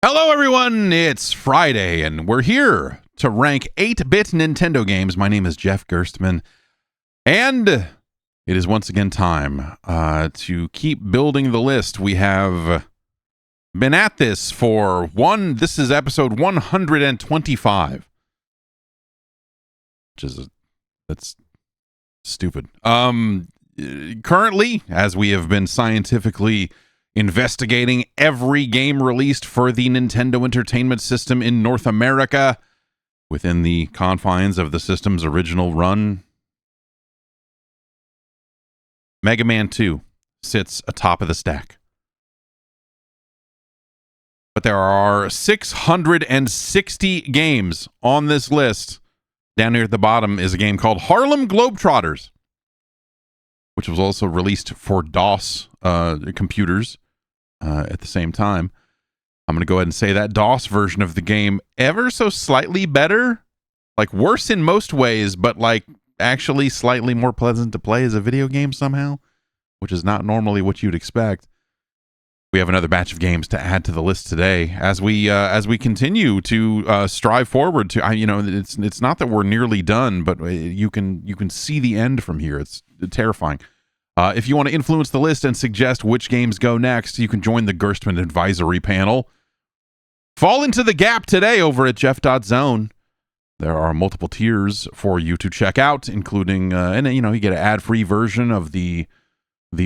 Hello, everyone. It's Friday, and we're here to rank 8-bit Nintendo games. My name is Jeff Gerstmann, and it is once again time to keep building the list. We have been at this for this is episode 125, that's stupid. Currently, as we have been scientifically investigating every game released for the Nintendo Entertainment System in North America within the confines of the system's original run, Mega Man 2 sits atop of the stack. But there are 660 games on this list. Down here at the bottom is a game called Harlem Globetrotters, which was also released for DOS computers at the same time. I'm going to go ahead and say that DOS version of the game ever so slightly better, like worse in most ways, but like actually slightly more pleasant to play as a video game somehow, which is not normally what you'd expect. We have another batch of games to add to the list today as we continue to strive forward to. It's not that we're nearly done, but you can see the end from here. It's terrifying. If you want to influence the list and suggest which games go next, you can join the Gerstmann Advisory Panel. Fall into the gap today over at Jeff.Zone. There are multiple tiers for you to check out, including, you get an ad-free version of the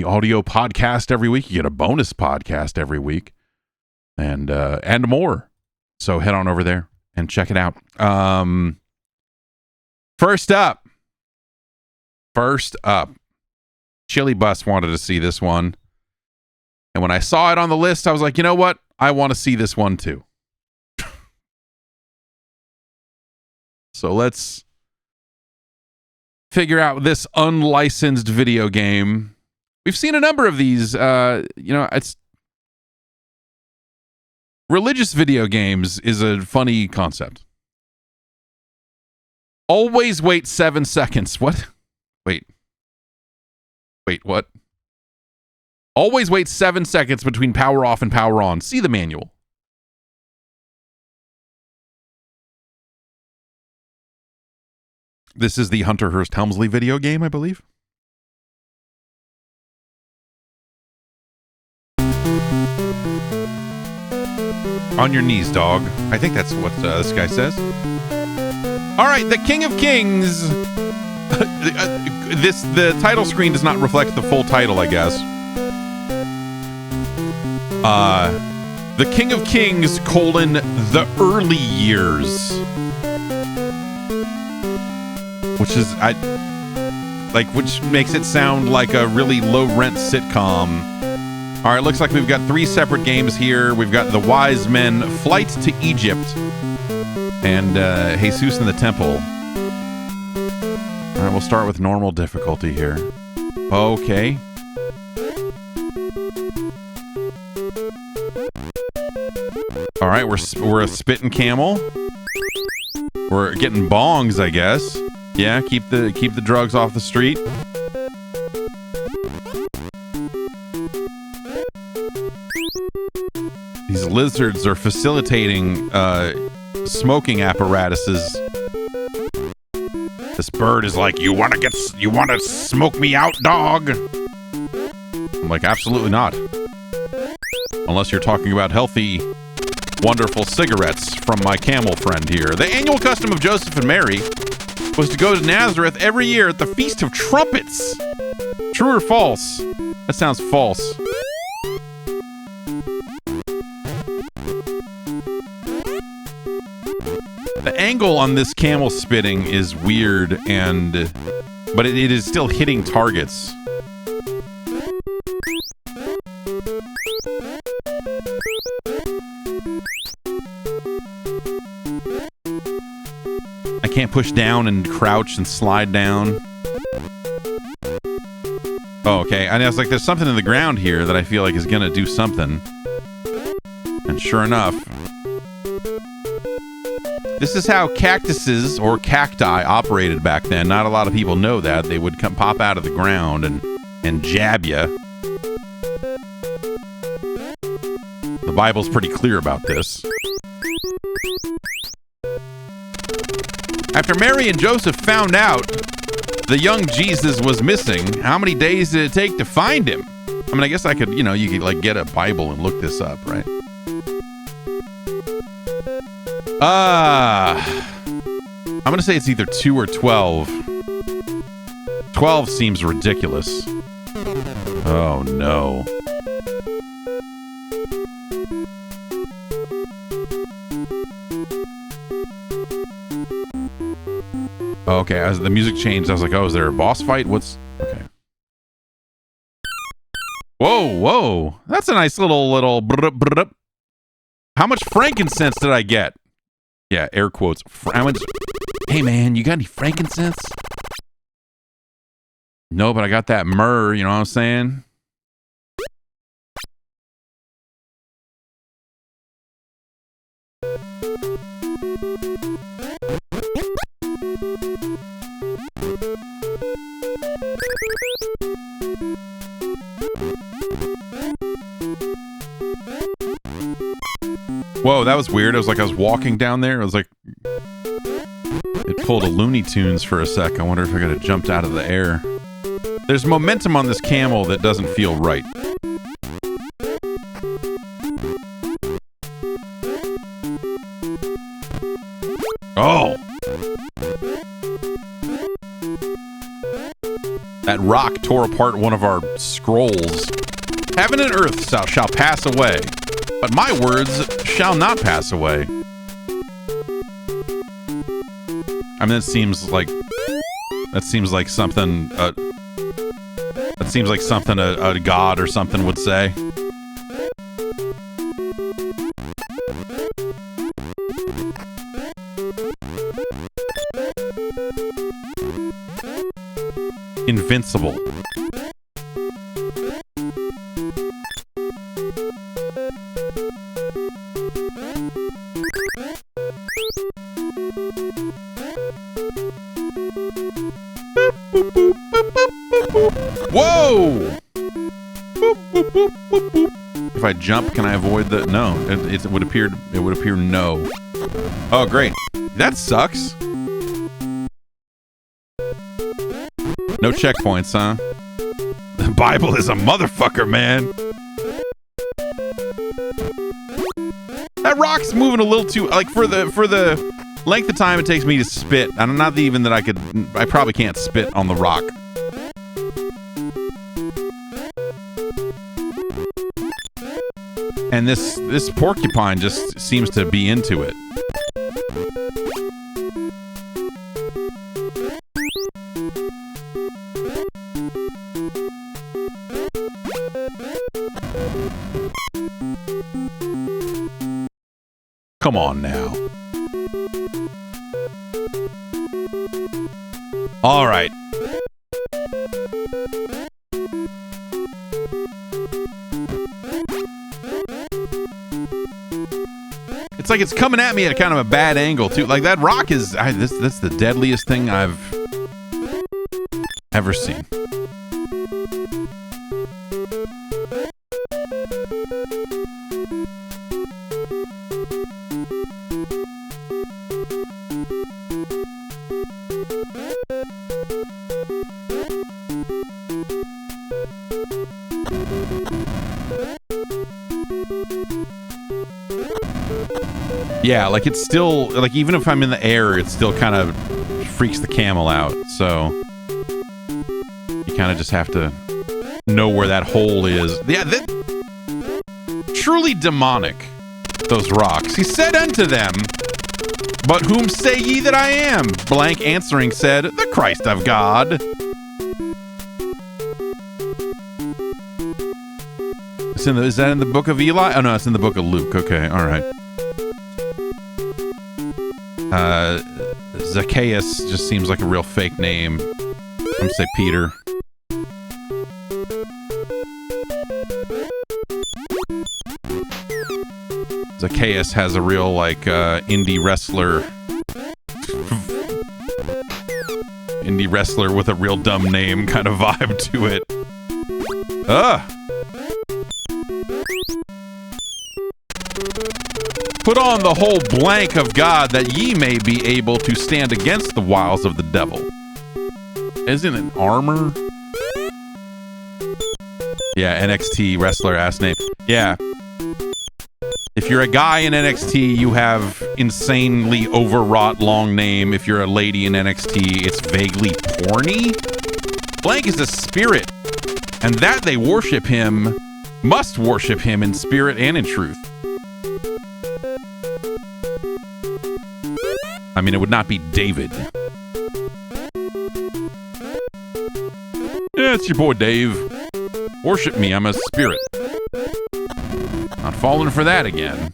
audio podcast every week. You get a bonus podcast every week, and more. So head on over there and check it out. First up. Chili Bus wanted to see this one. And when I saw it on the list, I was like, you know what? I want to see this one too. So let's figure out this unlicensed video game. We've seen a number of these. It's religious video games is a funny concept. Always wait 7 seconds. What? Wait, what? Always wait 7 seconds between power off and power on. See the manual. This is the Hunter Hearst Helmsley video game, I believe. On your knees, dog. I think that's what this guy says. All right, the King of Kings. The title screen does not reflect the full title, I guess. The King of Kings, the early years. Which makes it sound like a really low-rent sitcom. All right, looks like we've got 3 separate games here. We've got The Wise Men, Flight to Egypt, and Jesus in the Temple. All right, we'll start with normal difficulty here. Okay. All right, we're a spitting camel. We're getting bongs, I guess. Yeah, keep the drugs off the street. These lizards are facilitating smoking apparatuses. This bird is like, you want to smoke me out, dog? I'm like, absolutely not. Unless you're talking about healthy, wonderful cigarettes from my camel friend here. The annual custom of Joseph and Mary was to go to Nazareth every year at the Feast of Trumpets. True or false? That sounds false. The angle on this camel spitting is weird, but it is still hitting targets. I can't push down and crouch and slide down. Oh, okay. And I was like, there's something in the ground here that I feel like is going to do something. And sure enough, this is how cactuses or cacti operated back then. Not a lot of people know that. They would pop out of the ground and jab you. The Bible's pretty clear about this. After Mary and Joseph found out the young Jesus was missing, how many days did it take to find him? I mean, I guess I could, you could like get a Bible and look this up, right? I'm going to say it's either 2 or 12. 12 seems ridiculous. Oh, no. Okay, as the music changed, I was like, oh, is there a boss fight? What's... Okay. Whoa. That's a nice little... How much frankincense did I get? Yeah, air quotes. Hey, man, you got any frankincense? No, but I got that myrrh, you know what I'm saying? Whoa, that was weird. It was like I was walking down there. It was like... It pulled a Looney Tunes for a sec. I wonder if I could have jumped out of the air. There's momentum on this camel that doesn't feel right. Oh! That rock tore apart one of our scrolls. Heaven and earth shall pass away, but my words shall not pass away. I mean, that seems like something. That seems like something a god or something would say. Invincible. Whoa! Boop, boop, boop, boop, boop. If I jump, can I avoid the... No, it would appear no. Oh, great. That sucks. No checkpoints, huh? The Bible is a motherfucker, man. That rock's moving a little too... Like, for the length of time it takes me to spit. I'm not even that I probably can't spit on the rock. And this porcupine just seems to be into it. Come on now. All right. It's like it's coming at me at kind of a bad angle too. Like that rock is that's the deadliest thing I've ever seen. Yeah, like it's still, like even if I'm in the air, it still kind of freaks the camel out. So you kind of just have to know where that hole is. Yeah, truly demonic, those rocks. He said unto them, but whom say ye that I am? Blank answering said, the Christ of God. Is that in the book of Eli? Oh no, it's in the book of Luke. Okay, all right. Zacchaeus just seems like a real fake name. I'm gonna say Peter. Zacchaeus has a real like indie wrestler with a real dumb name kind of vibe to it. Put on the whole blank of God that ye may be able to stand against the wiles of the devil. Isn't it armor? Yeah, NXT wrestler ass name. Yeah. If you're a guy in NXT, you have insanely overwrought long name. If you're a lady in NXT, it's vaguely porny. Blank is a spirit, and that they worship him, must worship him in spirit and in truth. I mean, it would not be David. Yeah, it's your boy Dave. Worship me, I'm a spirit. Not falling for that again.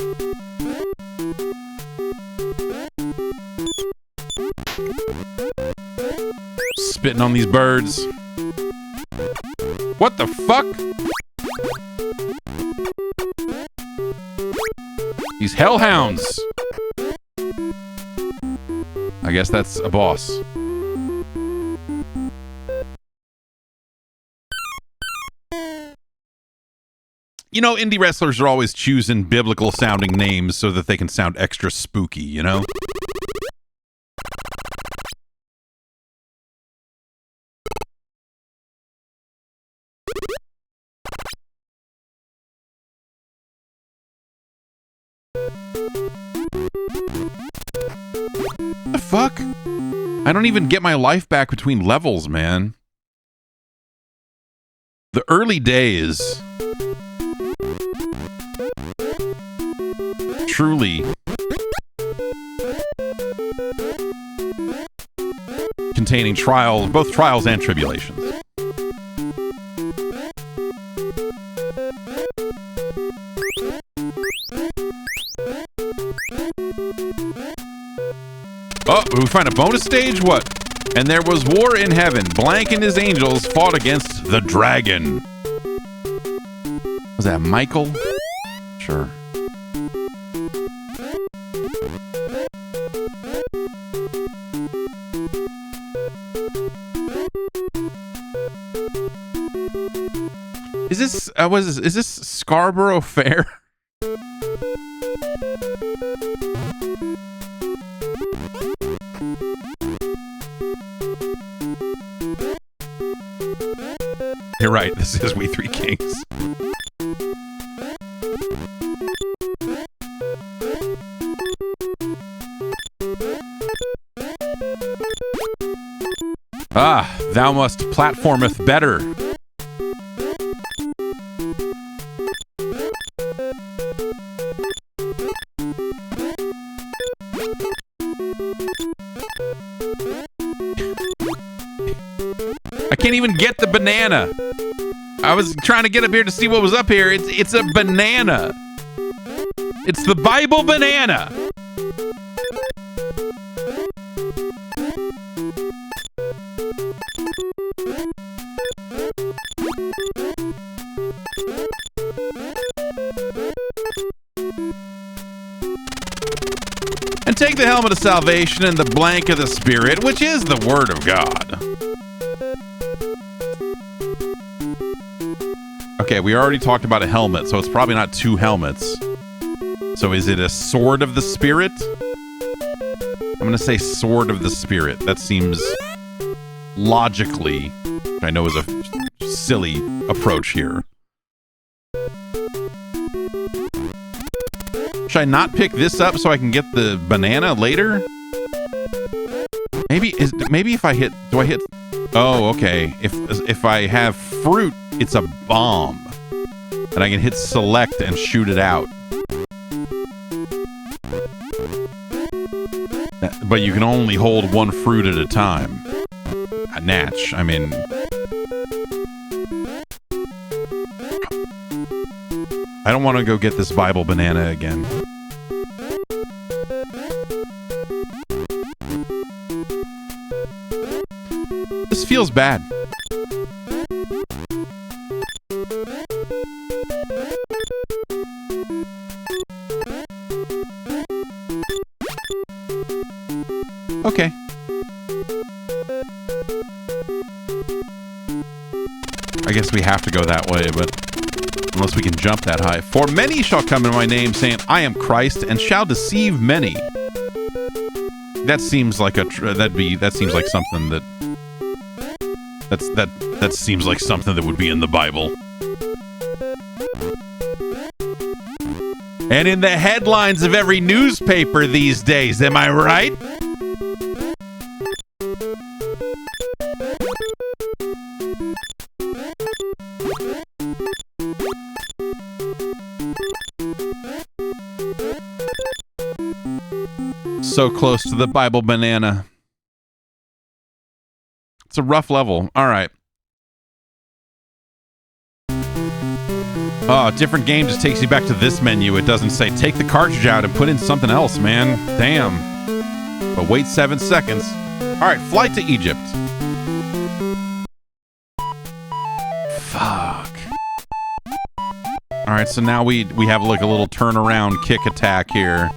Spitting on these birds. What the fuck? These hellhounds. I guess that's a boss. You know, indie wrestlers are always choosing biblical sounding names so that they can sound extra spooky, you know? The fuck? I don't even get my life back between levels, man. The early days truly containing trials, both trials and tribulations. Oh, we find a bonus stage? What? And there was war in heaven. Blank and his angels fought against the dragon. Was that Michael? Sure. Is this Scarborough Fair? You're right, this is We Three Kings. Ah, thou must platformeth better. I can't even get the banana. I was trying to get up here to see what was up here. It's a banana. It's the Bible banana. And take the helmet of salvation and the blank of the Spirit, which is the Word of God. Okay, we already talked about a helmet, so it's probably not two helmets. So is it a sword of the Spirit? I'm going to say sword of the Spirit. That seems logically, which I know is a silly approach here. Should I not pick this up so I can get the banana later? Maybe if I hit, do I hit? Oh, okay. If I have fruit, it's a bomb, and I can hit select and shoot it out. But you can only hold one fruit at a time. A natch. I mean, I don't want to go get this Bible banana again. This feels bad. Okay. I guess we have to go that way, but Unless we can jump that high. For many shall come in my name, saying, I am Christ, and shall deceive many. That seems like that seems like something that seems like something that would be in the Bible. And in the headlines of every newspaper these days, am I right? So close to the Bible banana. It's a rough level. All right. Oh, different game just takes you back to this menu. It doesn't say take the cartridge out and put in something else, man. Damn. But wait 7 seconds. All right, flight to Egypt. Fuck. All right, so now we have like a little turnaround kick attack here.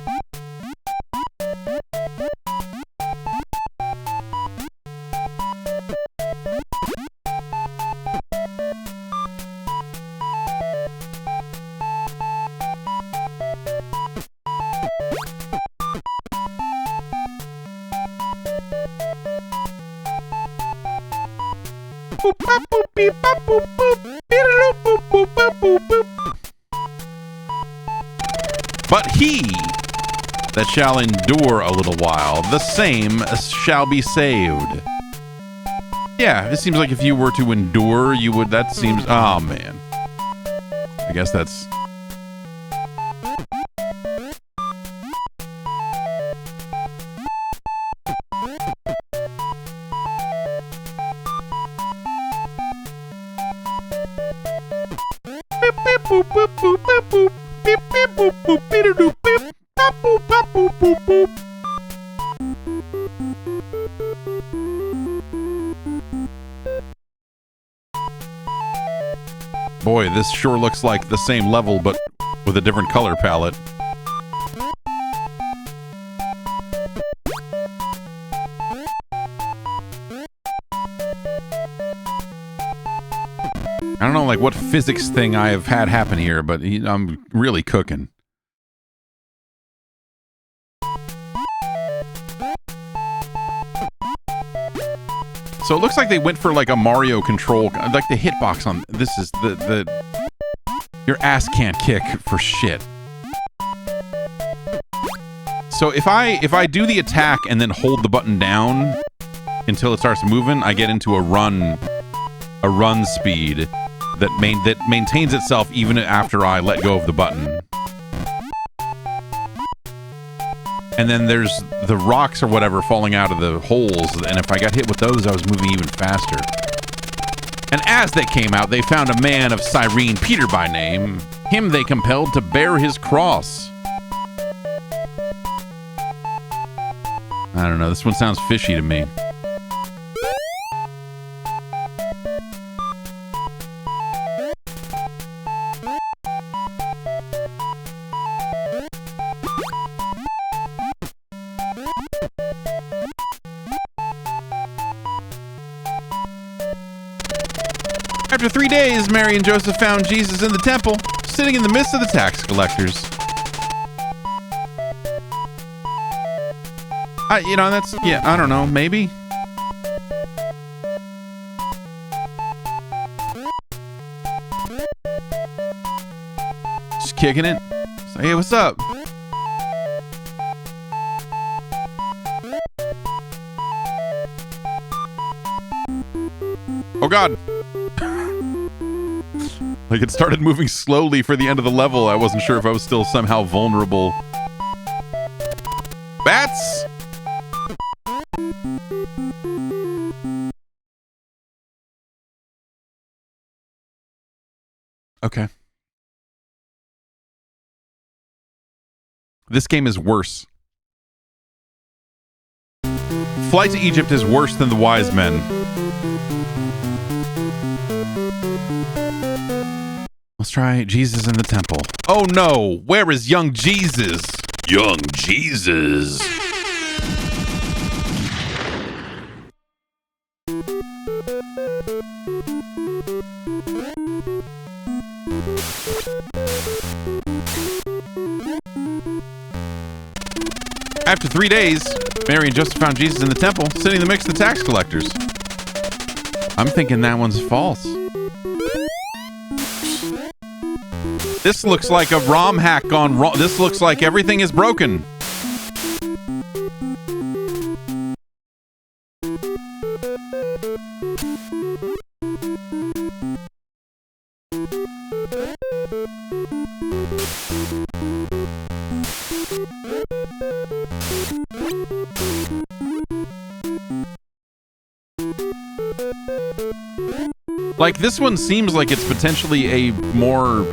But he that shall endure a little while, the same shall be saved. Yeah, it seems like if you were to endure, you would, that seems, oh man. I guess that's... Boy, this sure looks like the same level, but with a different color palette. I don't know, like, what physics thing I have had happen here, but I'm really cooking. So it looks like they went for like a Mario control, like the hitbox on this is the your ass can't kick for shit. So if I do the attack and then hold the button down until it starts moving, I get into a run speed that maintains itself even after I let go of the button. And then there's the rocks or whatever falling out of the holes, and if I got hit with those, I was moving even faster. And as they came out, they found a man of Cyrene, Peter by name. Him they compelled to bear his cross. I don't know, this one sounds fishy to me. After 3 days, Mary and Joseph found Jesus in the temple, sitting in the midst of the tax collectors. That's, yeah, I don't know, maybe? Just kicking it. So, hey, what's up? Oh, God. Like, it started moving slowly for the end of the level. I wasn't sure if I was still somehow vulnerable. Bats! Okay. This game is worse. Flight to Egypt is worse than the Wise Men. Let's try Jesus in the temple. Oh no, where is young Jesus? Young Jesus. After 3 days, Mary and Joseph found Jesus in the temple, sitting in the midst of the tax collectors. I'm thinking that one's false. This looks like a ROM hack gone wrong. This looks like everything is broken. Like, this one seems like it's potentially a more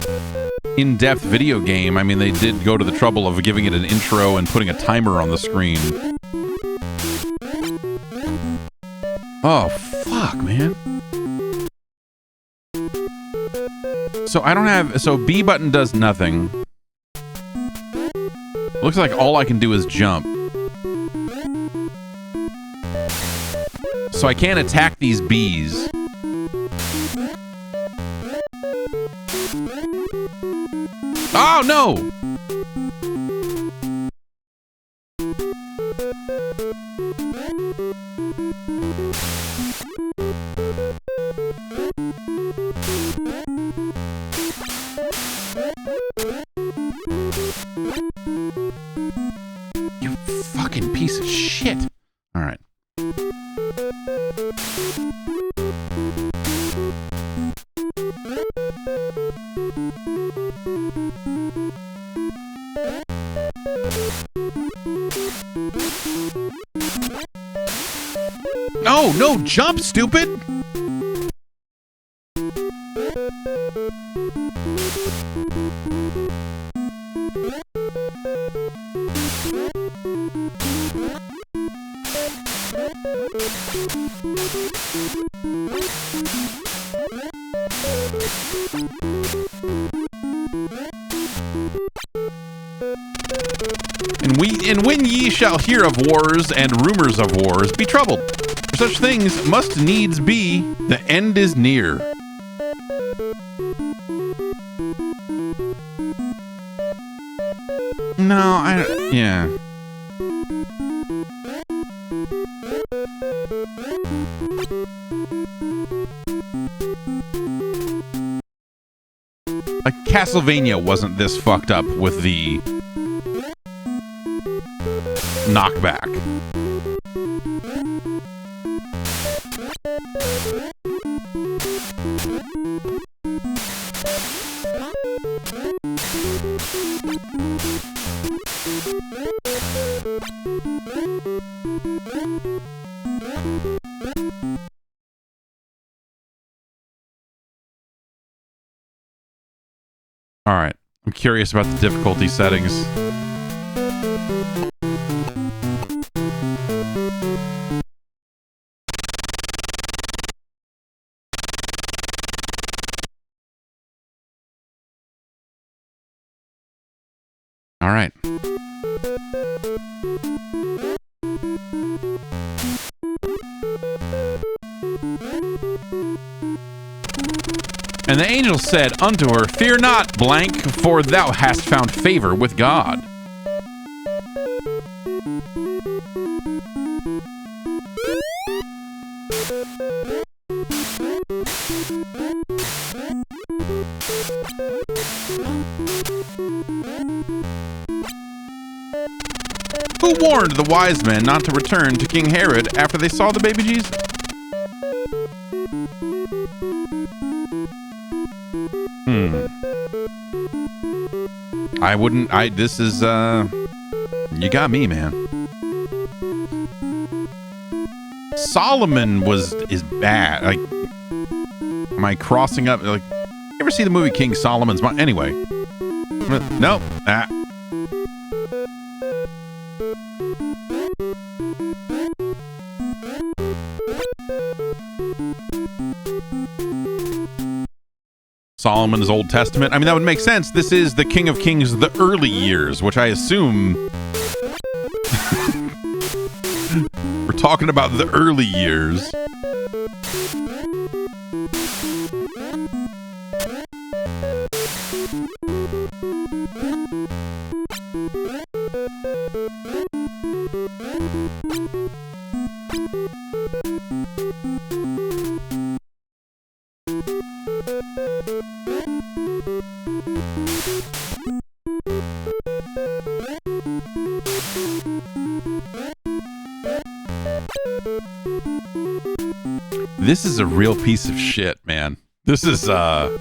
in-depth video game. I mean, they did go to the trouble of giving it an intro and putting a timer on the screen. Oh, fuck, man. So I don't have... So B button does nothing. Looks like all I can do is jump. So I can't attack these bees. Oh, no! You fucking piece of shit. All right. No, no, jump, stupid! And when ye shall hear of wars and rumors of wars, be troubled. For such things must needs be, the end is near. No, yeah. Like, Castlevania wasn't this fucked up with the knockback. All right. I'm curious about the difficulty settings. All right. And the angel said unto her, Fear not, blank, for thou hast found favor with God. Who warned the wise men not to return to King Herod after they saw the baby Jesus? This is, you got me, man. Solomon is bad. Like, am I crossing up? Like, you ever see the movie King Solomon's Mine? Anyway. Nope. Solomon is Old Testament. I mean, that would make sense. This is the King of Kings, the early years, which I assume we're talking about the early years. This is a real piece of shit, man. This is, I'm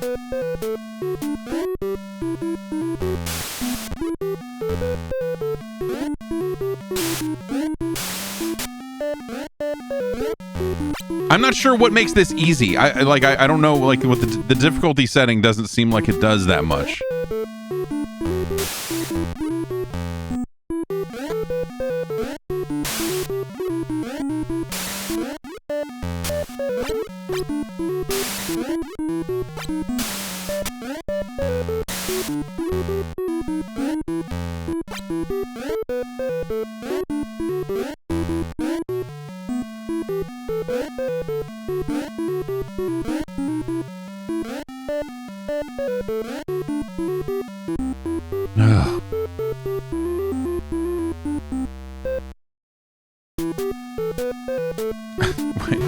not sure what makes this easy. I don't know, like, what the difficulty setting doesn't seem like it does that much.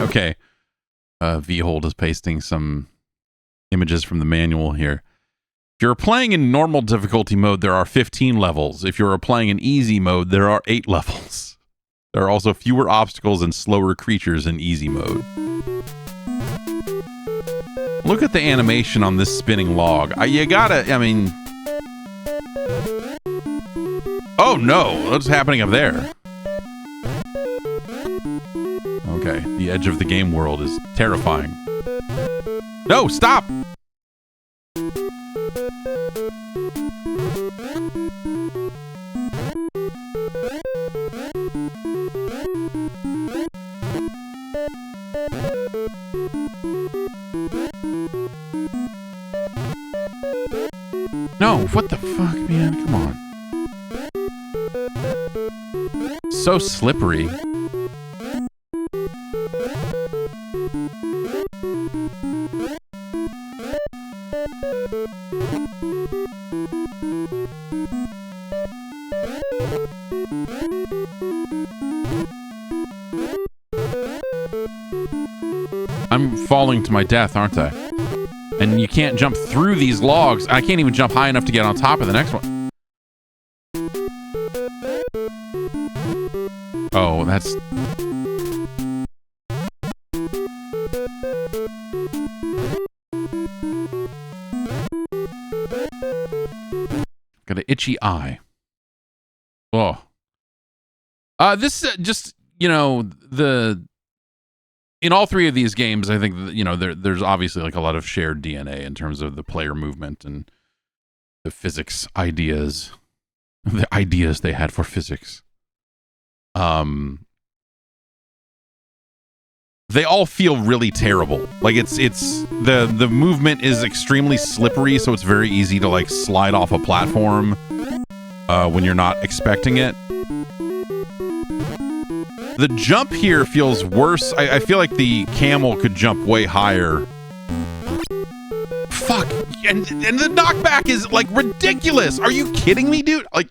Okay. V-Hold is pasting some images from the manual here. If you're playing in normal difficulty mode, there are 15 levels. If you're playing in easy mode, there are 8 levels. There are also fewer obstacles and slower creatures in easy mode. Look at the animation on this spinning log. You gotta, I mean... Oh no, what's happening up there? Okay, the edge of the game world is terrifying. No, stop! No, what the fuck, man? Come on. So slippery. I'm falling to my death, aren't I? And you can't jump through these logs. I can't even jump high enough to get on top of the next one. Oh, that's... Got an itchy eye. Oh. This just, you know, in all three of these games, I think, you know, there's obviously like a lot of shared DNA in terms of the player movement and the physics ideas, the ideas they had for physics. They all feel really terrible. Like it's the movement is extremely slippery, so it's very easy to like slide off a platform when you're not expecting it. The jump here feels worse. I feel like the camel could jump way higher. Fuck. And the knockback is like ridiculous. Are you kidding me, dude? Like,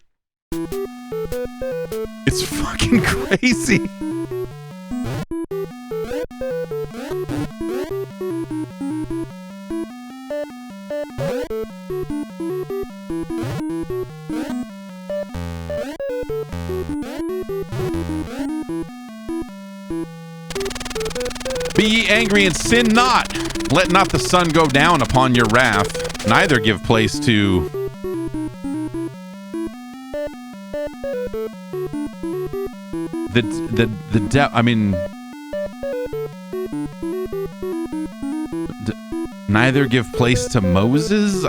it's fucking crazy. Be ye angry and sin not. Let not the sun go down upon your wrath. Neither give place to... Neither give place to Moses?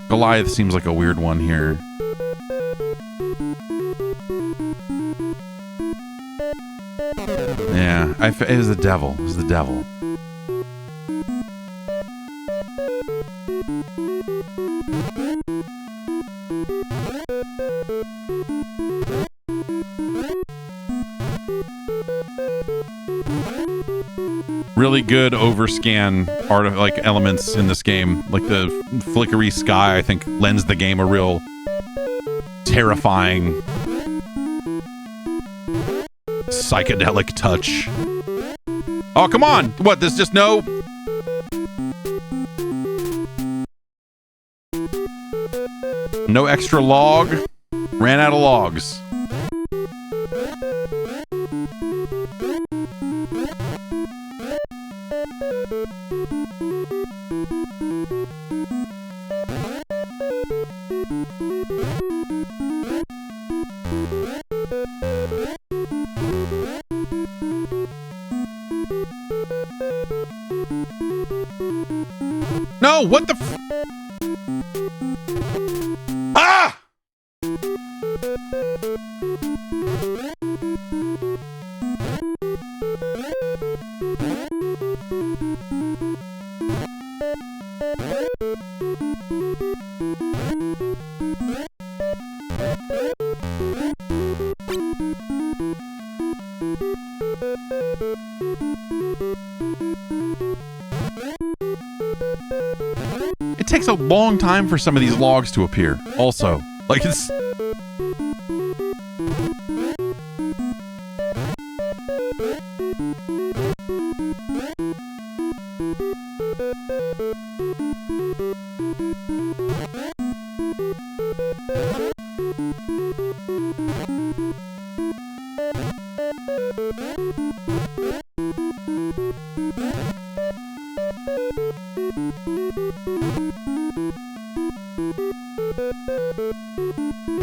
Goliath seems like a weird one here. Yeah, it was the devil. It was the devil. Really good overscan art, like elements in this game. Like the flickery sky, I think, lends the game a real terrifying psychedelic touch. Oh, come on! What, there's just no... No extra log? Ran out of logs. No, what the Ah! It takes a long time for some of these logs to appear. Also, like it's...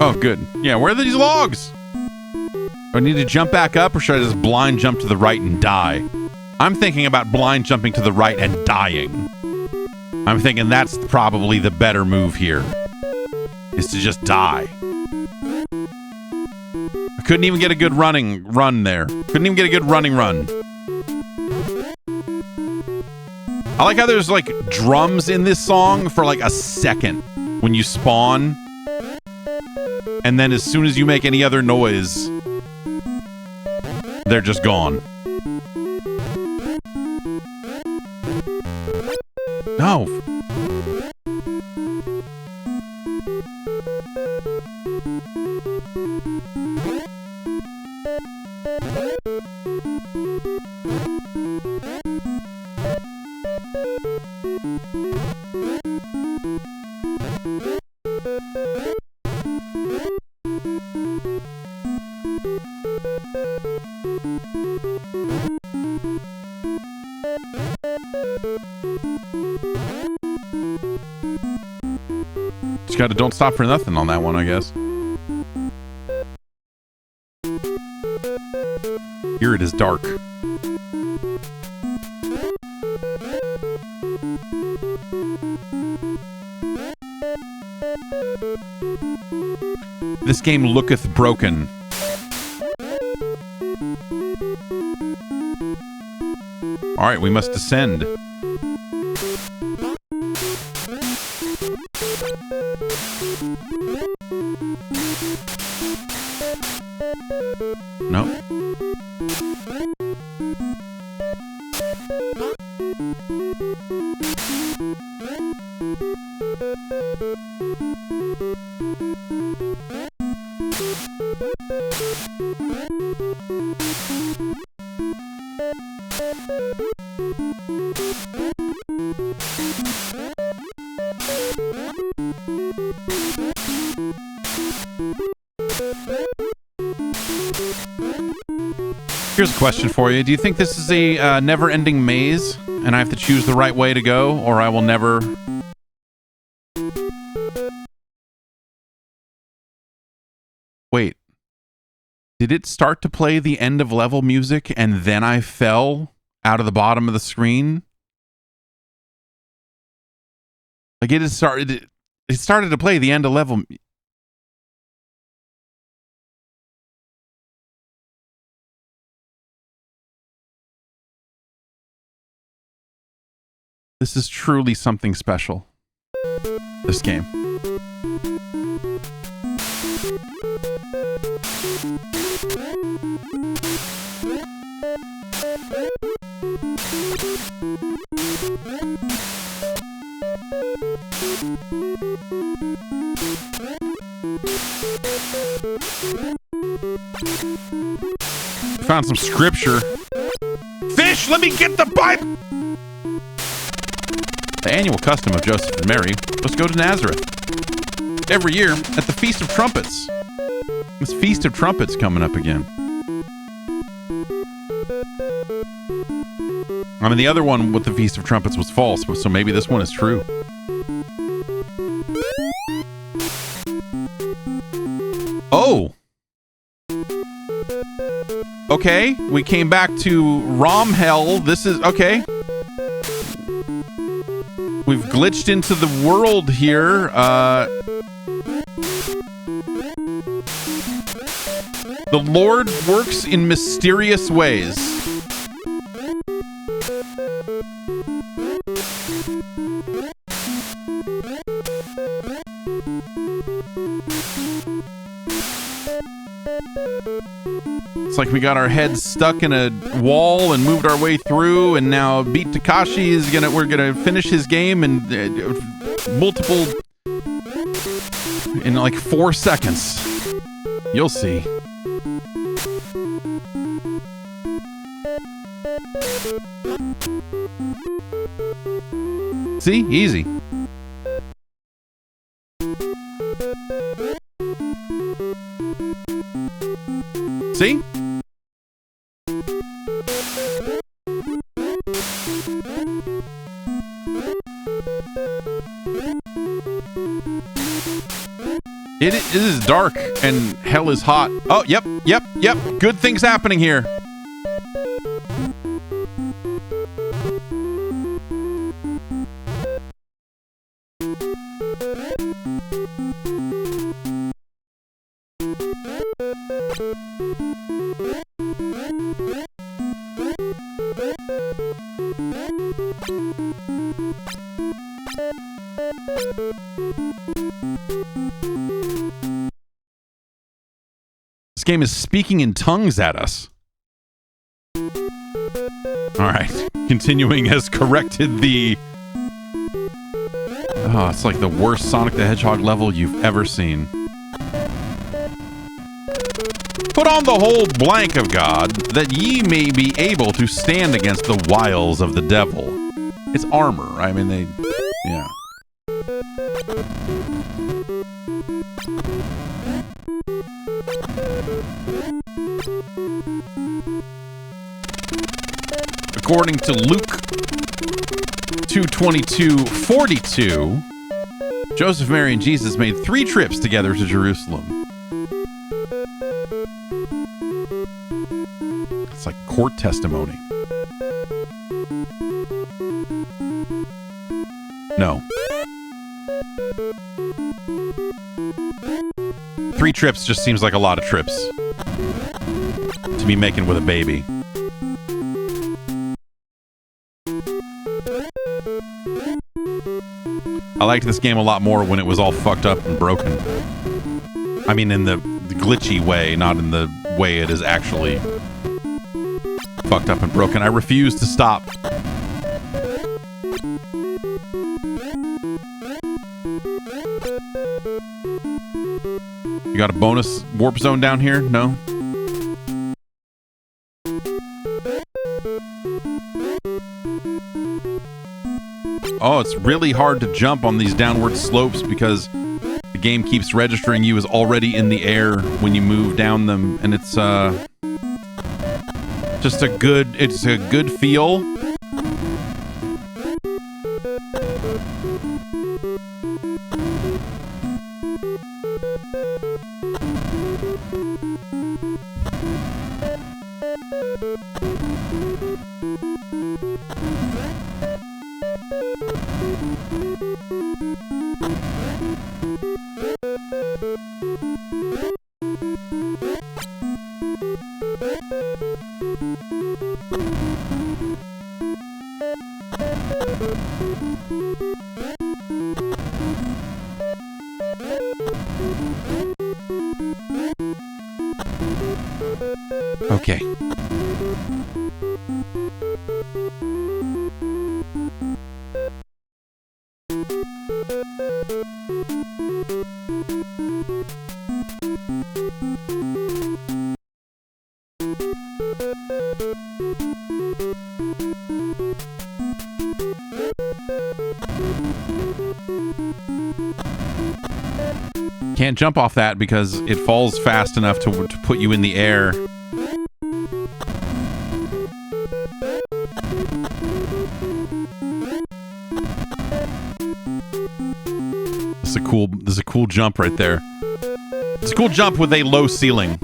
Oh, good. Yeah, where are these logs? Do I need to jump back up, or should I just blind jump to the right and die? I'm thinking about blind jumping to the right and dying. I'm thinking that's probably the better move here, is to just die. I couldn't even get a good run there. Couldn't even get a good running run. I like how there's like drums in this song for like a second when you spawn. And then as soon as you make any other noise, they're just gone. No. Just gotta don't stop for nothing on that one, I guess. Here it is dark. This game looketh broken. Alright, we must descend. No. Here's a question for you. Do you think this is a never-ending maze, and I have to choose the right way to go, or I will never... Wait. Did it start to play the end of level music, and then I fell out of the bottom of the screen? Like, it started to play the end of level... This is truly something special. This game. Found some scripture. Fish, let me get the Bible! The annual custom of Joseph and Mary was to go to Nazareth every year at the Feast of Trumpets. This Feast of Trumpets coming up again. I mean, the other one with the Feast of Trumpets was false, so maybe this one is true. Oh! Okay, we came back to ROM hell. This is... Okay. We've glitched into the world here. The Lord works in mysterious ways. It's like we got our heads stuck in a wall and moved our way through, and now Beat Takashi is we're gonna finish his game in in like 4 seconds. You'll see. See? Easy. See? It is dark and hell is hot. Oh, yep. Good things happening here. This game is speaking in tongues at us. Alright. Continuing has corrected the... Oh, it's like the worst Sonic the Hedgehog level you've ever seen. Put on the whole blank of God, that ye may be able to stand against the wiles of the devil. It's armor. I mean, they... Yeah. According to Luke 2:22:42, Joseph, Mary, and Jesus made 3 trips together to Jerusalem. It's like court testimony. No. 3 trips just seems like a lot of trips to be making with a baby. I liked this game a lot more when it was all fucked up and broken. I mean, in the glitchy way, not in the way it is actually fucked up and broken. I refuse to stop. You got a bonus warp zone down here? No? Oh, it's really hard to jump on these downward slopes because the game keeps registering you as already in the air when you move down them, and it's just a good feel. Okay. Can't jump off that because it falls fast enough to put you in the air. This is a cool jump right there. It's a cool jump with a low ceiling.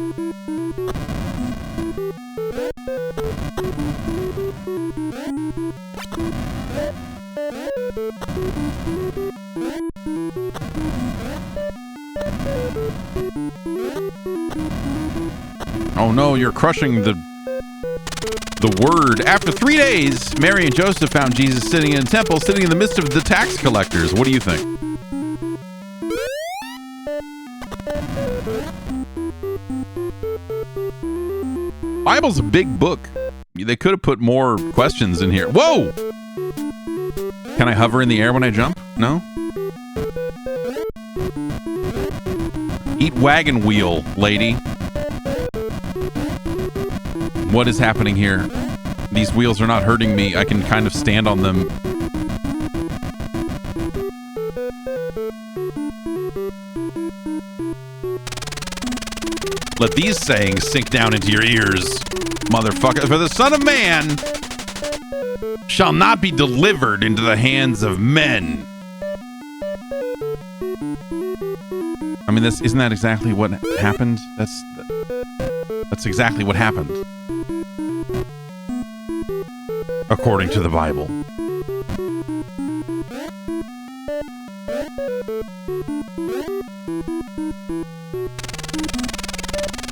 Oh no, you're crushing the word. After 3 days, Mary and Joseph found Jesus sitting in a temple, sitting in the midst of the tax collectors. What do you think? Bible's a big book. They could have put more questions in here. Whoa! Can I hover in the air when I jump? No? Eat wagon wheel, lady. What is happening here? These wheels are not hurting me. I can kind of stand on them. Let these sayings sink down into your ears, motherfucker. For the Son of Man shall not be delivered into the hands of men. I mean, isn't that exactly what happened? That's exactly what happened, according to the Bible.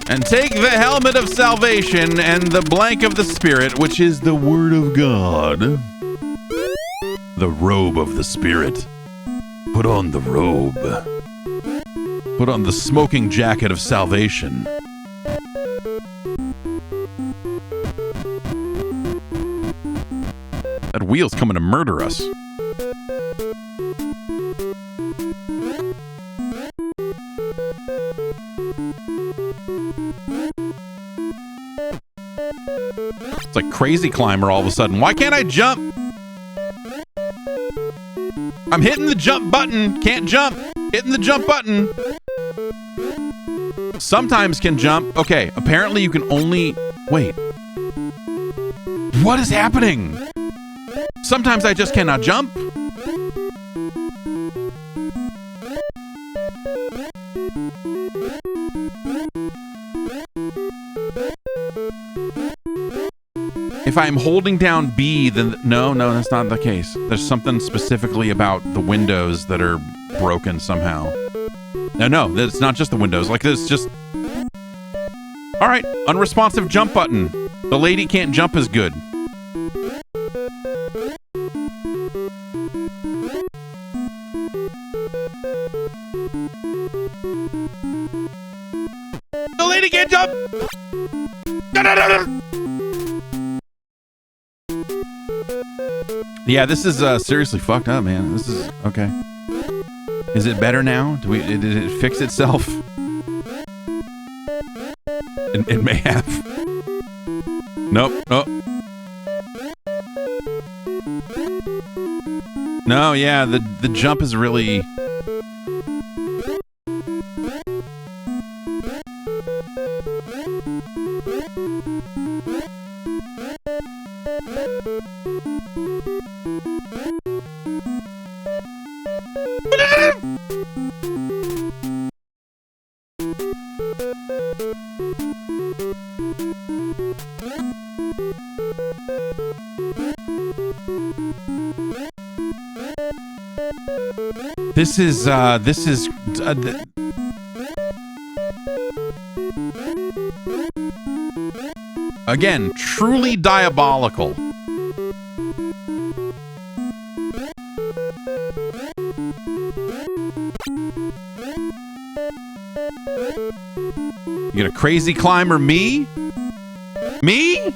And take the helmet of salvation and the blank of the Spirit, which is the Word of God. The robe of the Spirit. Put on the robe. Put on the smoking jacket of salvation. That wheel's coming to murder us. It's like Crazy Climber all of a sudden. Why can't I jump? I'm hitting the jump button. Can't jump. Hitting the jump button. Sometimes can jump. Okay, apparently you can only... Wait. What is happening? Sometimes I just cannot jump. If I'm holding down B, then no, that's not the case. There's something specifically about the windows that are broken somehow. No, it's not just the windows. Like, it's just... All right, unresponsive jump button. The lady can't jump as good. The lady can't jump! Yeah, this is seriously fucked up, man. This is... Okay. Is it better now? Did it fix itself? It may have. Nope. Oh. No, yeah, the jump is really... This is again, truly diabolical. You get a crazy climber, me? Me?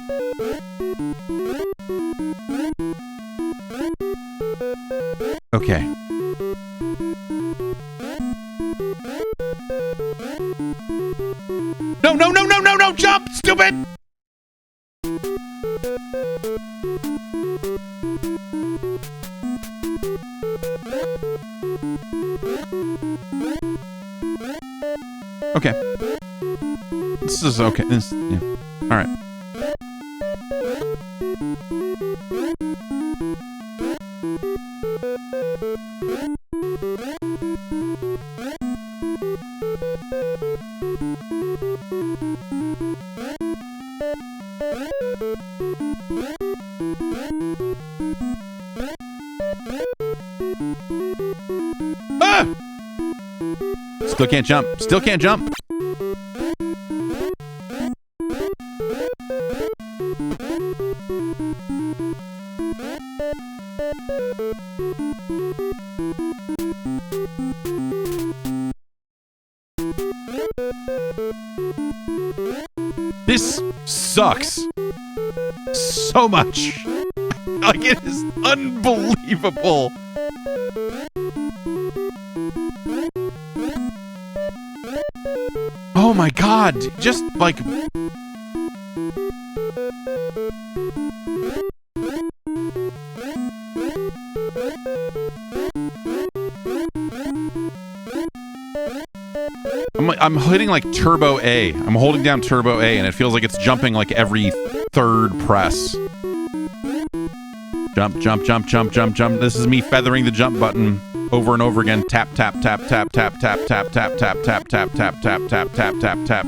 Okay. No, jump, stupid! Okay. This is okay. Yeah. All right. Ah! Still can't jump. Still can't jump. This sucks so much. Like, it is unbelievable. Oh my god, just like... I'm hitting like Turbo A. I'm holding down Turbo A and it feels like it's jumping like every third press. Jump, jump, jump, jump, jump, jump. This is me feathering the jump button over and over again. Tap, tap, tap, tap, tap, tap, tap, tap, tap, tap, tap, tap, tap, tap, tap, tap, tap.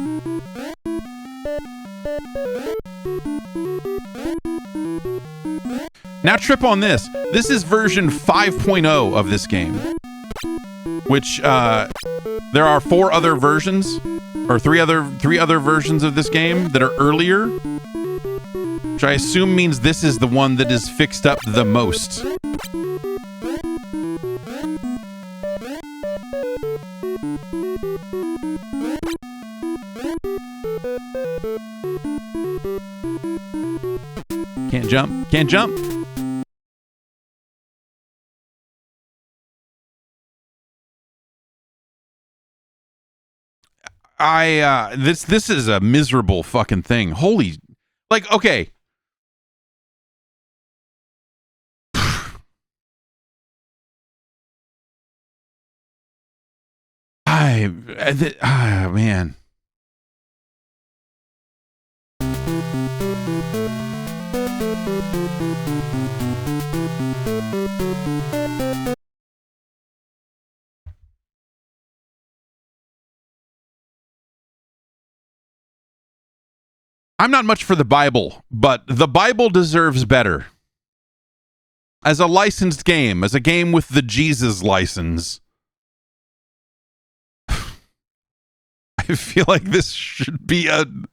Now trip on this. This is version 5.0 of this game, which there are 4 other versions, or three other versions of this game that are earlier, which I assume means this is the one that is fixed up the most. Can't jump. Can't jump. This is a miserable fucking thing. Holy, like, okay. Man. I'm not much for the Bible, but the Bible deserves better. As a licensed game, as a game with the Jesus license, I feel like this should be the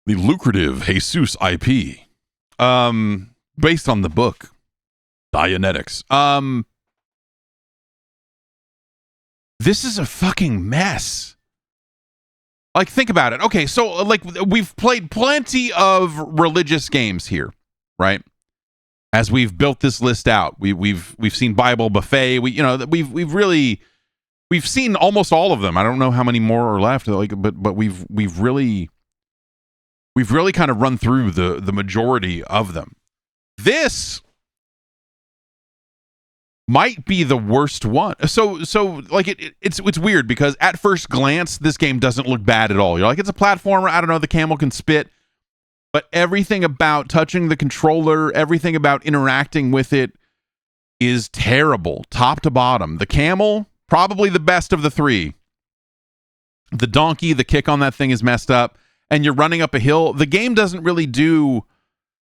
lucrative Jesus IP, based on the book Dianetics. This is a fucking mess. Like, think about it. Okay, so like we've played plenty of religious games here, right? As we've built this list out, we've seen Bible Buffet. We've seen almost all of them. I don't know how many more are left. Like, but we've really kind of run through the majority of them. This might be the worst one. So like it's weird because at first glance this game doesn't look bad at all. You're like, it's a platformer. I don't know, the camel can spit, but everything about touching the controller, everything about interacting with it is terrible, top to bottom. The camel, probably the best of the 3. The donkey, the kick on that thing is messed up, and you're running up a hill. The game doesn't really do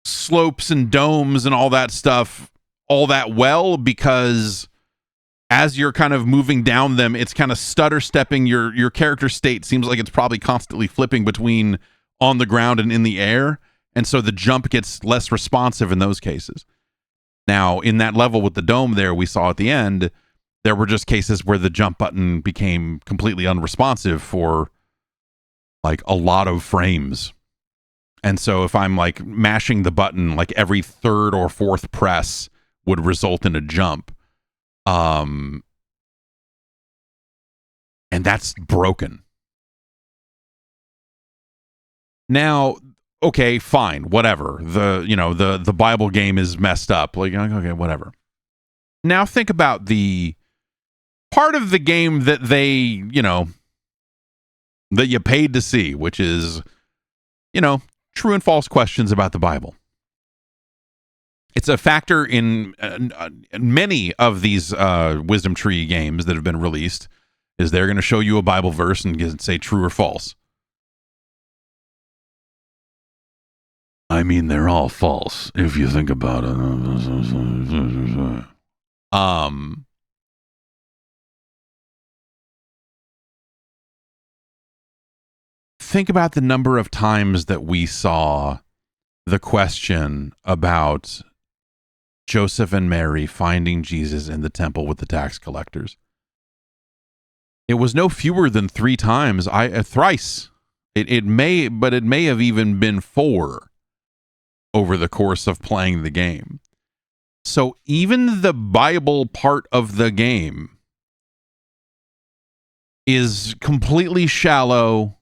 slopes and domes and all that stuff all that well, because as you're kind of moving down them, it's kind of stutter stepping. Your character state seems like it's probably constantly flipping between on the ground and in the air, and so the jump gets less responsive in those cases. Now, in that level with the dome there we saw at the end, there were just cases where the jump button became completely unresponsive for like a lot of frames. And so if I'm like mashing the button like every 3rd or 4th press would result in a jump. And that's broken. Now, okay, fine, whatever. The Bible game is messed up. Like, okay, whatever. Now think about the part of the game that they, that you paid to see, which is, true and false questions about the Bible. It's a factor in many of these Wisdom Tree games that have been released, is they're going to show you a Bible verse and say true or false. I mean, they're all false if you think about it. Think about the number of times that we saw the question about Joseph and Mary finding Jesus in the temple with the tax collectors. It was no fewer than 3 times. Thrice. It may have even been 4 over the course of playing the game. So even the Bible part of the game is completely shallow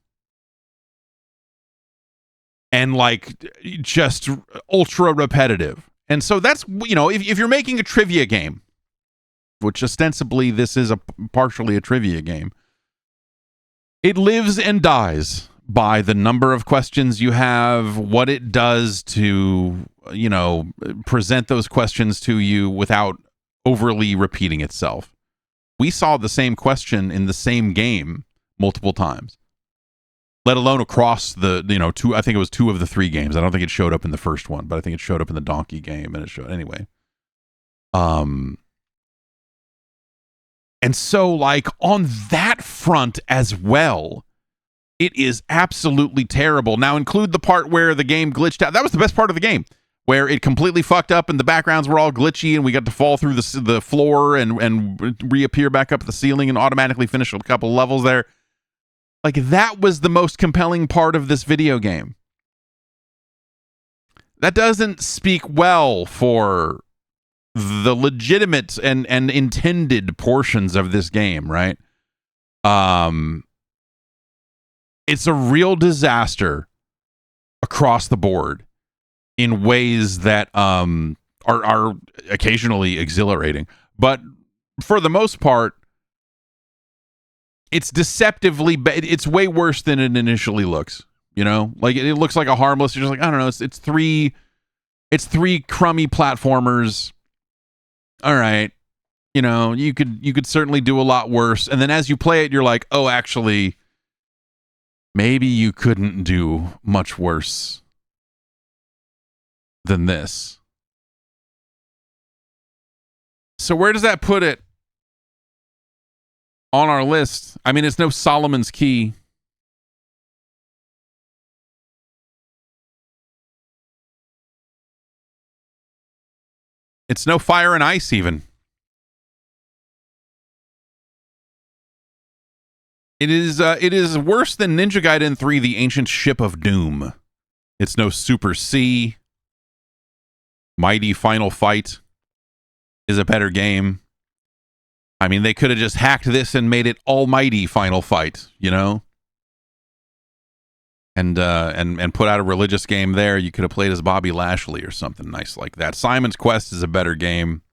and just ultra repetitive. And so that's, if you're making a trivia game, which ostensibly this is partially a trivia game, it lives and dies by the number of questions you have, what it does to, present those questions to you without overly repeating itself. We saw the same question in the same game multiple times, let alone across the, I think it was 2 of the 3 games. I don't think it showed up in the first one, but I think it showed up in the donkey game, and it showed anyway. And so on that front as well, it is absolutely terrible. Now include the part where the game glitched out. That was the best part of the game, where it completely fucked up and the backgrounds were all glitchy and we got to fall through the floor and reappear back up at the ceiling and automatically finish a couple levels there. That was the most compelling part of this video game. That doesn't speak well for the legitimate and intended portions of this game, right? It's a real disaster across the board in ways that are occasionally exhilarating, but for the most part, it's deceptively bad. It's way worse than it initially looks. It looks like a harmless. You're just I don't know. It's three crummy platformers. All right, you could certainly do a lot worse. And then as you play it, you're like, oh, actually, maybe you couldn't do much worse than this. So where does that put it on our list? I mean, it's no Solomon's Key. It's no Fire and Ice even. It is worse than Ninja Gaiden 3, The Ancient Ship of Doom. It's no Super C. Mighty Final Fight is a better game. I mean, they could have just hacked this and made it Almighty Final Fight, And put out a religious game there. You could have played as Bobby Lashley or something nice like that. Simon's Quest is a better game.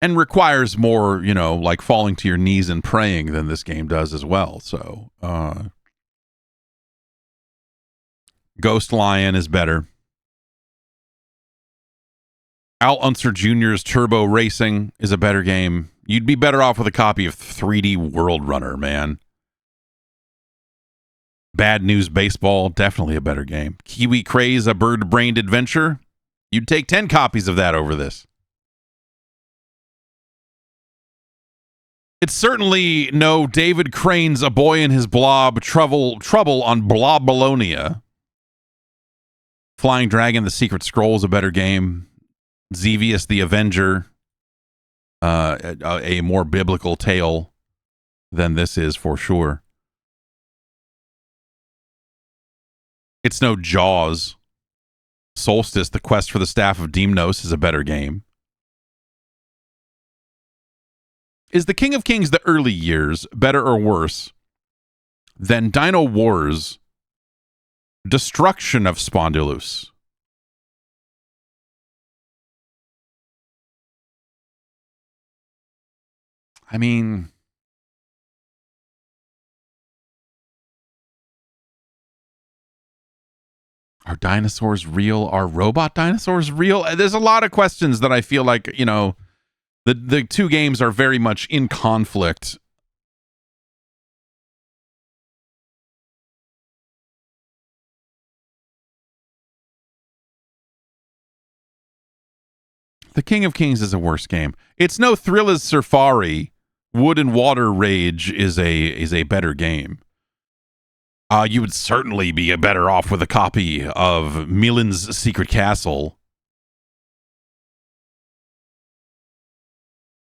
And requires more, falling to your knees and praying than this game does as well. So, Ghost Lion is better. Al Unser Jr.'s Turbo Racing is a better game. You'd be better off with a copy of 3D World Runner, man. Bad News Baseball, definitely a better game. Kiwi Craze, A Bird-Brained Adventure. You'd take 10 copies of that over this. It's certainly no David Crane's A Boy and His Blob, Trouble on Blobolonia. Flying Dragon, The Secret Scrolls, a better game. Xevious the Avenger, a more biblical tale than this is for sure. It's no Jaws. Solstice, The Quest for the Staff of Deimos is a better game. Is the King of Kings the early years better or worse than Dino Wars Destruction of Spondylus? I mean, are dinosaurs real? Are robot dinosaurs real? There's a lot of questions that I feel like, you know, the two games are very much in conflict. The King of Kings is a worse game. It's no Thrill as Safari. Wood and Water Rage is a better game. You would certainly be better off with a copy of Milan's Secret Castle.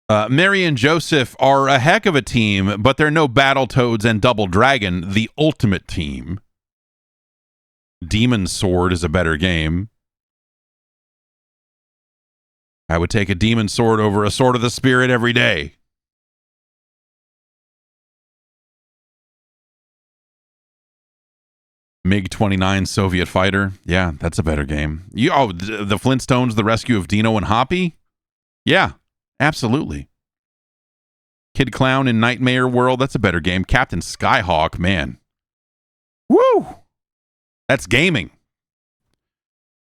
Mary and Joseph are a heck of a team, but they're no Battletoads and Double Dragon, the ultimate team. Demon Sword is a better game. I would take a Demon Sword over a Sword of the Spirit every day. MiG-29 Soviet Fighter. Yeah, that's a better game. The Flintstones, The Rescue of Dino and Hoppy? Yeah, absolutely. Kid Clown in Nightmare World. That's a better game. Captain Skyhawk, man. Woo! That's gaming.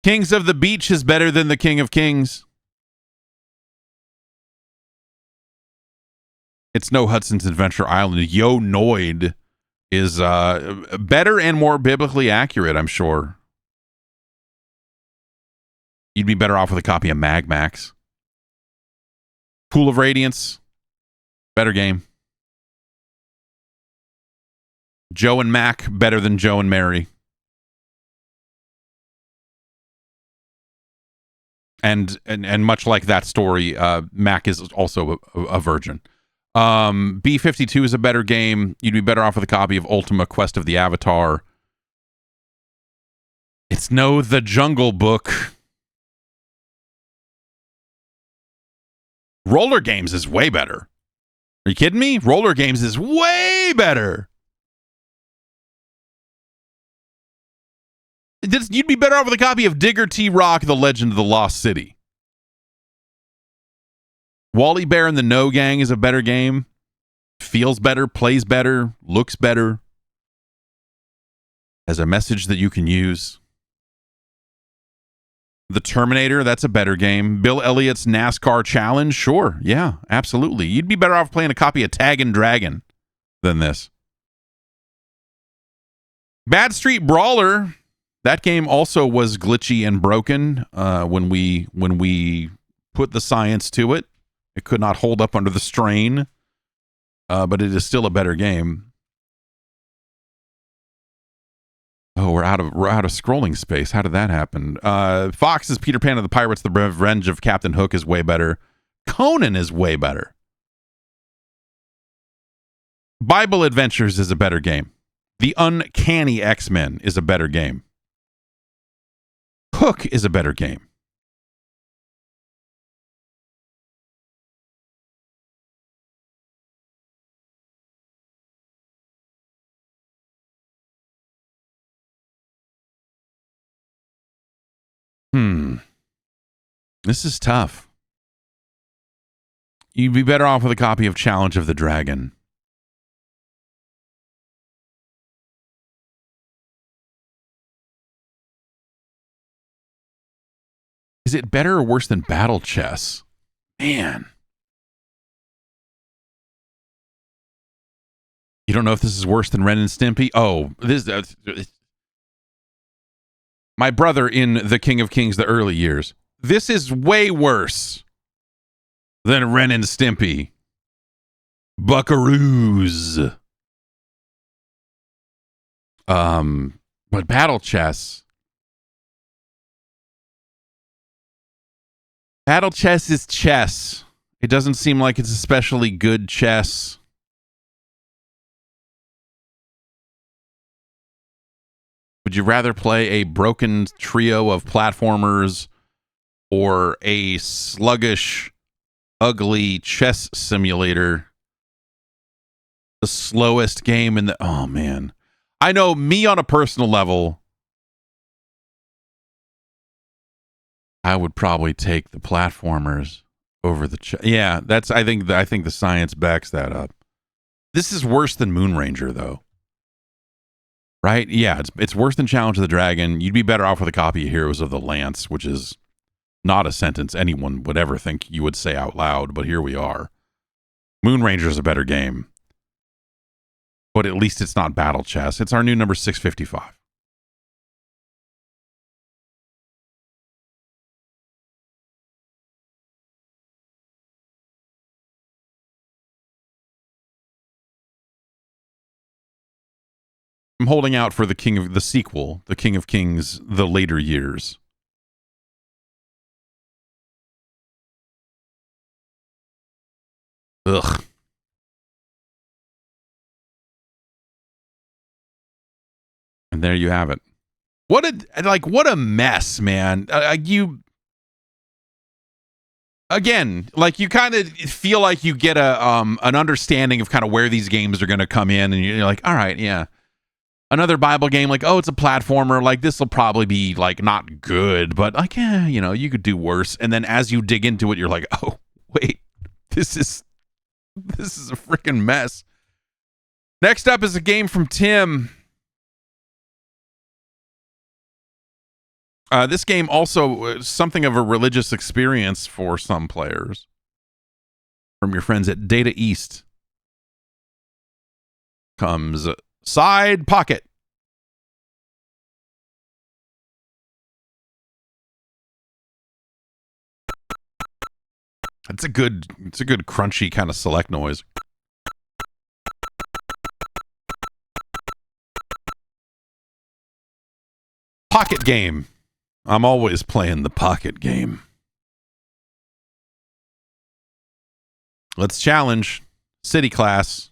Kings of the Beach is better than the King of Kings. It's no Hudson's Adventure Island. Yo Noid is better and more biblically accurate, I'm sure. You'd be better off with a copy of Mag Max. Pool of Radiance, better game. Joe and Mac, better than Joe and Mary. And much like that story, Mac is also a virgin. B-52 is a better game. You'd be better off with a copy of Ultima Quest of the Avatar. It's no The Jungle Book. Roller Games is way better. Are you kidding me? Roller Games is way better. You'd be better off with a copy of Digger T. Rock, The Legend of the Lost City. Wally Bear and the No Gang is a better game. Feels better, plays better, looks better. Has a message that you can use. The Terminator, that's a better game. Bill Elliott's NASCAR Challenge, sure. Yeah, absolutely. You'd be better off playing a copy of Tag and Dragon than this. Bad Street Brawler, that game also was glitchy and broken when we put the science to it. It could not hold up under the strain, but it is still a better game. Oh, we're out of scrolling space. How did that happen? Fox's Peter Pan and the Pirates: The Revenge of Captain Hook is way better. Conan is way better. Bible Adventures is a better game. The Uncanny X-Men is a better game. Hook is a better game. This is tough. You'd be better off with a copy of Challenge of the Dragon. Is it better or worse than Battle Chess? Man. You don't know if this is worse than Ren and Stimpy? Oh, this my brother in The King of Kings, the early years. This is way worse than Ren and Stimpy. Buckaroos. But Battle Chess. Battle Chess is chess. It doesn't seem like it's especially good chess. Would you rather play a broken trio of platformers or a sluggish, ugly chess simulator? The slowest game in the... Oh, man. I know me on a personal level, I would probably take the platformers Over the yeah, that's I think the science backs that up. This is worse than Moon Ranger though. Right? Yeah, it's worse than Challenge of the Dragon. You'd be better off with a copy of Heroes of the Lance, which is not a sentence anyone would ever think you would say out loud, but here we are. Moon Ranger is a better game. But at least it's not Battle Chess. It's our new number 655. I'm holding out for the sequel, The King of Kings, The Later Years. Ugh. And there you have it. What a mess, man. You kind of feel like you get an understanding of kind of where these games are going to come in, and you're like, all right, yeah. Another Bible game, like, oh, it's a platformer. Like, this will probably be like not good, but like, you could do worse. And then as you dig into it, you're like, oh, wait, this is a freaking mess. Next up is a game from Tim. This game also something of a religious experience for some players. From your friends at Data East comes Side Pocket. It's a good crunchy kind of select noise. Pocket game. I'm always playing the pocket game. Let's challenge City Class.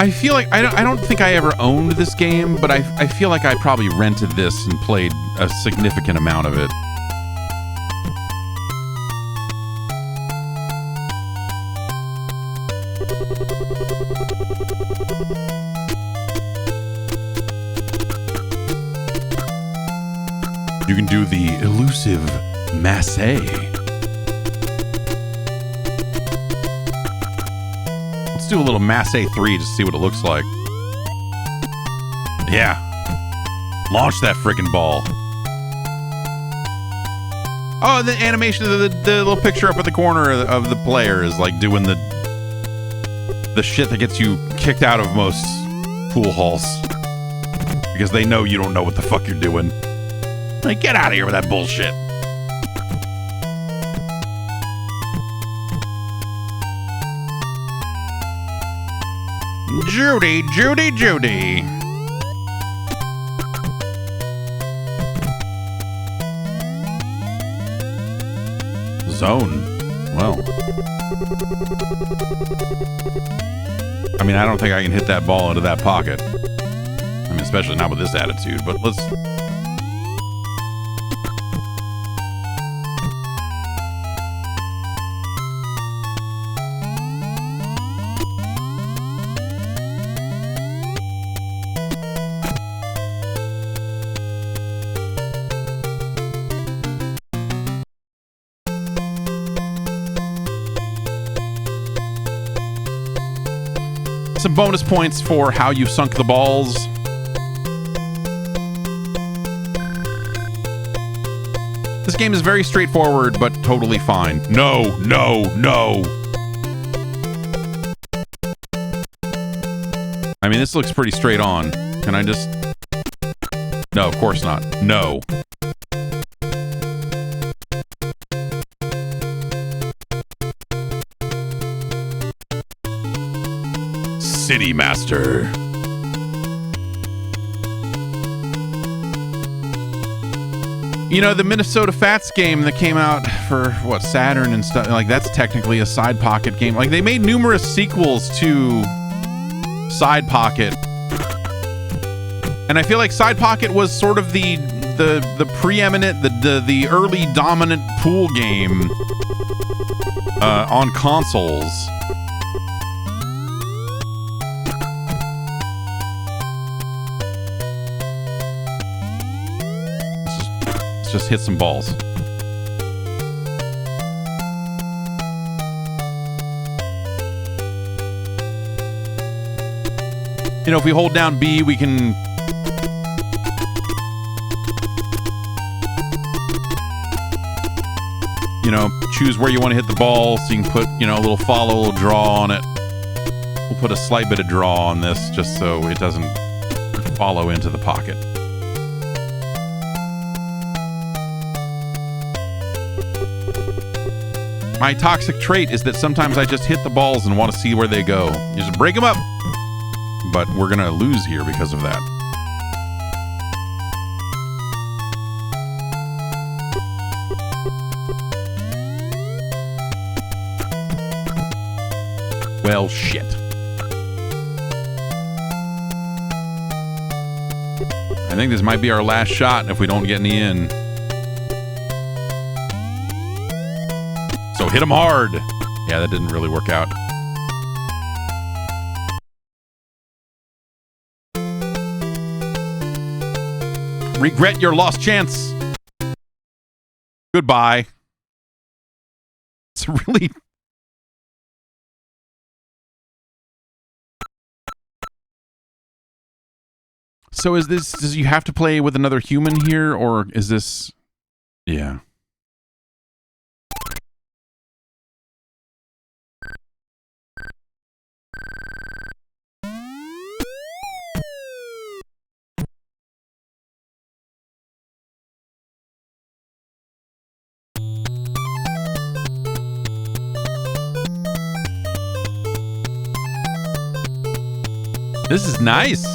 I feel like I don't think I ever owned this game, but I feel like I probably rented this and played a significant amount of it. You can do the elusive Massé. Let's do a little Massé 3 to see what it looks like. Yeah. Launch that freaking ball. Oh, the animation of the little picture up at the corner of the player is like doing the shit that gets you kicked out of most pool halls. Because they know you don't know what the fuck you're doing. Like, get out of here with that bullshit. Judy, Judy, Judy. Zone. Well. I mean, I don't think I can hit that ball into that pocket. I mean, especially not with this attitude, but let's... Some bonus points for how you sunk the balls. This game is very straightforward, but totally fine. No, no, no. I mean, this looks pretty straight on. Can I just... No, of course not. No. City Master. You know, the Minnesota Fats game that came out for, what, Saturn and stuff, like, that's technically a Side Pocket game. Like, they made numerous sequels to Side Pocket. And I feel like Side Pocket was sort of the preeminent, the early dominant pool game on consoles. Let's just hit some balls. You know, if we hold down B, we can... You know, choose where you want to hit the ball, so you can put, you know, a little follow, a little draw on it. We'll put a slight bit of draw on this, just so it doesn't follow into the pocket. My toxic trait is that sometimes I just hit the balls and want to see where they go. You just break them up. But we're going to lose here because of that. Well, shit. I think this might be our last shot if we don't get any in. So hit them hard. Yeah, that didn't really work out. Regret your lost chance. Goodbye. It's really... So is this... Does you have to play with another human here, or is this... Yeah. This is nice.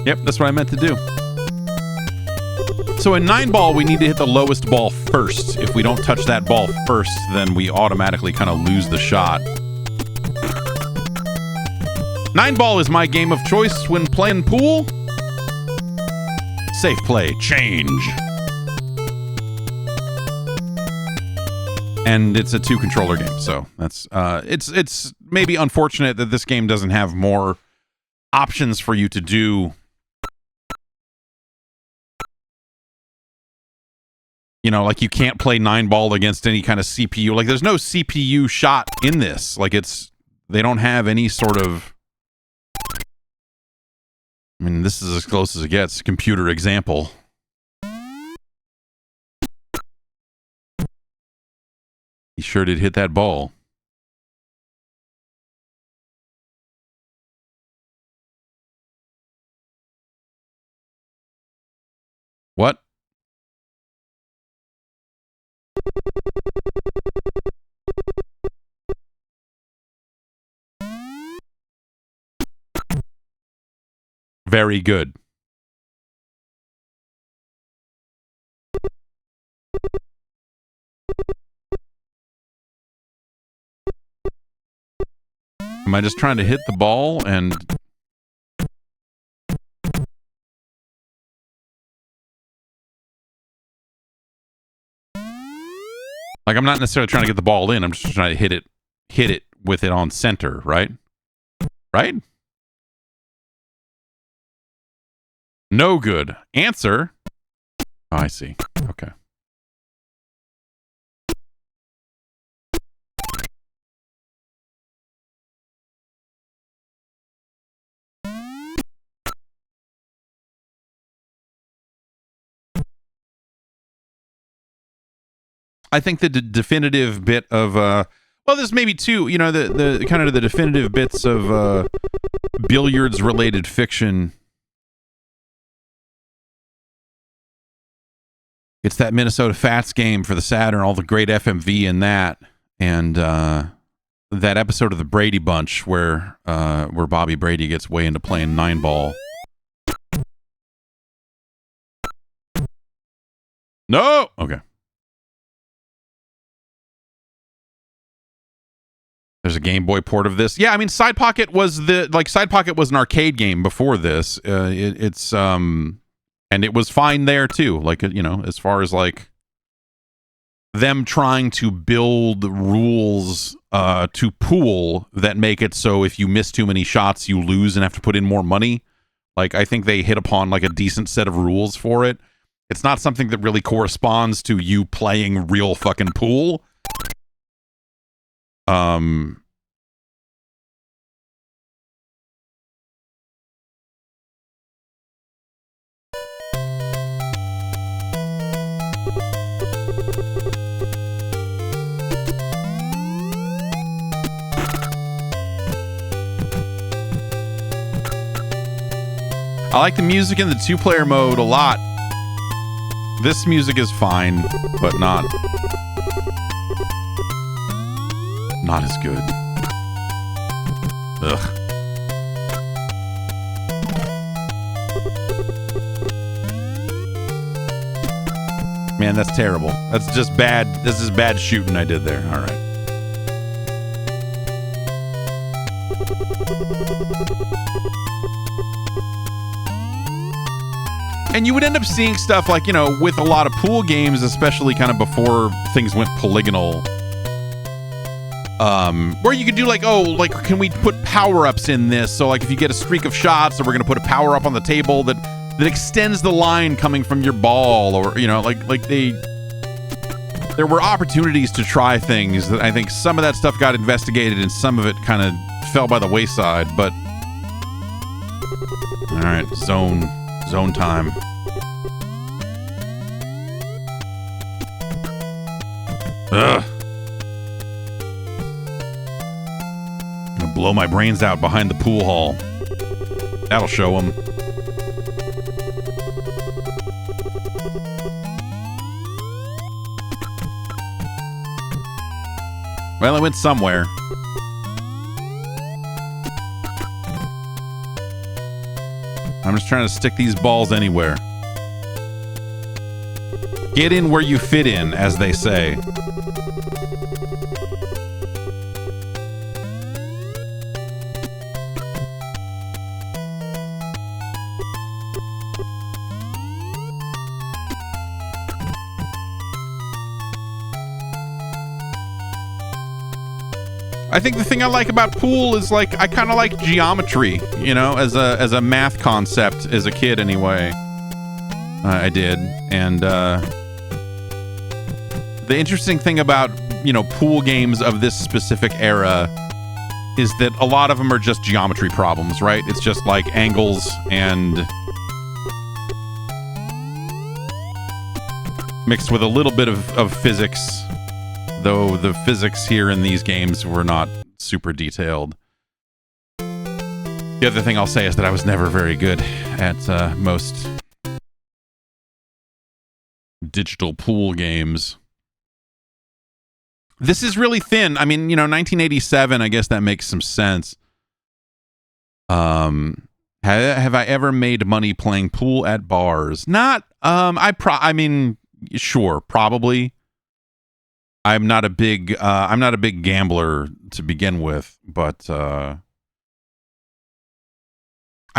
Yep, that's what I meant to do. So in 9-ball, we need to hit the lowest ball first. If we don't touch that ball first, then we automatically kind of lose the shot. 9-ball is my game of choice when playing pool. Safe play, change. And it's a 2-controller game, so that's it's maybe unfortunate that this game doesn't have more options for you to do. You know, like you can't play 9-ball against any kind of CPU. Like there's no CPU shot in this. Like they don't have any sort of... I mean, this is as close as it gets. Computer example. He sure did hit that ball. What? Very good. Am I just trying to hit the ball and... Like, I'm not necessarily trying to get the ball in. I'm just trying to hit it with it on center, right? Right? No good. Answer. Oh, I see. Okay. I think the definitive bit of well, there's maybe two, you know, the kind of the definitive bits of billiards related fiction. It's that Minnesota Fats game for the Saturn, all the great FMV in that, and that episode of the Brady Bunch where Bobby Brady gets way into playing 9-ball. No. Okay. There's a Game Boy port of this. Yeah, I mean, Side Pocket was an arcade game before this. It's and it was fine there too. Like, you know, as far as like them trying to build rules to pool that make it so if you miss too many shots, you lose and have to put in more money. Like, I think they hit upon like a decent set of rules for it. It's not something that really corresponds to you playing real fucking pool. I like the music in the 2-player mode a lot. This music is fine, but not as good. Ugh. Man, that's terrible. That's just bad. This is bad shooting I did there. All right. And you would end up seeing stuff like, you know, with a lot of pool games, especially kind of before things went polygonal, where you could do like, oh, like, can we put power-ups in this? So like if you get a streak of shots, or we're going to put a power-up on the table that extends the line coming from your ball, or, you know, there were opportunities to try things that I think some of that stuff got investigated and some of it kind of fell by the wayside, but all right, zone time. Ugh. I'm gonna blow my brains out behind the pool hall. That'll show them. Well, it went somewhere. I'm just trying to stick these balls anywhere. Get in where you fit in, as they say. I think the thing I like about pool is, like, I kind of like geometry, you know, as a math concept as a kid anyway. I did. And the interesting thing about, you know, pool games of this specific era is that a lot of them are just geometry problems, right? It's just like angles and mixed with a little bit of physics, though the physics here in these games were not super detailed. The other thing I'll say is that I was never very good at most digital pool games. This is really thin. I mean, you know, 1987, I guess that makes some sense. Have I ever made money playing pool at bars? Not, I mean, sure, probably. I'm not a big gambler to begin with, but I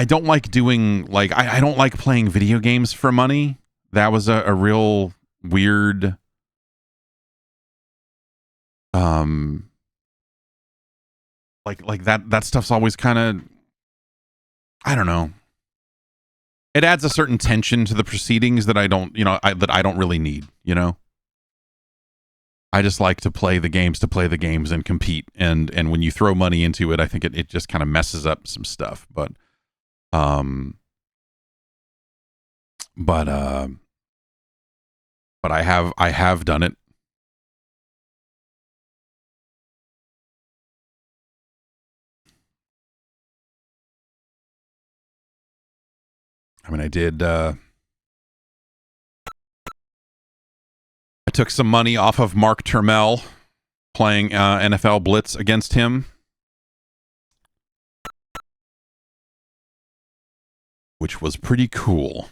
don't like doing, like, I don't like playing video games for money. That was a real weird, like that stuff's always kind of, I don't know. it adds a certain tension to the proceedings that I don't, that I don't really need, I just like to play the games and compete. And when you throw money into it, I think it just kind of messes up some stuff. But I have done it. I mean, I did. I took some money off of Mark Turmel playing NFL Blitz against him, which was pretty cool.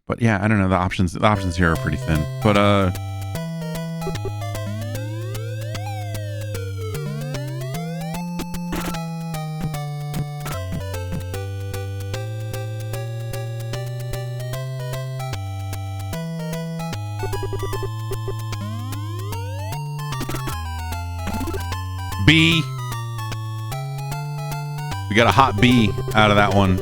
But yeah, I don't know. The options here are pretty thin. But B. We got a hot B out of that one.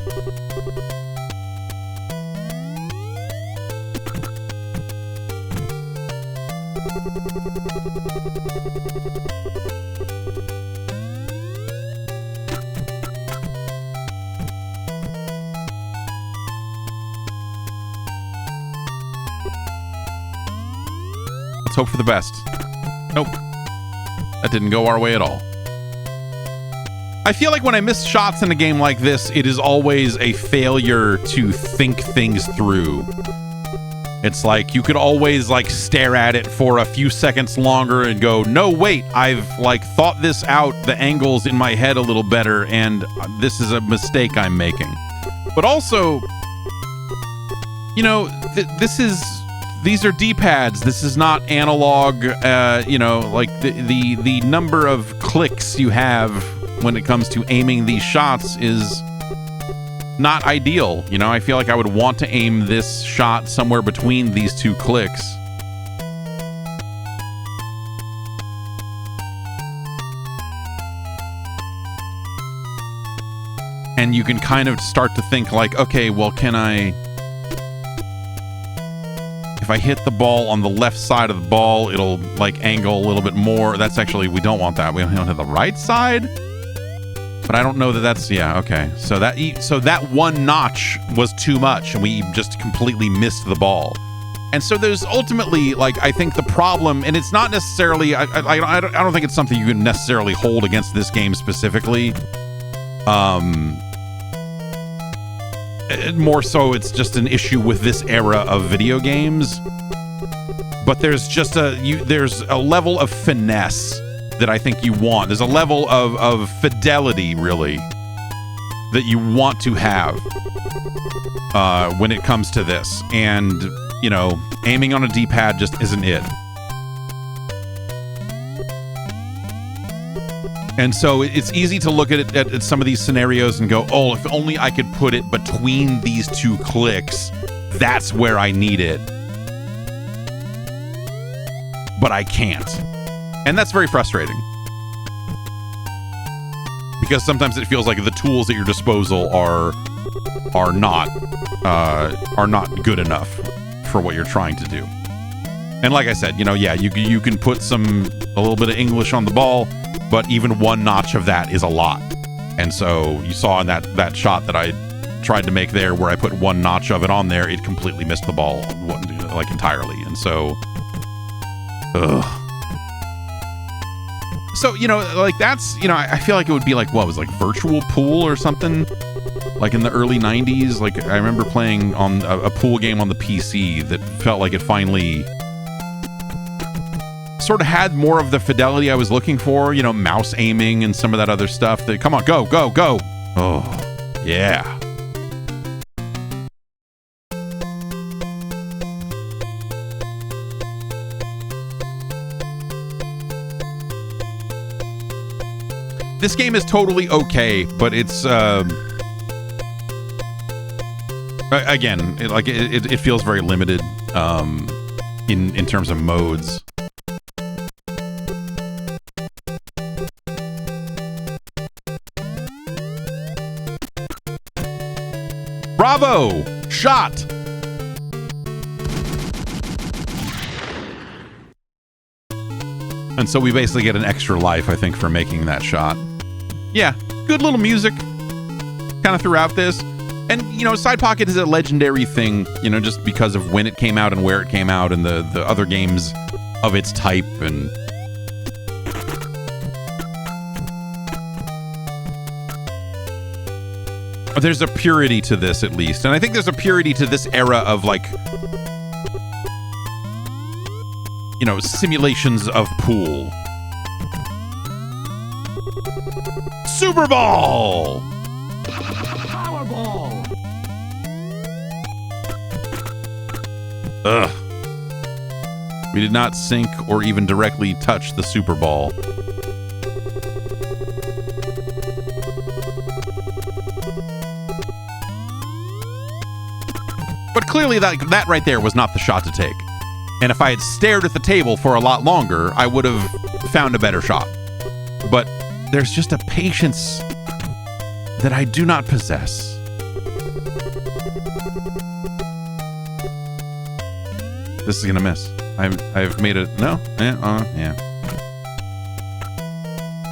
Let's hope for the best. Nope. That didn't go our way at all. I feel like when I miss shots in a game like this, it is always a failure to think things through. It's like you could always like stare at it for a few seconds longer and go, no, wait, I've like thought this out, the angles in my head a little better, and this is a mistake I'm making. But also, these are D-pads. This is not analog, like the number of clicks you have when it comes to aiming these shots is not ideal. I feel like I would want to aim this shot somewhere between these two clicks. And you can kind of start to think like, okay, well, if I hit the ball on the left side of the ball, it'll like angle a little bit more. That's actually, we don't want that. We don't have the right side. But I don't know that that's, yeah, okay. So that one notch was too much, and we just completely missed the ball. And so there's ultimately, like, I think the problem, and it's not necessarily, I don't think it's something you can necessarily hold against this game specifically. More so, it's just an issue with this era of video games. But there's just there's a level of finesse that I think you want. There's a level of fidelity, really, that you want to have when it comes to this. And, aiming on a D-pad just isn't it. And so it's easy to look at some of these scenarios and go, oh, if only I could put it between these two clicks, that's where I need it. But I can't. And that's very frustrating. Because sometimes it feels like the tools at your disposal are not good enough for what you're trying to do. And like I said, you can put a little bit of English on the ball, but even one notch of that is a lot. And so you saw in that shot that I tried to make there, where I put one notch of it on there, it completely missed the ball like entirely. And so, ugh. So, like that's, I feel like it would be like, what was like Virtual Pool or something, like in the early 90s. Like I remember playing on a pool game on the PC that felt like it finally sort of had more of the fidelity I was looking for, mouse aiming and some of that other stuff that, come on, go. Oh, yeah. This game is totally okay, but it's again, it feels very limited. in terms of modes. Bravo! Shot! And so we basically get an extra life, I think, for making that shot. Yeah, good little music kind of throughout this. And, you know, Side Pocket is a legendary thing, you know, just because of when it came out and where it came out and the other games of its type. And there's a purity to this, at least. And I think there's a purity to this era of, like, you know, simulations of pool. Super Ball! Powerball! Ugh. We did not sink or even directly touch the Super Ball. But clearly that right there was not the shot to take. And if I had stared at the table for a lot longer, I would have found a better shot. But there's just a patience that I do not possess. This is gonna miss. I've made it. No? Yeah. Yeah.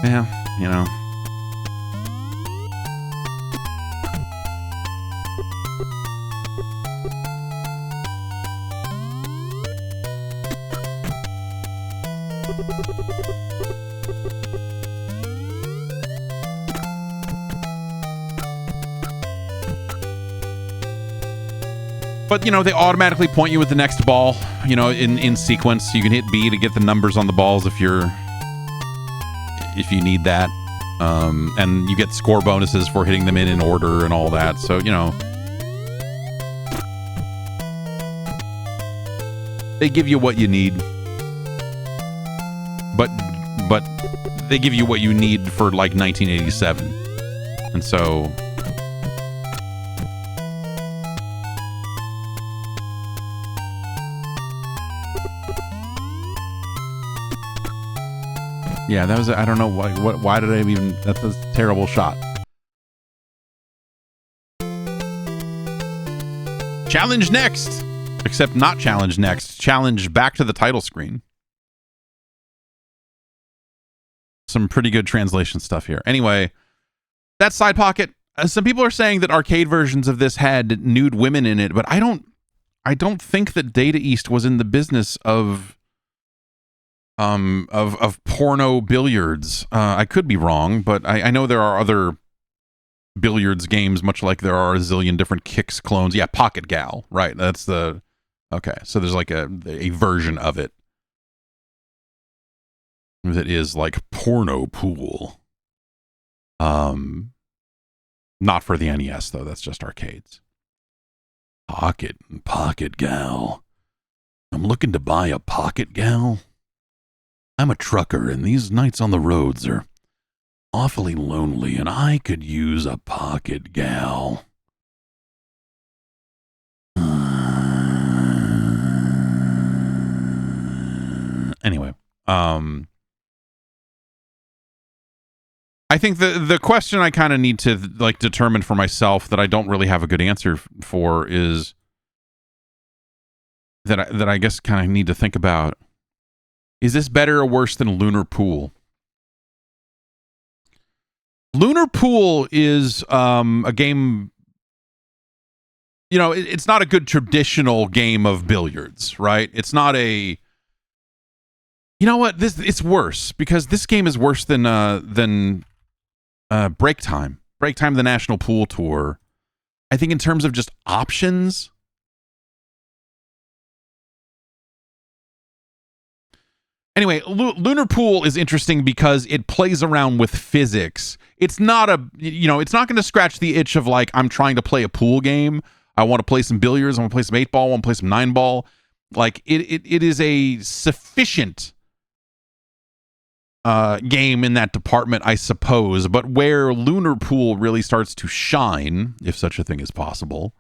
Yeah, you know. But, you know, they automatically point you with the next ball, you know, in sequence. You can hit B to get the numbers on the balls if you need that. And you get score bonuses for hitting them in order and all that. So, you know, they give you what you need. But they give you what you need for, like, 1987. And so... yeah, that was, I don't know why did I even, that's a terrible shot. Challenge next! Except not challenge next. Challenge back to the title screen. Some pretty good translation stuff here. Anyway, that's Side Pocket. Some people are saying that arcade versions of this had nude women in it, but I don't think that Data East was in the business of porno billiards. I could be wrong, but I know there are other billiards games, much like there are a zillion different Kicks clones. Yeah, Pocket Gal, right? That's the... okay, so there's like a version of it that is like porno pool. Not for the NES though. That's just arcades. Pocket Gal. I'm looking to buy a Pocket Gal. I'm a trucker, and these nights on the roads are awfully lonely, and I could use a Pocket Gal. Anyway, I think the question I kind of need to like determine for myself that I don't really have a good answer for is that I guess kind of need to think about. Is this better or worse than Lunar Pool? Lunar Pool is a game, you know, it's not a good traditional game of billiards, right? It's not a... you know what? It's worse, because this game is worse than Break Time. Break Time, the National Pool Tour. I think in terms of just options... anyway, Lunar Pool is interesting because it plays around with physics. It's not it's not going to scratch the itch of like, I'm trying to play a pool game. I want to play some billiards. I want to play some 8-ball. I want to play some 9-ball. Like, it is a sufficient game in that department, I suppose. But where Lunar Pool really starts to shine, if such a thing is possible,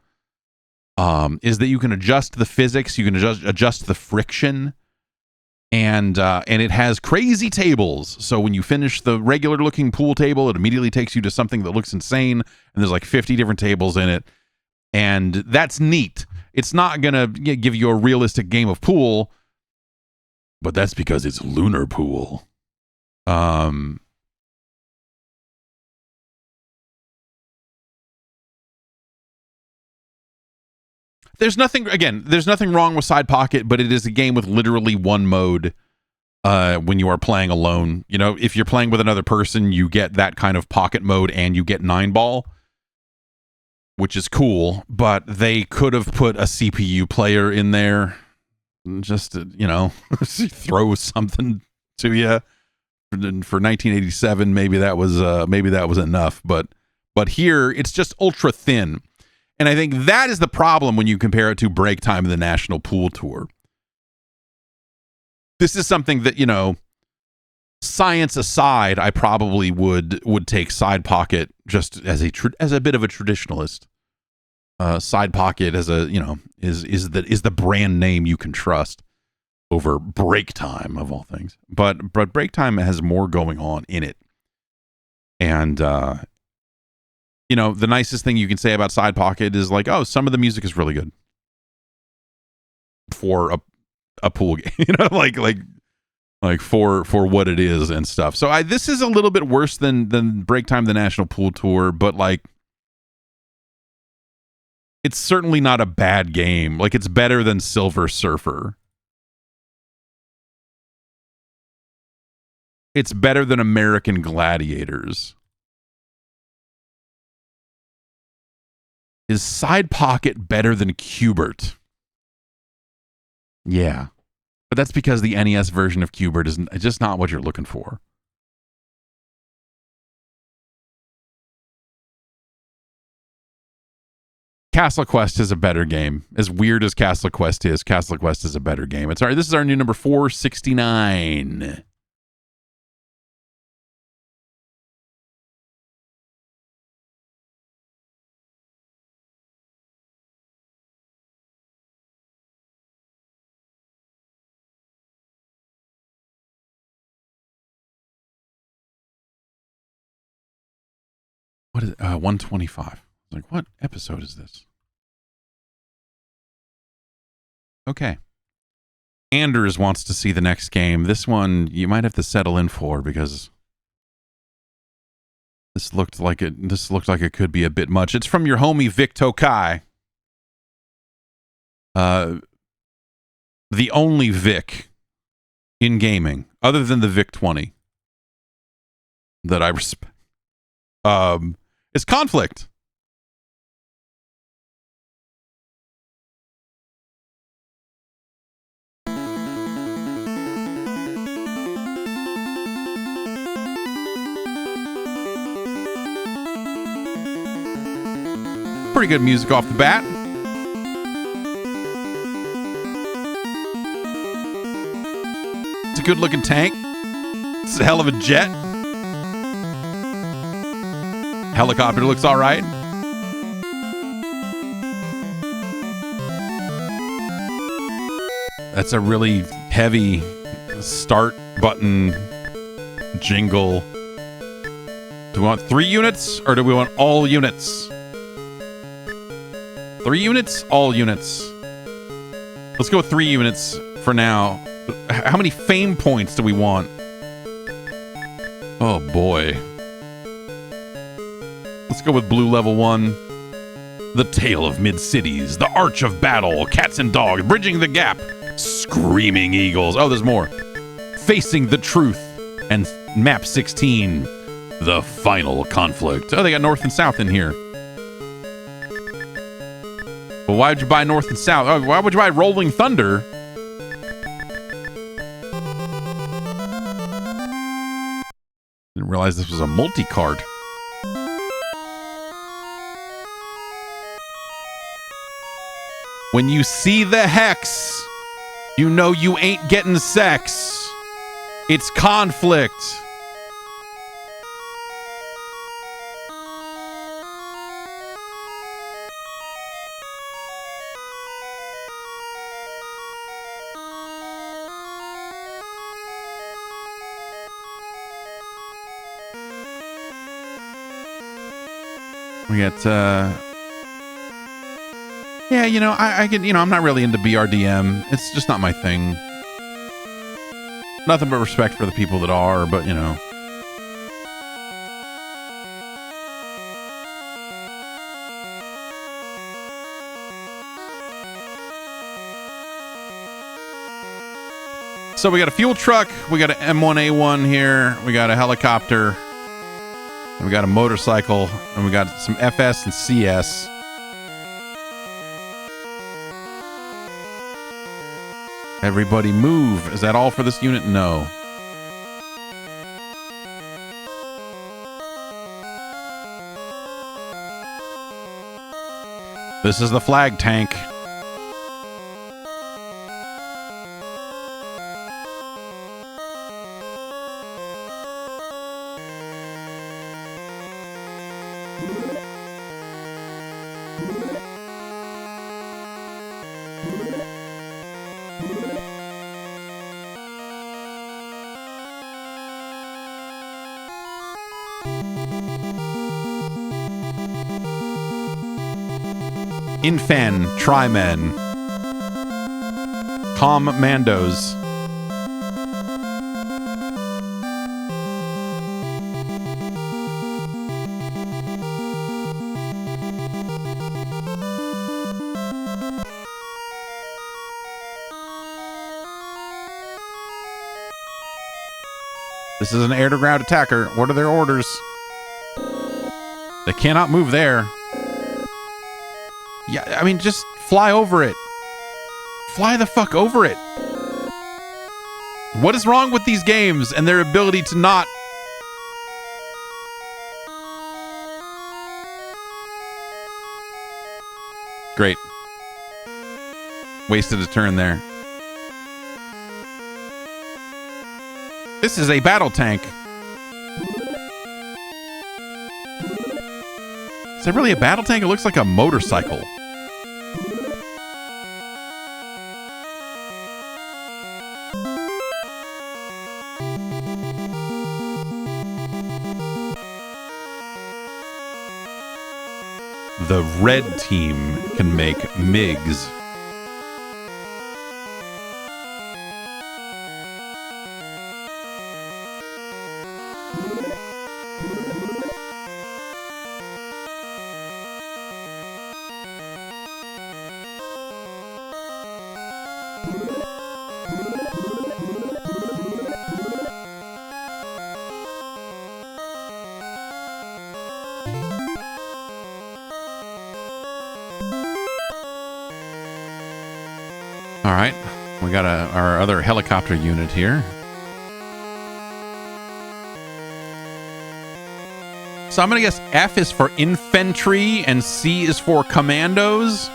is that you can adjust the physics, you can adjust the friction, and it has crazy tables. So when you finish the regular looking pool table, it immediately takes you to something that looks insane, and there's like 50 different tables in it, and that's neat. It's not gonna give you a realistic game of pool, but that's because it's Lunar Pool. There's nothing wrong with Side Pocket, but it is a game with literally one mode when you are playing alone. You know, if you're playing with another person, you get that kind of pocket mode and you get 9-ball, which is cool, but they could have put a CPU player in there just to, you know, throw something to you. For 1987, maybe that was enough, but here it's just ultra thin. And I think that is the problem when you compare it to Break Time and the National Pool Tour. This is something that, you know, science aside, I probably would take Side Pocket just as a bit of a traditionalist. Side Pocket as a, you know, is the brand name you can trust over Break Time of all things. But Break Time has more going on in it. And you know, the nicest thing you can say about Side Pocket is like, oh, some of the music is really good for a pool game, you know, like for what it is and stuff. So this is a little bit worse than Break Time, the National Pool Tour, but like, it's certainly not a bad game. Like, it's better than Silver Surfer. It's better than American Gladiators. Is Side Pocket better than Q*bert? Yeah. But that's because the NES version of Q*bert is just not what you're looking for. Castle Quest is a better game. As weird as Castle Quest is a better game. This is our new number 469. What is it? 125. Like, what episode is this? Okay. Anders wants to see the next game. This one you might have to settle in for because this looked like it could be a bit much. It's from your homie Vic Tokai. The only Vic in gaming, other than the Vic 20, that I respect. Is Conflict. Pretty good music off the bat. It's a good looking tank. It's a hell of a jet. Helicopter looks all right. That's a really heavy start button jingle. Do we want 3 units or do we want all units? 3 units? All units. Let's go with 3 units for now. How many fame points do we want? Oh boy. Let's go with blue level 1. The Tale of Mid-Cities, The Arch of Battle, Cats and Dogs, Bridging the Gap, Screaming Eagles. Oh, there's more. Facing the Truth, and Map 16, The Final Conflict. Oh, they got North and South in here. Well, why would you buy North and South? Oh, why would you buy Rolling Thunder? Didn't realize this was a multi-cart. When you see the hex, you know you ain't getting sex. It's Conflict. We get, yeah, you know, I get, you know, I'm not really into BRDM. It's just not my thing. Nothing but respect for the people that are, but, you know. So we got a fuel truck, we got an M1A1 here, we got a helicopter, and we got a motorcycle, and we got some FS and CS. Everybody move. Is that all for this unit? No. This is the flag tank. Infan, Trimen, Commandos. This is an air-to-ground attacker. What are their orders? They cannot move there. Yeah, I mean, just fly over it. Fly the fuck over it. What is wrong with these games and their ability to not... Great. Wasted a turn there. This is a battle tank. Is it really a battle tank? It looks like a motorcycle. The red team can make MiGs. All right, we got our other helicopter unit here. So I'm going to guess F is for infantry and C is for commandos.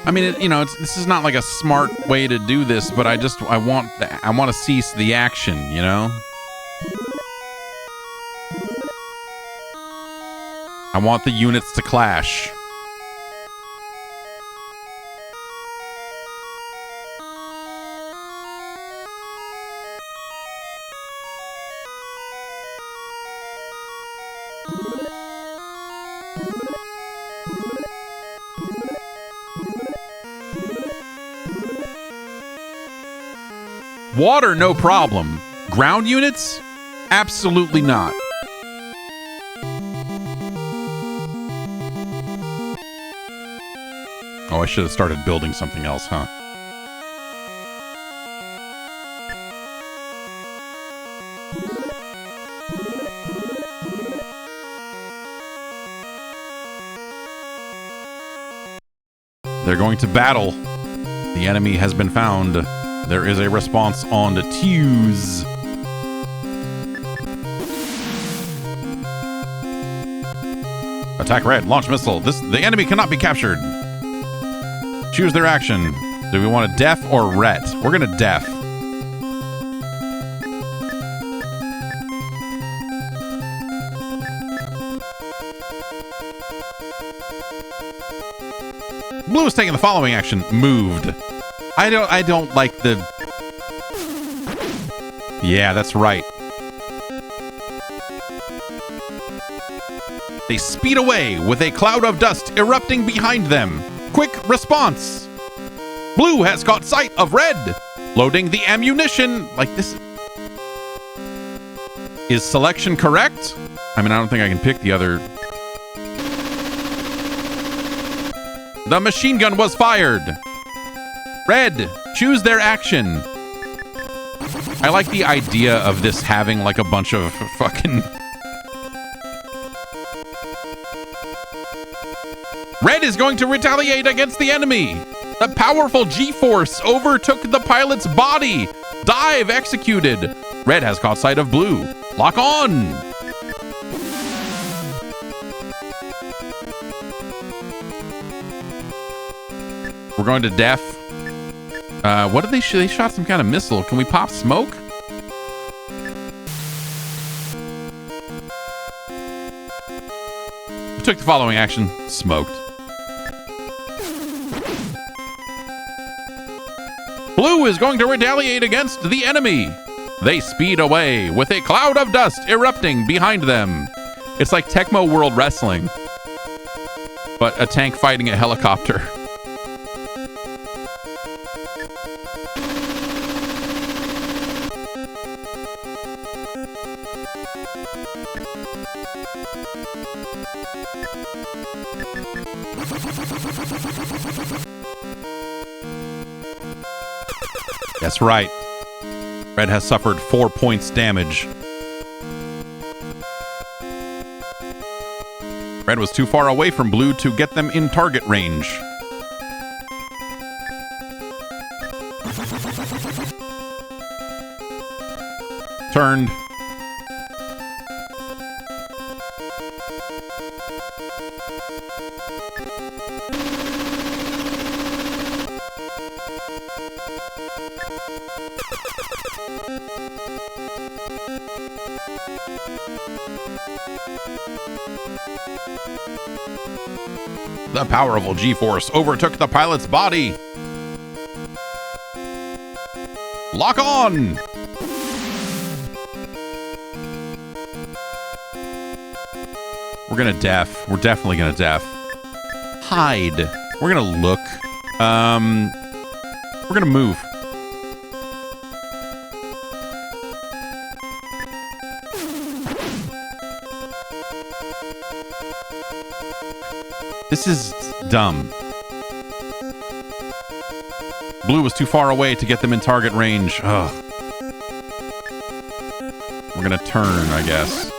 I mean, you know, this is not like a smart way to do this, but I want to cease the action, you know? I want the units to clash. Water, no problem. Ground units? Absolutely not. Oh, I should have started building something else, huh? They're going to battle. The enemy has been found. There is a response on the Tews. Attack red. Launch missile. The enemy cannot be captured. Choose their action. Do we want a def or ret? We're going to def. Blue is taking the following action. Moved. I don't like the... Yeah, that's right. They speed away with a cloud of dust erupting behind them. Quick response. Blue has caught sight of red. Loading the ammunition. Like this. Is selection correct? I mean, I don't think I can pick the other. The machine gun was fired. Red, choose their action. I like the idea of this having like a bunch of fucking... Red is going to retaliate against the enemy. The powerful G-force overtook the pilot's body. Dive executed. Red has caught sight of blue. Lock on. We're going to def. What did they shoot? They shot some kind of missile. Can we pop smoke? We took the following action. Smoked. Blue is going to retaliate against the enemy. They speed away with a cloud of dust erupting behind them. It's like Tecmo World Wrestling, but a tank fighting a helicopter. That's right. Red has suffered 4 points damage. Red was too far away from blue to get them in target range. Turned. The powerful G-force overtook the pilot's body. Lock on! We're gonna def. We're definitely gonna def. Hide. We're gonna look. We're gonna move. This is dumb. Blue was too far away to get them in target range. Ugh. We're gonna turn, I guess.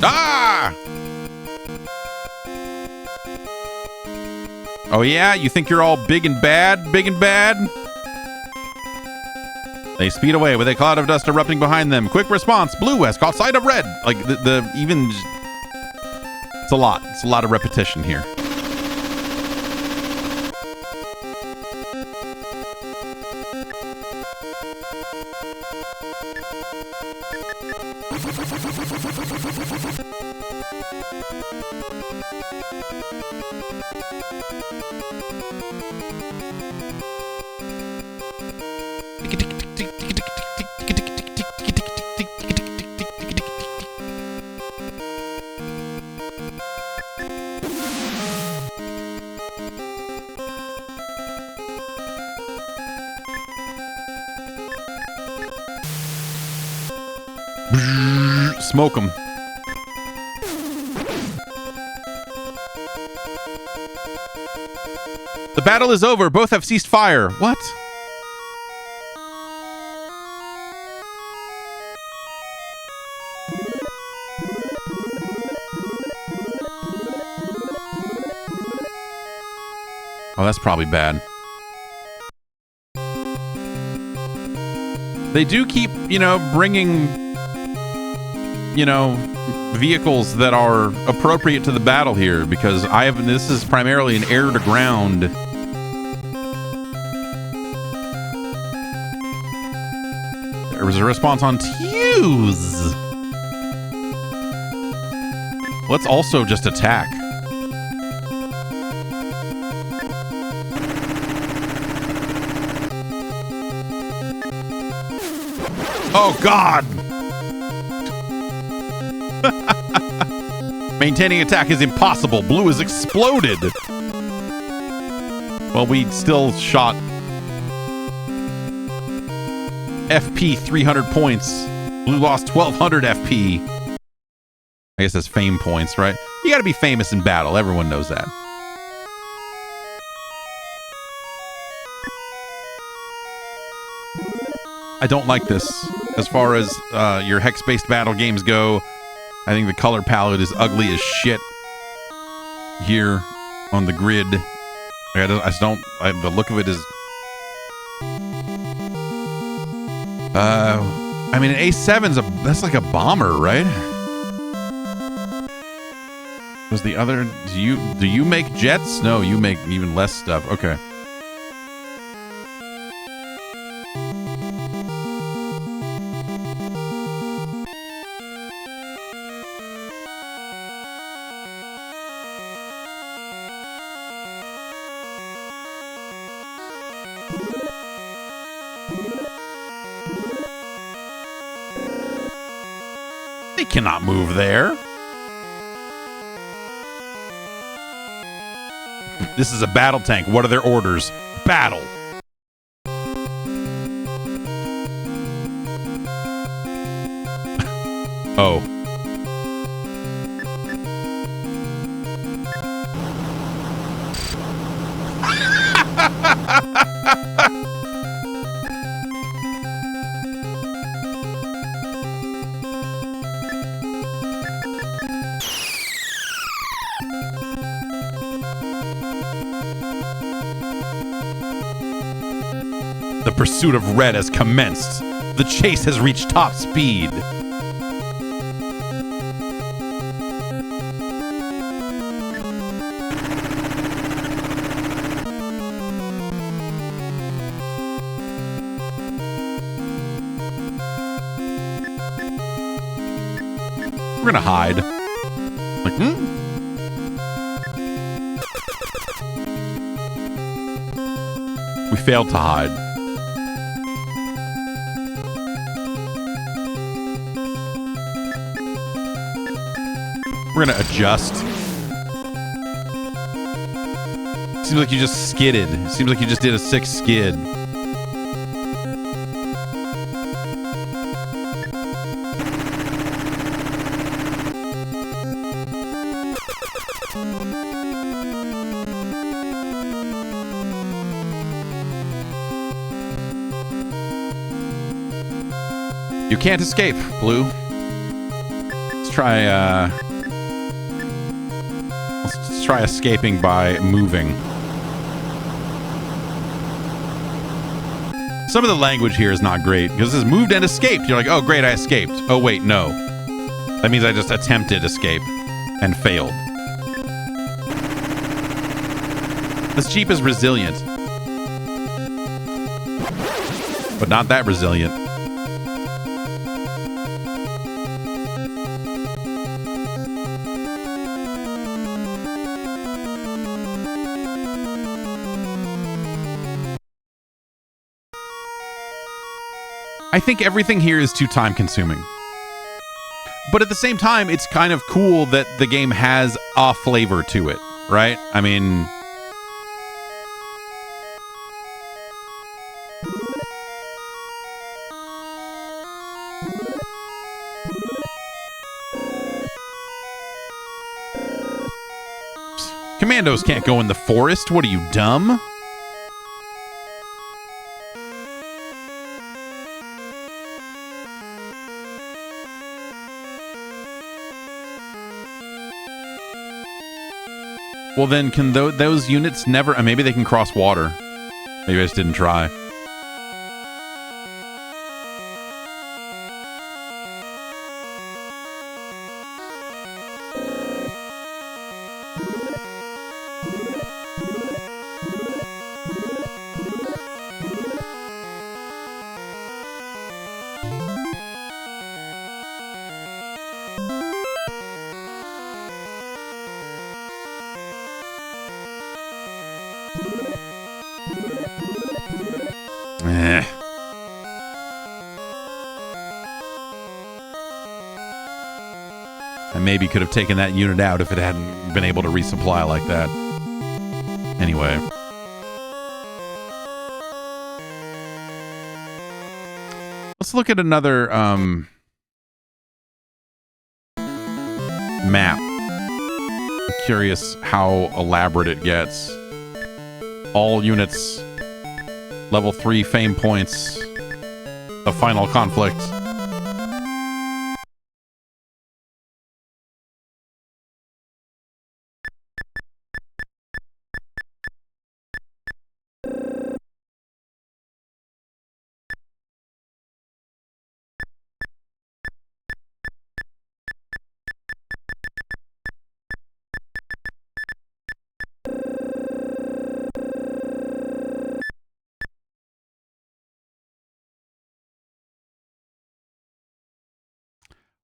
Ah! Oh yeah? You think you're all big and bad? Big and bad? They speed away with a cloud of dust erupting behind them. Quick response. Blue has caught sight of red. Like, the even... It's a lot. It's a lot of repetition here. Smoke them. The battle is over. Both have ceased fire. What? Oh, that's probably bad. They do keep, bringing, vehicles that are appropriate to the battle here, because this is primarily an air to ground. There was a response on Tews. Let's also just attack. Oh, God! Maintaining attack is impossible. Blue has exploded. Well, we still shot FP 300 points. Blue lost 1200 FP. I guess that's fame points, right? You gotta be famous in battle. Everyone knows that. I don't like this. As far as your hex-based battle games go, I think the color palette is ugly as shit here on the grid. The look of it is... I mean, an A7's that's like a bomber, right? Was the other... Do you make jets? No, you make even less stuff. Okay. Cannot move there. This is a battle tank. What are their orders? Battle. Oh. The pursuit of red has commenced. The chase has reached top speed. We're gonna hide. Like, We failed to hide. We're gonna adjust. Seems like you just skidded. Seems like you just did a 6 skid. You can't escape, Blue. Let's try, Let's try escaping by moving. Some of the language here is not great, because it says moved and escaped. You're like, oh, great, I escaped. Oh, wait, no. That means I just attempted escape and failed. This Jeep is resilient. But not that resilient. I think everything here is too time consuming. But at the same time, it's kind of cool that the game has a flavor to it, right? I mean... Commandos can't go in the forest. What are you, dumb? Well, then, can those units never... maybe they can cross water. Maybe I just didn't try. I maybe could have taken that unit out if it hadn't been able to resupply like that. Anyway. Let's look at another map. I'm curious how elaborate it gets. All units, level 3 fame points, a final conflict.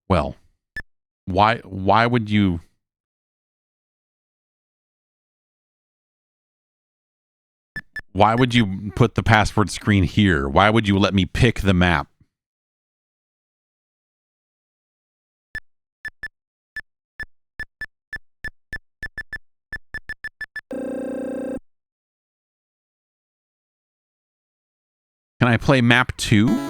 Well, why would you put the password screen here? Why would you let me pick the map? Can I play map 2?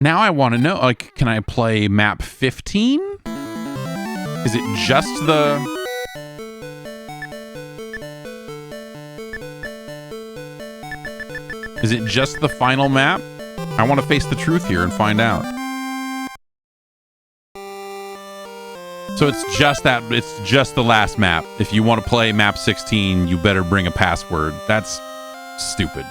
Now I want to know, like, can I play map 15? Is it just the... Is it just the final map? I want to face the truth here and find out. So it's just that, it's just the last map. If you want to play map 16, you better bring a password. That's stupid.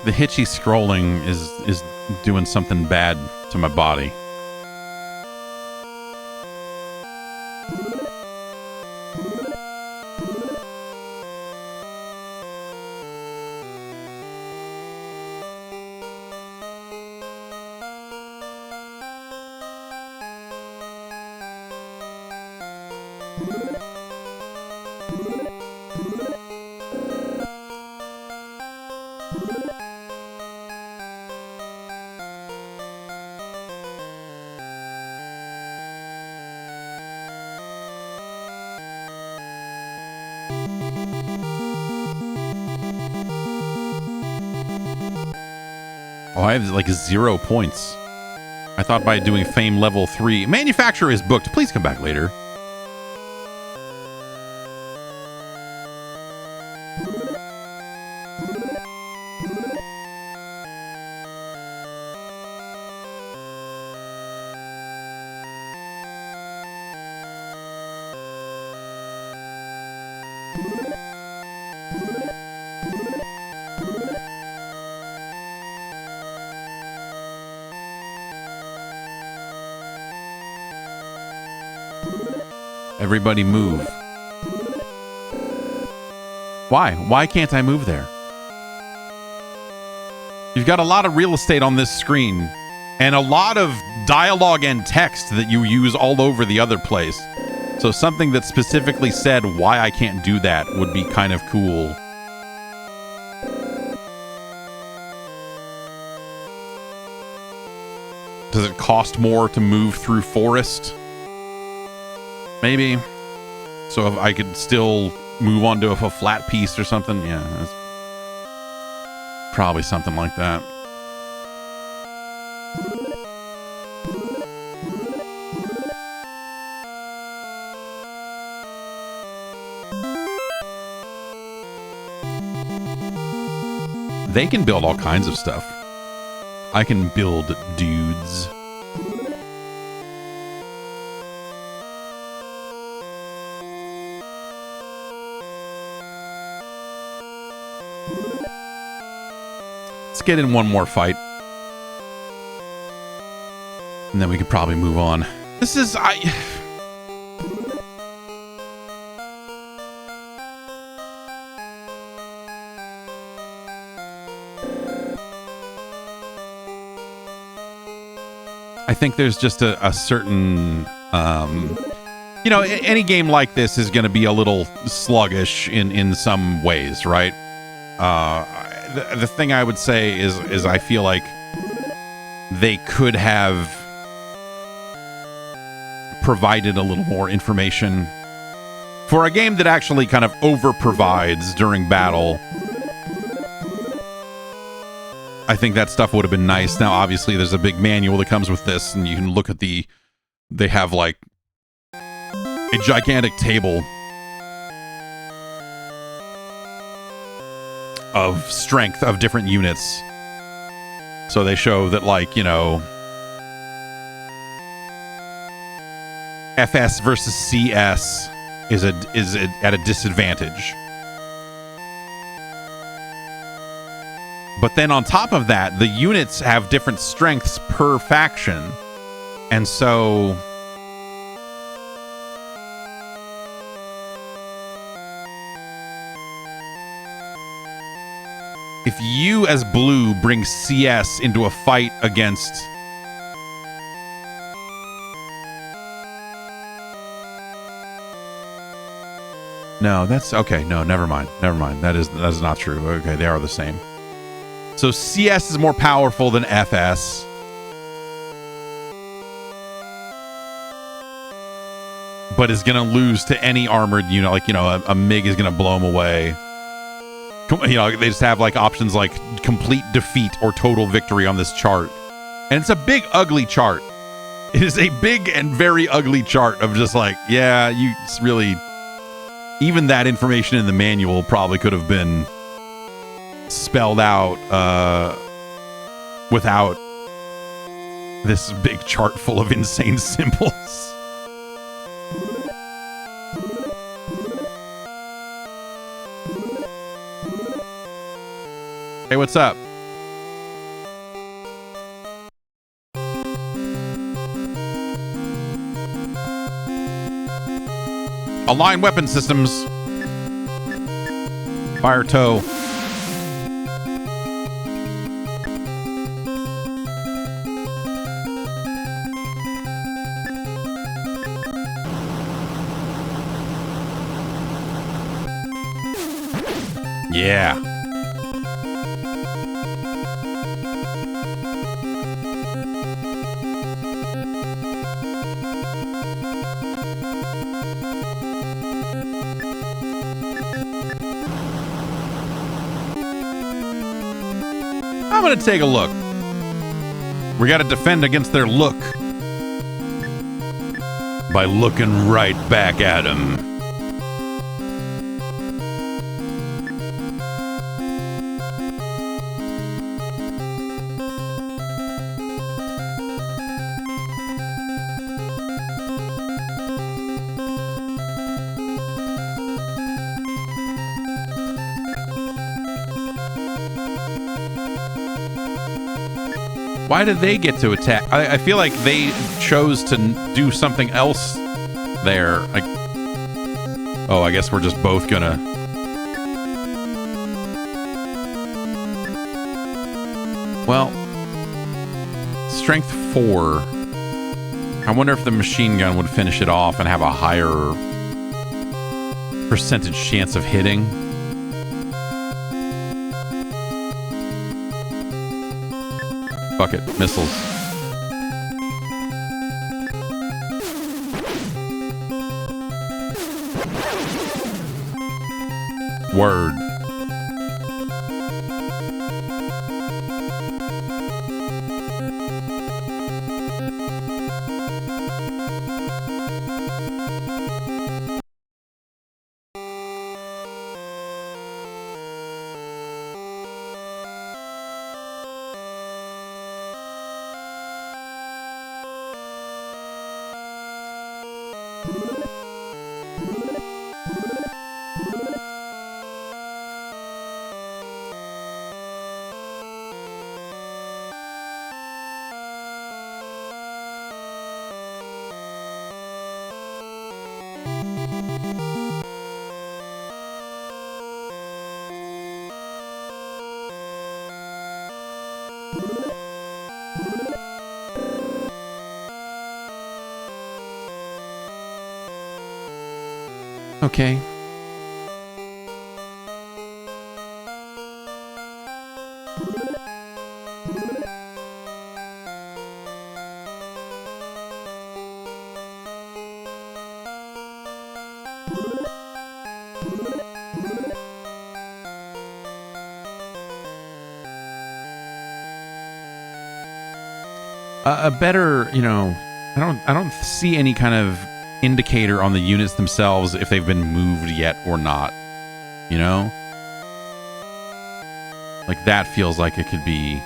The hitchy scrolling is doing something bad to my body. Oh, I have like 0 points. I thought by doing fame level 3. Manufacturer is booked. Please come back later. Everybody move. Why? Why can't I move there? You've got a lot of real estate on this screen and a lot of dialogue and text that you use all over the other place. So something that specifically said why I can't do that would be kind of cool. Does it cost more to move through forest? Maybe. So if I could still move on to a flat piece or something. Yeah, that's probably something like that. They can build all kinds of stuff. I can build dudes. Let's get in one more fight. And then we could probably move on. This is... I think there's just a certain... you know, any game like this is going to be a little sluggish in some ways, right? The thing I would say is I feel like they could have provided a little more information for a game that actually kind of over provides during battle. I think that stuff would have been nice. Now, obviously, there's a big manual that comes with this, and you can look at they have like a gigantic table of strength of different units. So they show that, like, you know, FS versus CS is at a disadvantage. But then on top of that, the units have different strengths per faction. And so if you as blue bring CS into a fight against No, that's okay. No, never mind. That is not true. Okay, they are the same. So CS is more powerful than FS. But is going to lose to any armored unit. Like, you know, a MiG is going to blow them away. You know, they just have like options like complete defeat or total victory on this chart. And it's a big, ugly chart. It is a big and very ugly chart of just like, yeah, you really... Even that information in the manual probably could have been spelled out without this big chart full of insane symbols. Hey, what's up? Align weapon systems. Fire tow. Yeah. I'm gonna take a look. We gotta defend against their look by looking right back at them. Why did they get to attack? I feel like they chose to do something else there. Like, oh, I guess we're just both gonna... Well, strength 4. I wonder if the machine gun would finish it off and have a higher percentage chance of hitting. Fuck it, missiles. Word. Okay. A better, you know, I don't see any kind of indicator on the units themselves if they've been moved yet or not. You know? Like that feels like it could be,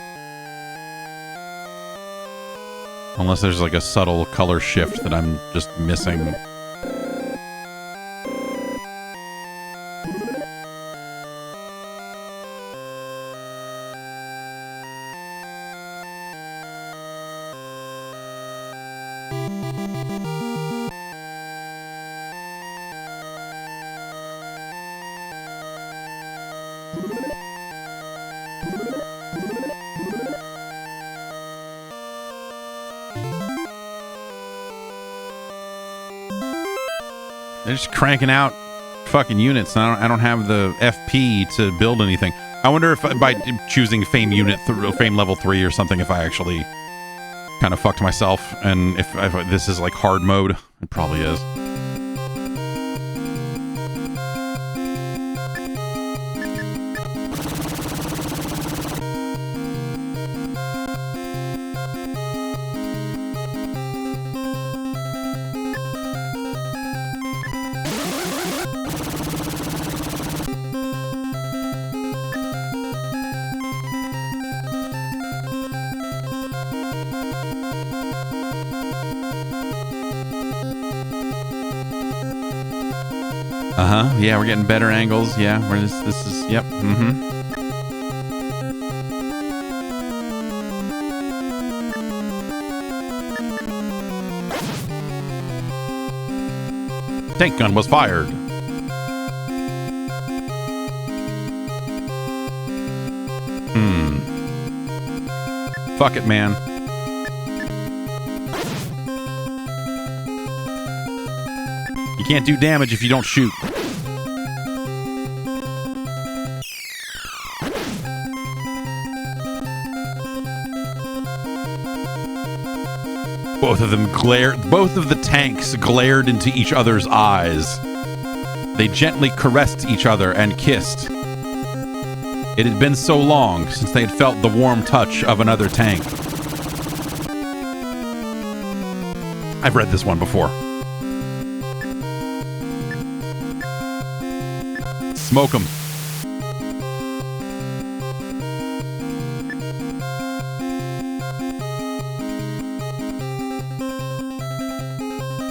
unless there's like a subtle color shift that I'm just missing. They're just cranking out fucking units. I don't have the FP to build anything. I wonder if by choosing fame unit, fame level 3 or something, if I actually kind of fucked myself, and if this is like hard mode. It probably is. Yeah, we're getting better angles. Yeah, we're this is, yep. Tank gun was fired. Fuck it, man. You can't do damage if you don't shoot. Both of the tanks glared into each other's eyes. They gently caressed each other and kissed. It had been so long since they had felt the warm touch of another tank. I've read this one before. Smoke 'em.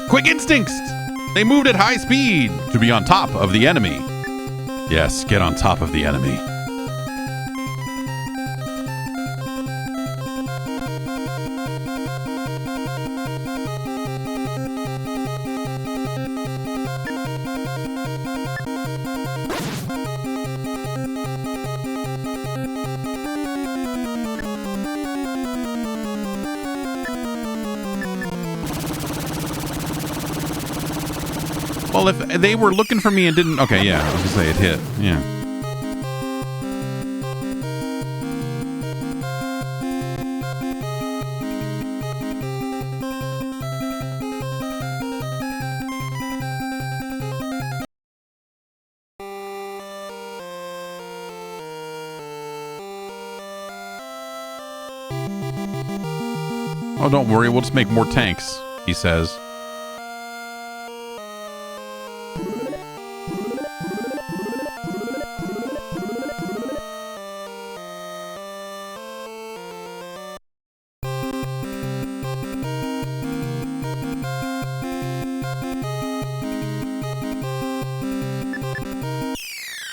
Quick instincts! They moved at high speed to be on top of the enemy. Yes, get on top of the enemy. Well, if they were looking for me and didn't... Okay, yeah, I was gonna say it hit. Yeah. Oh, don't worry, we'll just make more tanks, he says.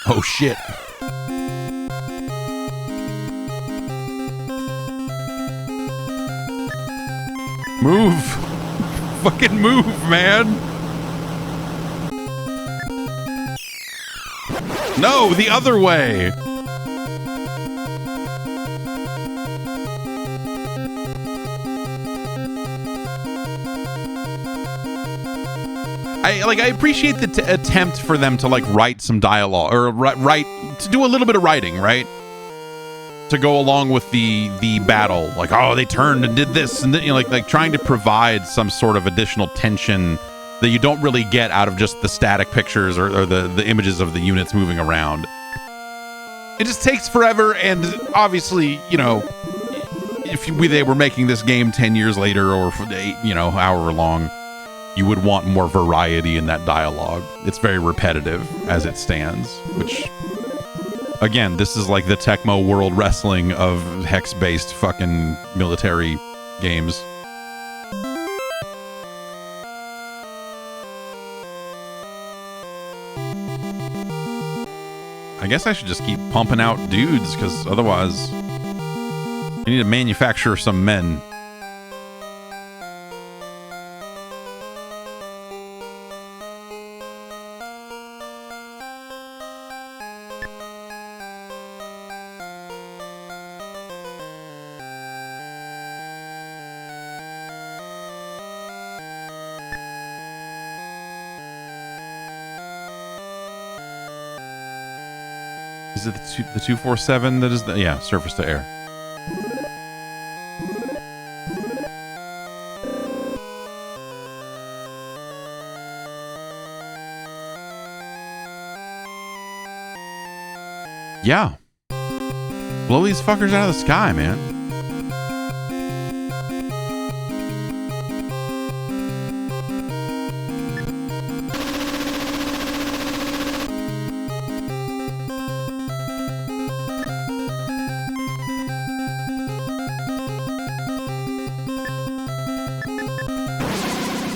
Oh, shit. Move. Fucking move, man. No, the other way. I appreciate the attempt for them to like write some dialogue or write to do a little bit of writing, right? To go along with the battle, like, oh, they turned and did this, and then, you know, like trying to provide some sort of additional tension that you don't really get out of just the static pictures or the images of the units moving around. It just takes forever, and obviously, you know, if they were making this game 10 years later or for 8, you know, however long, you would want more variety in that dialogue. It's very repetitive as it stands, which, again, this is like the Tecmo World Wrestling of hex-based fucking military games. I guess I should just keep pumping out dudes, because otherwise I need to manufacture some men. Is it the 247 that is the, yeah, surface to air. Yeah. Blow these fuckers out of the sky, man.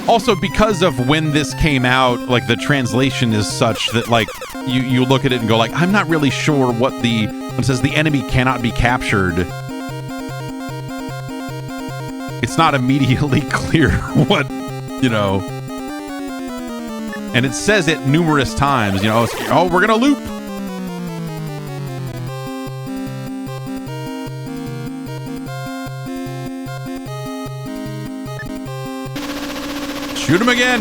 Also, because of when this came out, like the translation is such that like you look at it and go like, I'm not really sure what when it says the enemy cannot be captured. It's not immediately clear what, you know. And it says it numerous times, you know, oh, we're gonna loop. Shoot him again.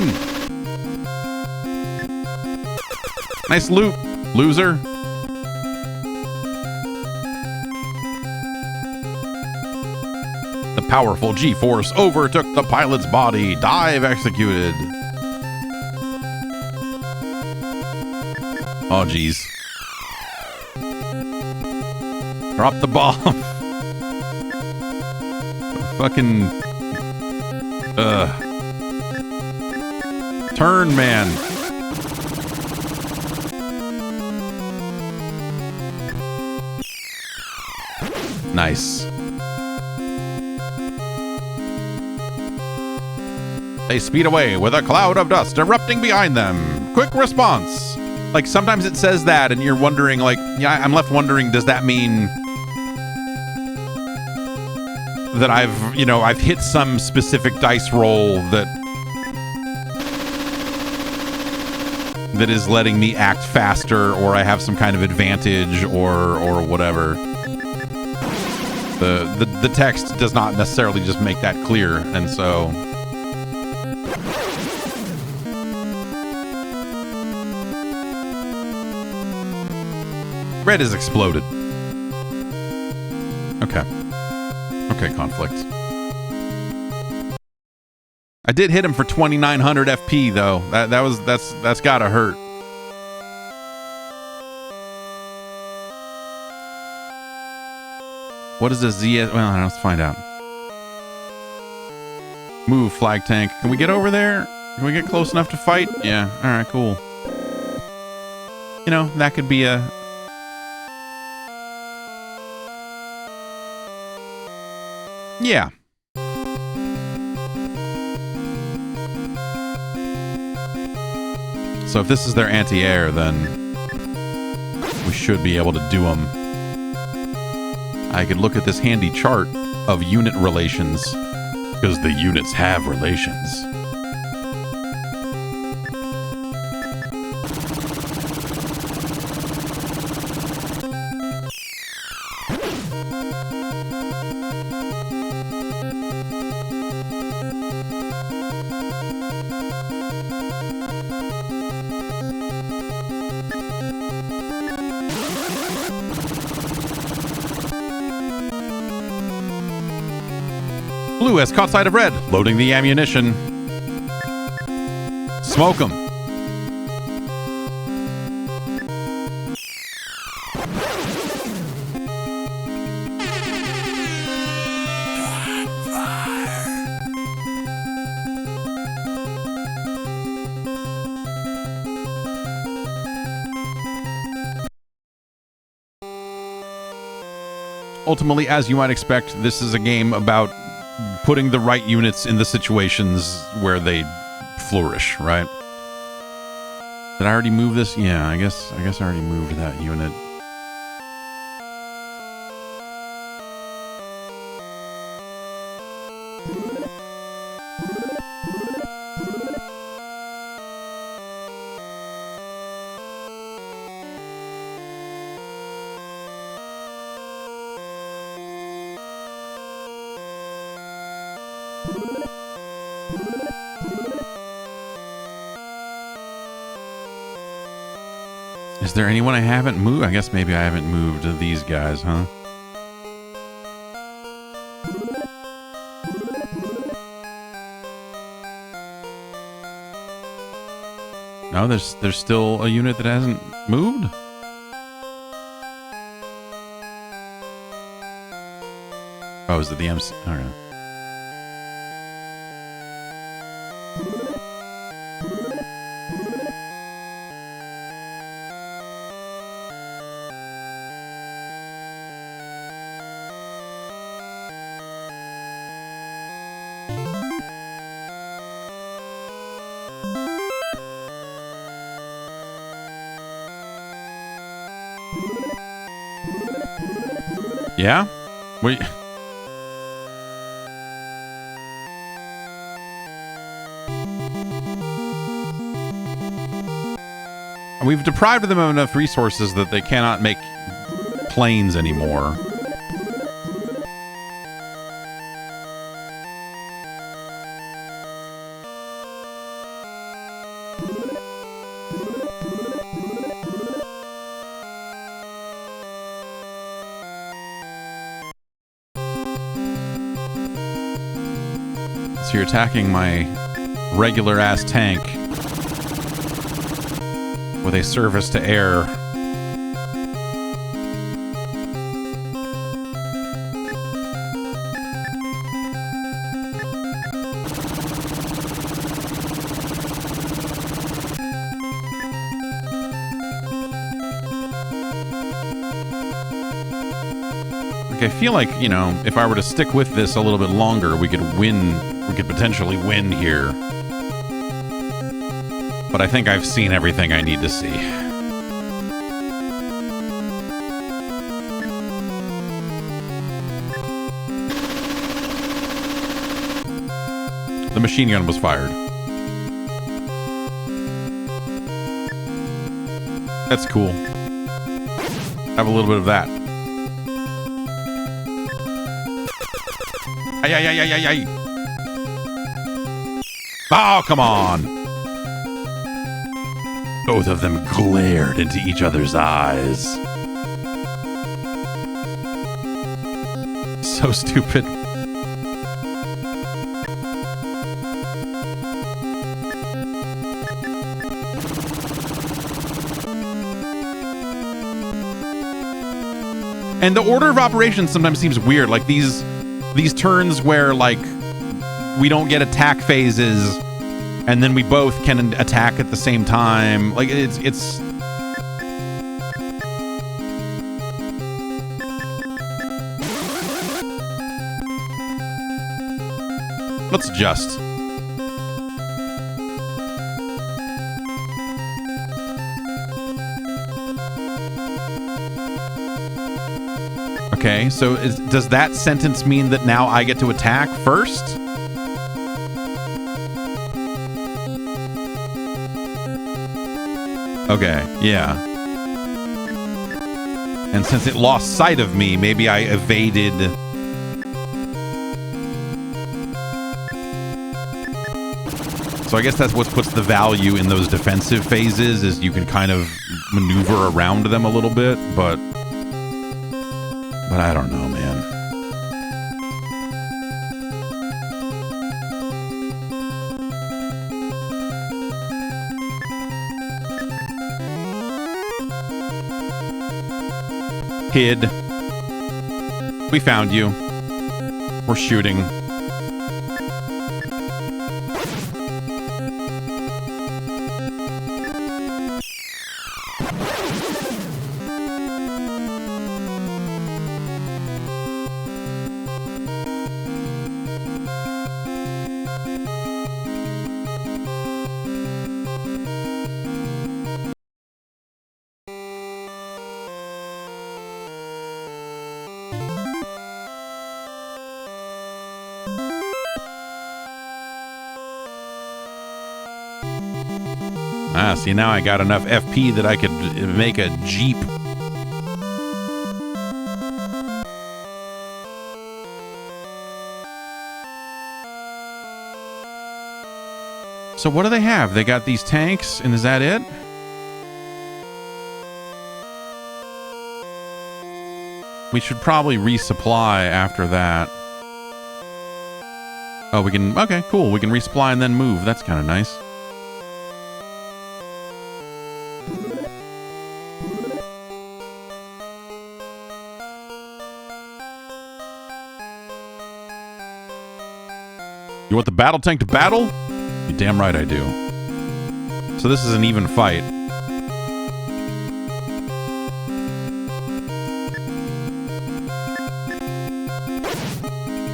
Nice loop, loser. The powerful G-force overtook the pilot's body. Dive executed. Oh, geez. Drop the bomb. Fucking... Turn, man. Nice. They speed away with a cloud of dust erupting behind them. Quick response. Like, sometimes it says that, and you're wondering, like, yeah, I'm left wondering, does that mean that I've hit some specific dice roll that is letting me act faster, or I have some kind of advantage, or whatever. The text does not necessarily just make that clear, and so red is exploded. Okay, conflict. I did hit him for 2,900 FP though. That's gotta hurt. What is a ZS? Well, let's find out. Move, flag tank. Can we get over there? Can we get close enough to fight? Yeah. All right, cool. You know, that could be a... Yeah. So if this is their anti-air, then we should be able to do them. I could look at this handy chart of unit relations, because the units have relations. Blue has caught sight of red. Loading the ammunition. Smoke him. Ultimately, as you might expect, this is a game about putting the right units in the situations where they flourish, right? Did I already move this? Yeah, I guess I already moved that unit. Is there anyone I haven't moved? I guess maybe I haven't moved these guys, huh? No, there's still a unit that hasn't moved? Oh, is it the MC? Okay. Yeah? Wait. We've deprived them of enough resources that they cannot make planes anymore. So you're attacking my regular-ass tank with a service to air. Like, I feel like, you know, if I were to stick with this a little bit longer, we could win. We could potentially win here. But I think I've seen everything I need to see. The machine gun was fired. That's cool. Have a little bit of that. Ay, ay, ay, ay, ay, ay. Oh, come on. Both of them glared into each other's eyes. So stupid. And the order of operations sometimes seems weird. Like these turns where, like, we don't get attack phases and then we both can attack at the same time. Like, it's let's adjust. Okay, so does that sentence mean that now I get to attack first? Okay, yeah. And since it lost sight of me, maybe I evaded. So I guess that's what puts the value in those defensive phases, is you can kind of maneuver around them a little bit, but I don't know, man. kid. We found you. We're shooting. Ah, see, now I got enough FP that I could make a Jeep. So what do they have? They got these tanks, and is that it? We should probably resupply after that. Oh, we can... Okay, cool. We can resupply and then move. That's kind of nice. You want the battle tank to battle? You're damn right I do. So this is an even fight.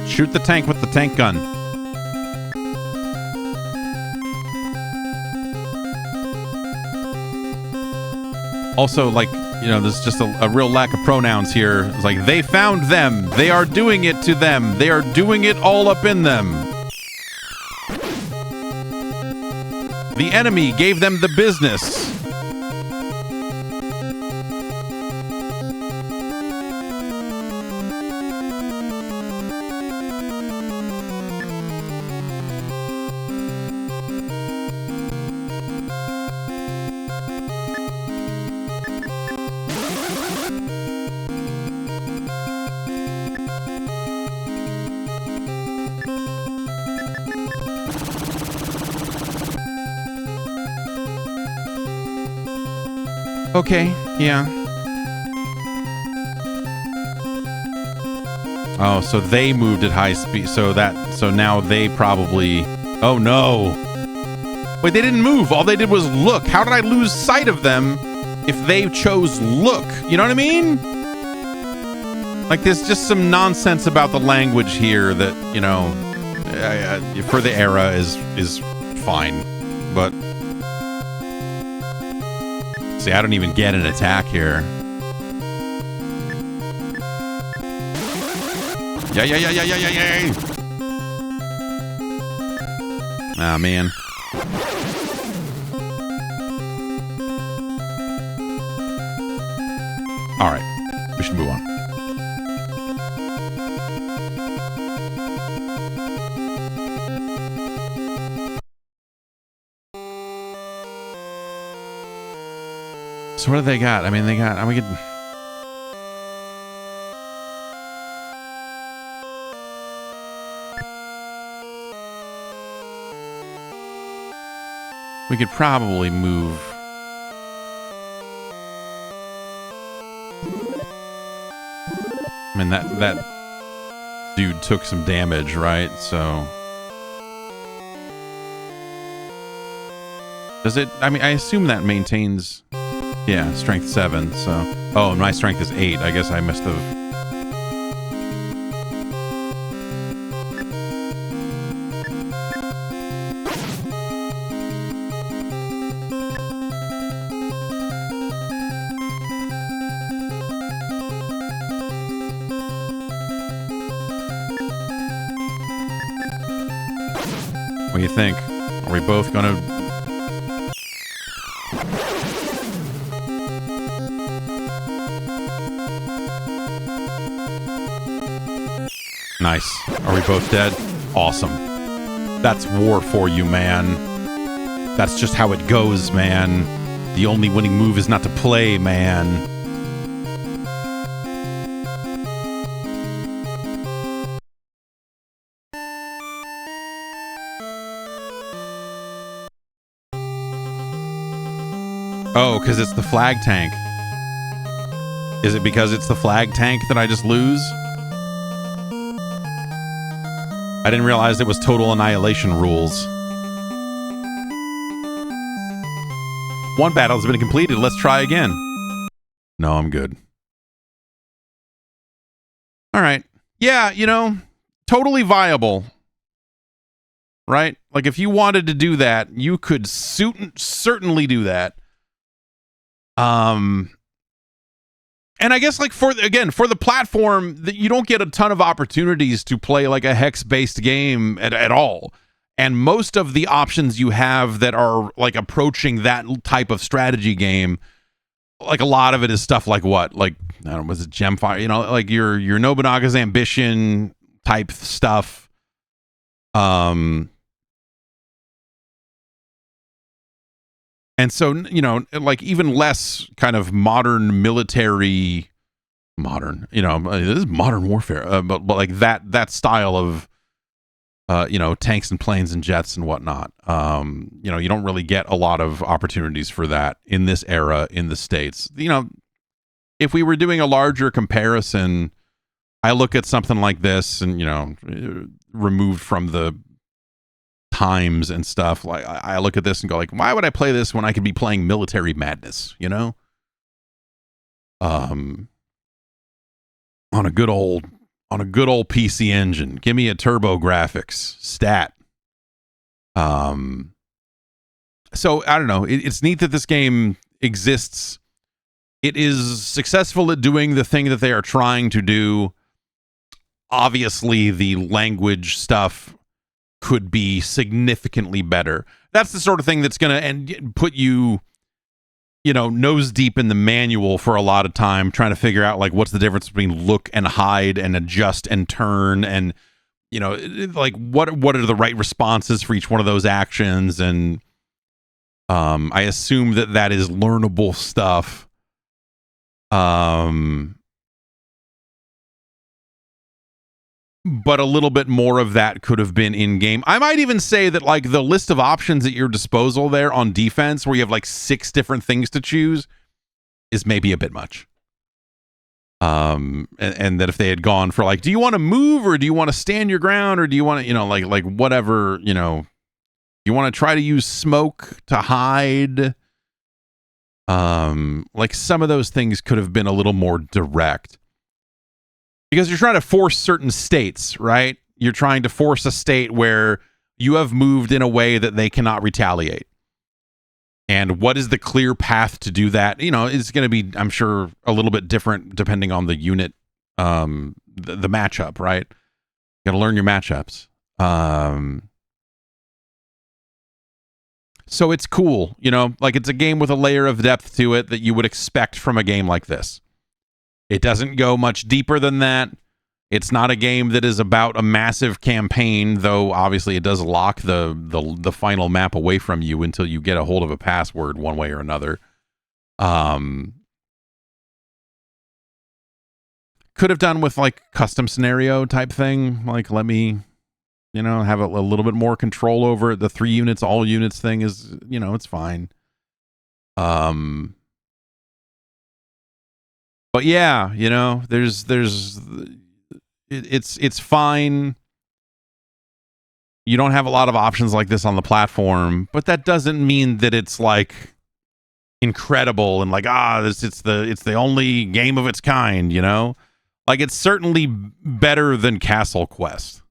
Shoot the tank with the tank gun. Also, like, you know, there's just a real lack of pronouns here. It's like, they found them. They are doing it to them. They are doing it all up in them. The enemy gave them the business. Okay, yeah. Oh, so they moved at high speed. So now they probably... Oh, no. Wait, they didn't move. All they did was look. How did I lose sight of them if they chose look? You know what I mean? Like, there's just some nonsense about the language here that, you know, for the era is fine. But... See, I don't even get an attack here. Yeah. Ah, man. All right. We should move on. So what do they got? I mean, they got... we could... We could probably move... I mean, that dude took some damage, right? So... Does it... I mean, I assume that maintains... Yeah, strength 7, so... Oh, and my strength is 8. I guess I must have... What do you think? Are we both gonna... Nice. Are we both dead? Awesome. That's war for you, man. That's just how it goes, man. The only winning move is not to play, man. Oh, because it's the flag tank. Is it because it's the flag tank that I just lose? I didn't realize it was total annihilation rules. One battle has been completed. Let's try again. No, I'm good. All right. Yeah, you know, totally viable. Right? Like, if you wanted to do that, you could certainly do that. And I guess, like, for the platform, that you don't get a ton of opportunities to play like a hex-based game at all. And most of the options you have that are like approaching that type of strategy game, like a lot of it is stuff like what? Like, I don't know, was it Gemfire? You know, like your Nobunaga's Ambition type stuff. And so, you know, like even less kind of modern, you know, this is modern warfare, but like that style of, you know, tanks and planes and jets and whatnot. You know, you don't really get a lot of opportunities for that in this era in the States. You know, if we were doing a larger comparison, I look at something like this and, you know, removed from the times and stuff, like I look at this and go like, why would I play this when I could be playing Military Madness, you know? On a good old PC engine. Give me a turbo graphics stat. So I don't know. It's neat that this game exists. It is successful at doing the thing that they are trying to do. Obviously, the language stuff could be significantly better. That's the sort of thing that's going to put you, you know, nose deep in the manual for a lot of time, trying to figure out like what's the difference between look and hide and adjust and turn, and, you know, like what are the right responses for each one of those actions. And I assume that is learnable stuff. But a little bit more of that could have been in game. I might even say that like the list of options at your disposal there on defense, where you have like 6 different things to choose, is maybe a bit much. And that if they had gone for like, do you want to move or do you want to stand your ground, or do you want to, you know, like whatever, you know, you want to try to use smoke to hide. Like some of those things could have been a little more direct. Because you're trying to force certain states, right? You're trying to force a state where you have moved in a way that they cannot retaliate. And what is the clear path to do that? You know, it's going to be, I'm sure, a little bit different depending on the unit, the matchup, right? You got to learn your matchups. So it's cool, you know, like it's a game with a layer of depth to it that you would expect from a game like this. It doesn't go much deeper than that. It's not a game that is about a massive campaign, though obviously it does lock the final map away from you until you get a hold of a password one way or another. Could have done with like custom scenario type thing. Like, let me, you know, have a little bit more control over it. The 3 units, all units thing is, you know, it's fine. But yeah, you know, it's fine. You don't have a lot of options like this on the platform, but that doesn't mean that it's like incredible and like, it's the only game of its kind, you know? Like, it's certainly better than Castle Quest.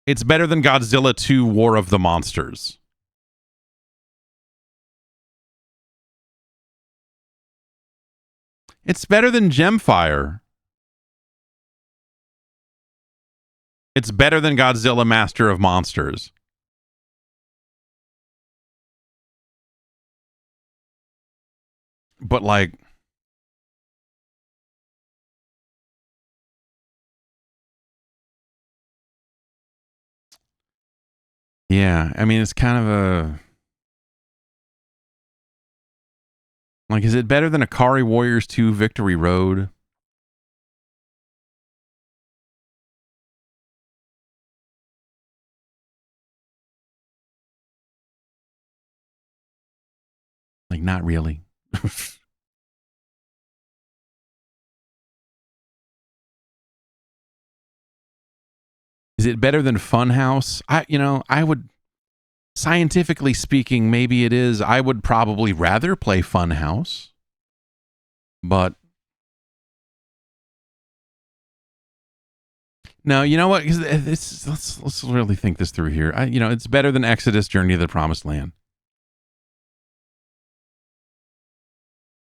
It's better than Godzilla 2 War of the Monsters. It's better than Gemfire. It's better than Godzilla Master of Monsters. But like, yeah, I mean, it's kind of a, like, is it better than Akari Warriors 2 Victory Road? Like, not really. Is it better than Funhouse? I would, scientifically speaking, maybe it is. I would probably rather play Funhouse. But no, you know what? Let's really think this through here. It's better than Exodus: Journey to the Promised Land.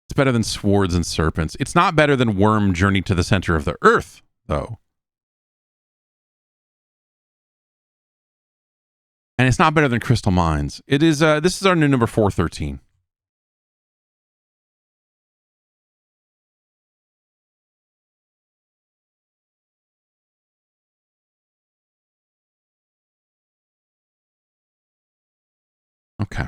It's better than Swords and Serpents. It's not better than Worm: Journey to the Center of the Earth, though. And it's not better than Crystal Mines. It is. This is our new number 413. Okay.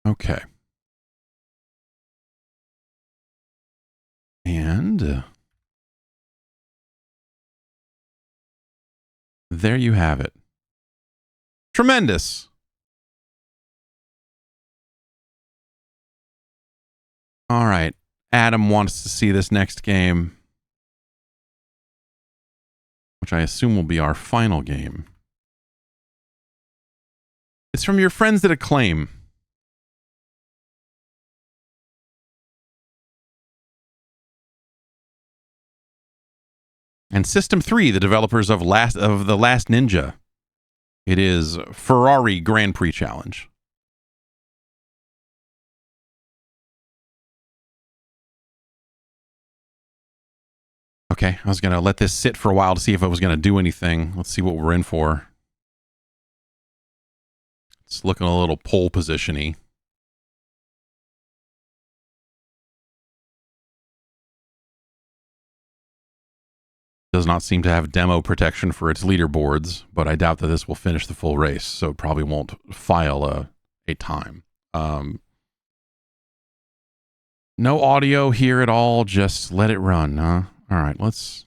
Okay. And there you have it. Tremendous. All right. Adam wants to see this next game, which I assume will be our final game. It's from your friends at Acclaim. And System 3, the developers of The Last Ninja. It is Ferrari Grand Prix Challenge. Okay, I was going to let this sit for a while to see if I was going to do anything. Let's see what we're in for. It's looking a little pole position-y. Does not seem to have demo protection for its leaderboards, but I doubt that this will finish the full race, so it probably won't file a time. No audio here at all, just let it run, huh? All right, let's...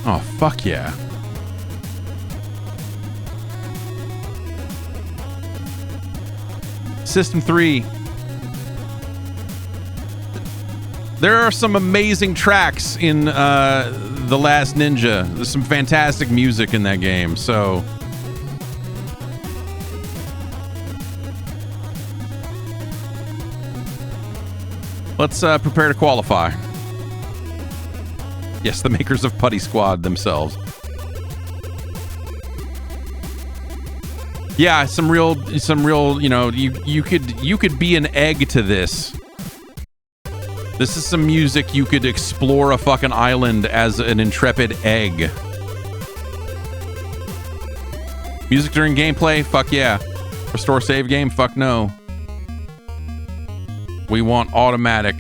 Oh, fuck yeah. System 3. There are some amazing tracks in The Last Ninja. There's some fantastic music in that game, so... Let's prepare to qualify. Yes, the makers of Putty Squad themselves. Yeah, some real, you could be an egg to this. This is some music you could explore a fucking island as an intrepid egg. Music during gameplay? Fuck yeah. Restore save game? Fuck no. We want automatic.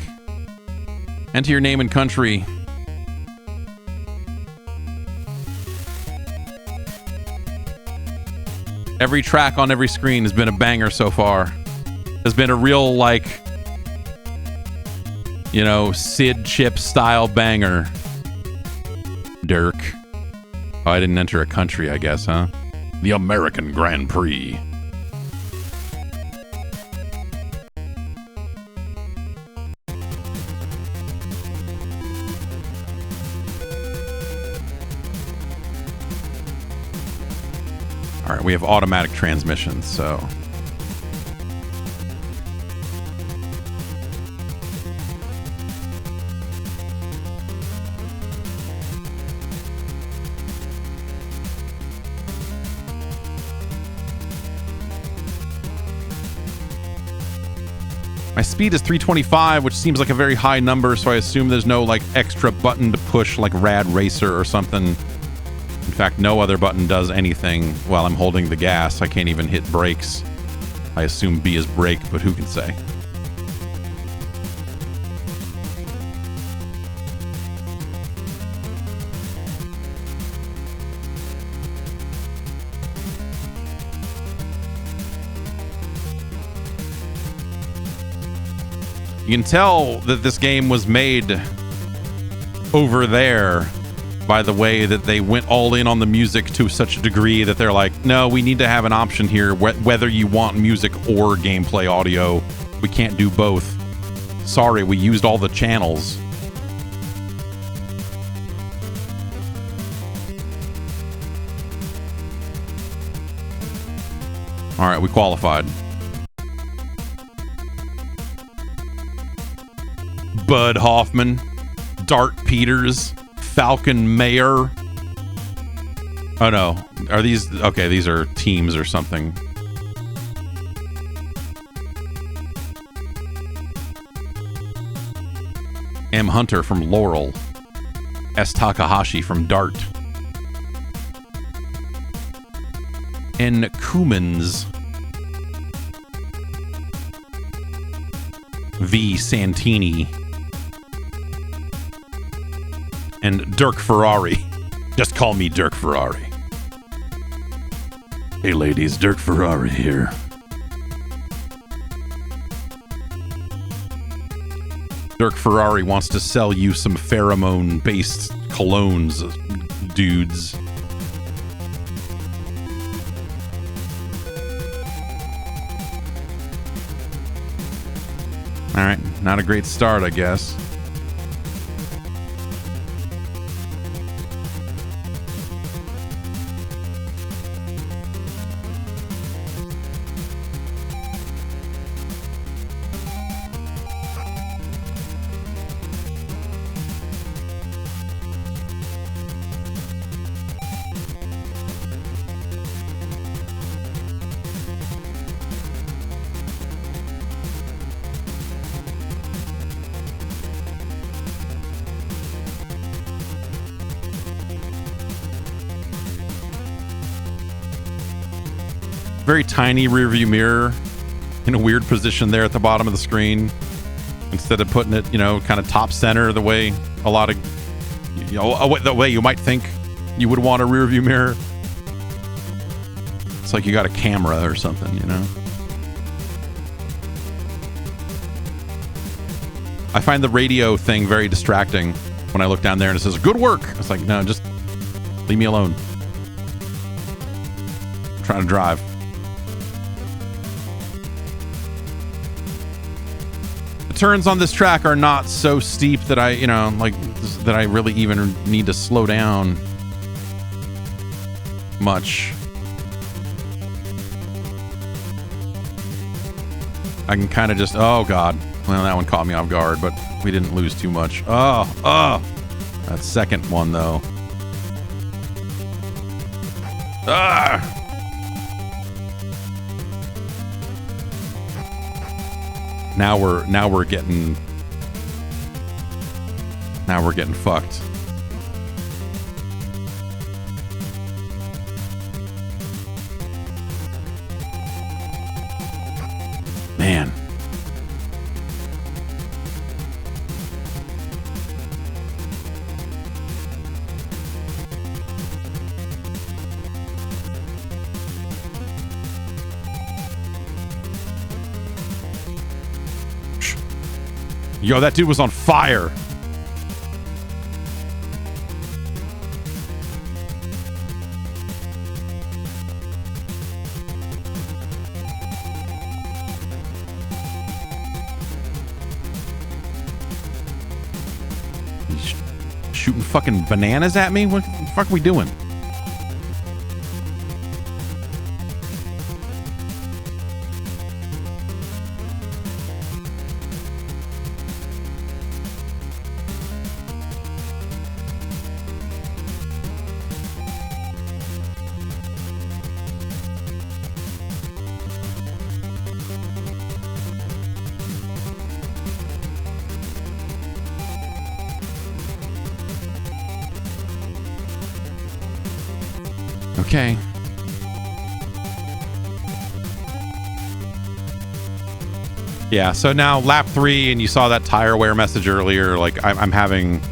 Enter your name and country. Every track on every screen has been a banger so far. Has been a real, Sid Chip style banger. Dirk. Oh, I didn't enter a country, I guess, huh? The American Grand Prix. All right, we have automatic transmissions, so... My speed is 325, which seems like a very high number, so I assume there's no, extra button to push like Rad Racer or something. In fact, no other button does anything while I'm holding the gas. I can't even hit brakes. I assume B is brake, but who can say? You can tell that this game was made over there by the way that they went all in on the music to such a degree that they're like, no, we need to have an option here, whether you want music or gameplay audio. We can't do both. Sorry, we used all the channels. All right, we qualified. Bud Hoffman, Dart Peters, Falcon Mayer. Oh no, are these okay? These are teams or something. M. Hunter from Laurel, S. Takahashi from Dart, N. Kumans, V. Santini, and Dirk Ferrari. Just call me Dirk Ferrari. Hey ladies, Dirk Ferrari here. Dirk Ferrari wants to sell you some pheromone-based colognes, dudes. All right, not a great start, I guess. Very tiny rear view mirror in a weird position there at the bottom of the screen, instead of putting it, you know, kind of top center the way a lot of, you know, the way you might think you would want a rear view mirror. It's like you got a camera or something, you know. I find the radio thing very distracting when I look down there and it says good work. It's like, no, just leave me alone. I'm trying to drive. Turns on this track are not so steep that I, you know, like that I really even need to slow down much. I can kind of just, oh God. Well, that one caught me off guard, but we didn't lose too much. Oh. That second one though. Ah. Now we're getting fucked. Man. Yo, that dude was on fire. He's shooting fucking bananas at me? What the fuck are we doing? Okay. Yeah, so now lap 3, and you saw that tire wear message earlier. Like, I'm having,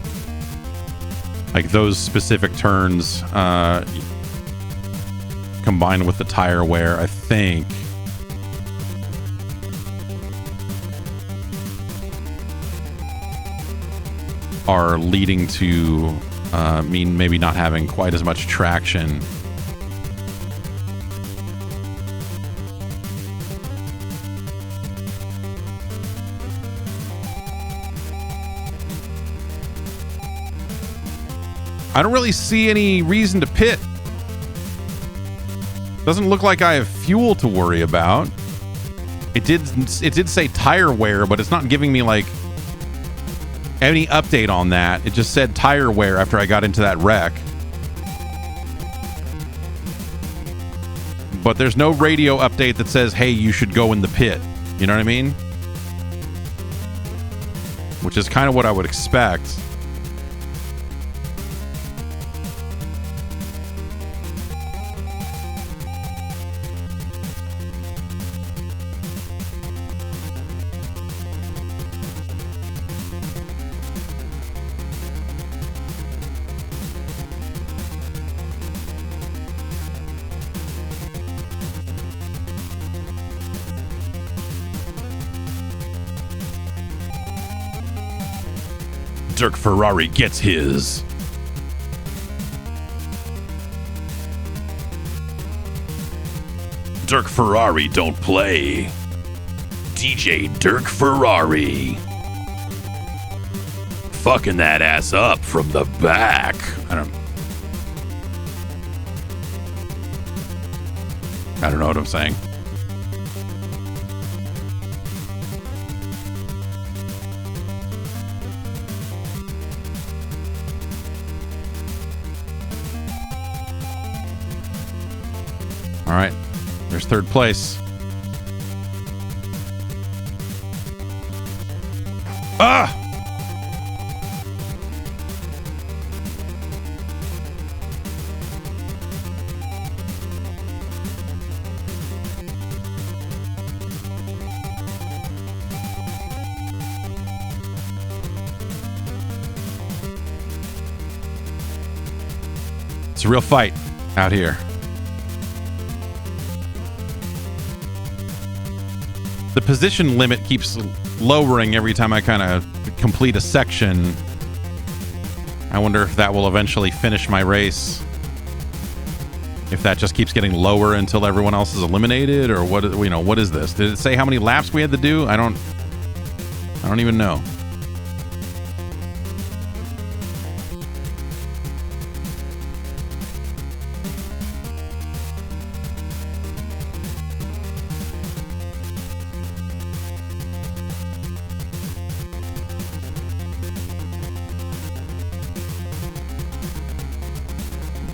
like, those specific turns combined with the tire wear, I think. are leading to me maybe not having quite as much traction. I don't really see any reason to pit. Doesn't look like I have fuel to worry about. It did say tire wear, but it's not giving me like any update on that. It just said tire wear after I got into that wreck. But there's no radio update that says, hey, you should go in the pit. You know what I mean? Which is kind of what I would expect. Dirk Ferrari gets his. Dirk Ferrari don't play. DJ Dirk Ferrari. Fucking that ass up from the back. I don't know what I'm saying. All right, there's third place. Ah! It's a real fight out here. The position limit keeps lowering every time I kind of complete a section. I wonder if that will eventually finish my race. If that just keeps getting lower until everyone else is eliminated, or what? You know, what is this? Did it say how many laps we had to do? I don't even know.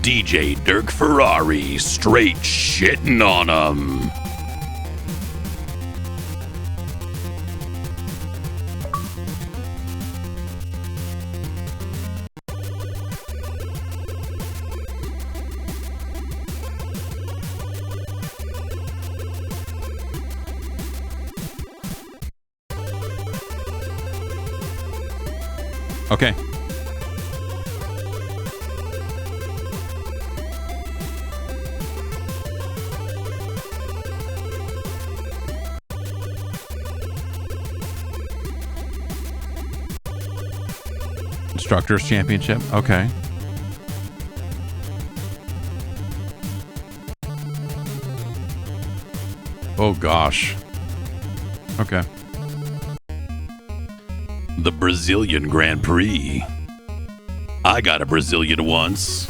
DJ Dirk Ferrari straight shitting on him. Okay. Constructors Championship. Okay. Oh gosh. Okay. The Brazilian Grand Prix. I got a Brazilian once.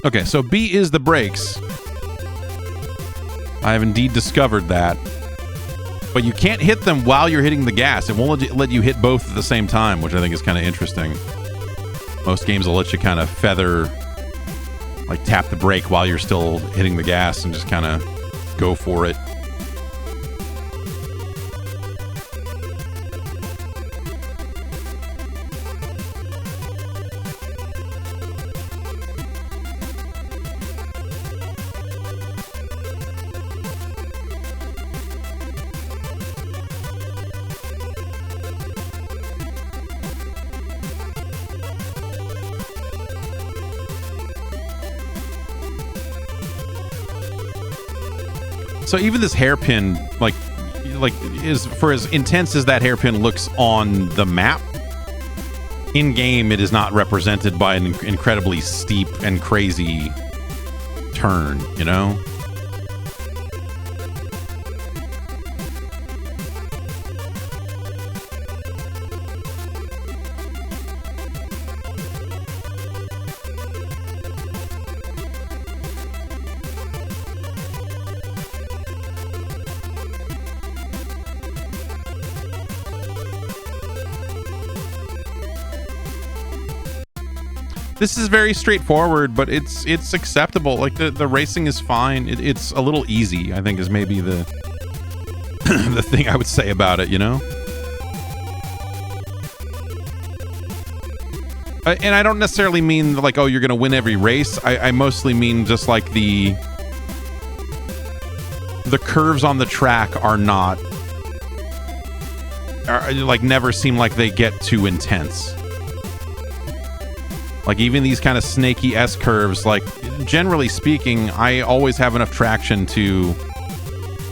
Okay, so B is the brakes. I have indeed discovered that. But you can't hit them while you're hitting the gas. It won't let you hit both at the same time, which I think is kind of interesting. Most games will let you kind of feather, like tap the brake while you're still hitting the gas and just kind of go for it. So even this hairpin, like is for as intense as that hairpin looks on the map, in game it is not represented by an incredibly steep and crazy turn, you know? This is very straightforward, but it's acceptable. Like the racing is fine. It's a little easy, I think, is maybe the the thing I would say about it, you know? And I don't necessarily mean like, oh, you're going to win every race. I mostly mean just like the curves on the track are like never seem like they get too intense. Like even these kind of snaky S curves, like generally speaking, I always have enough traction to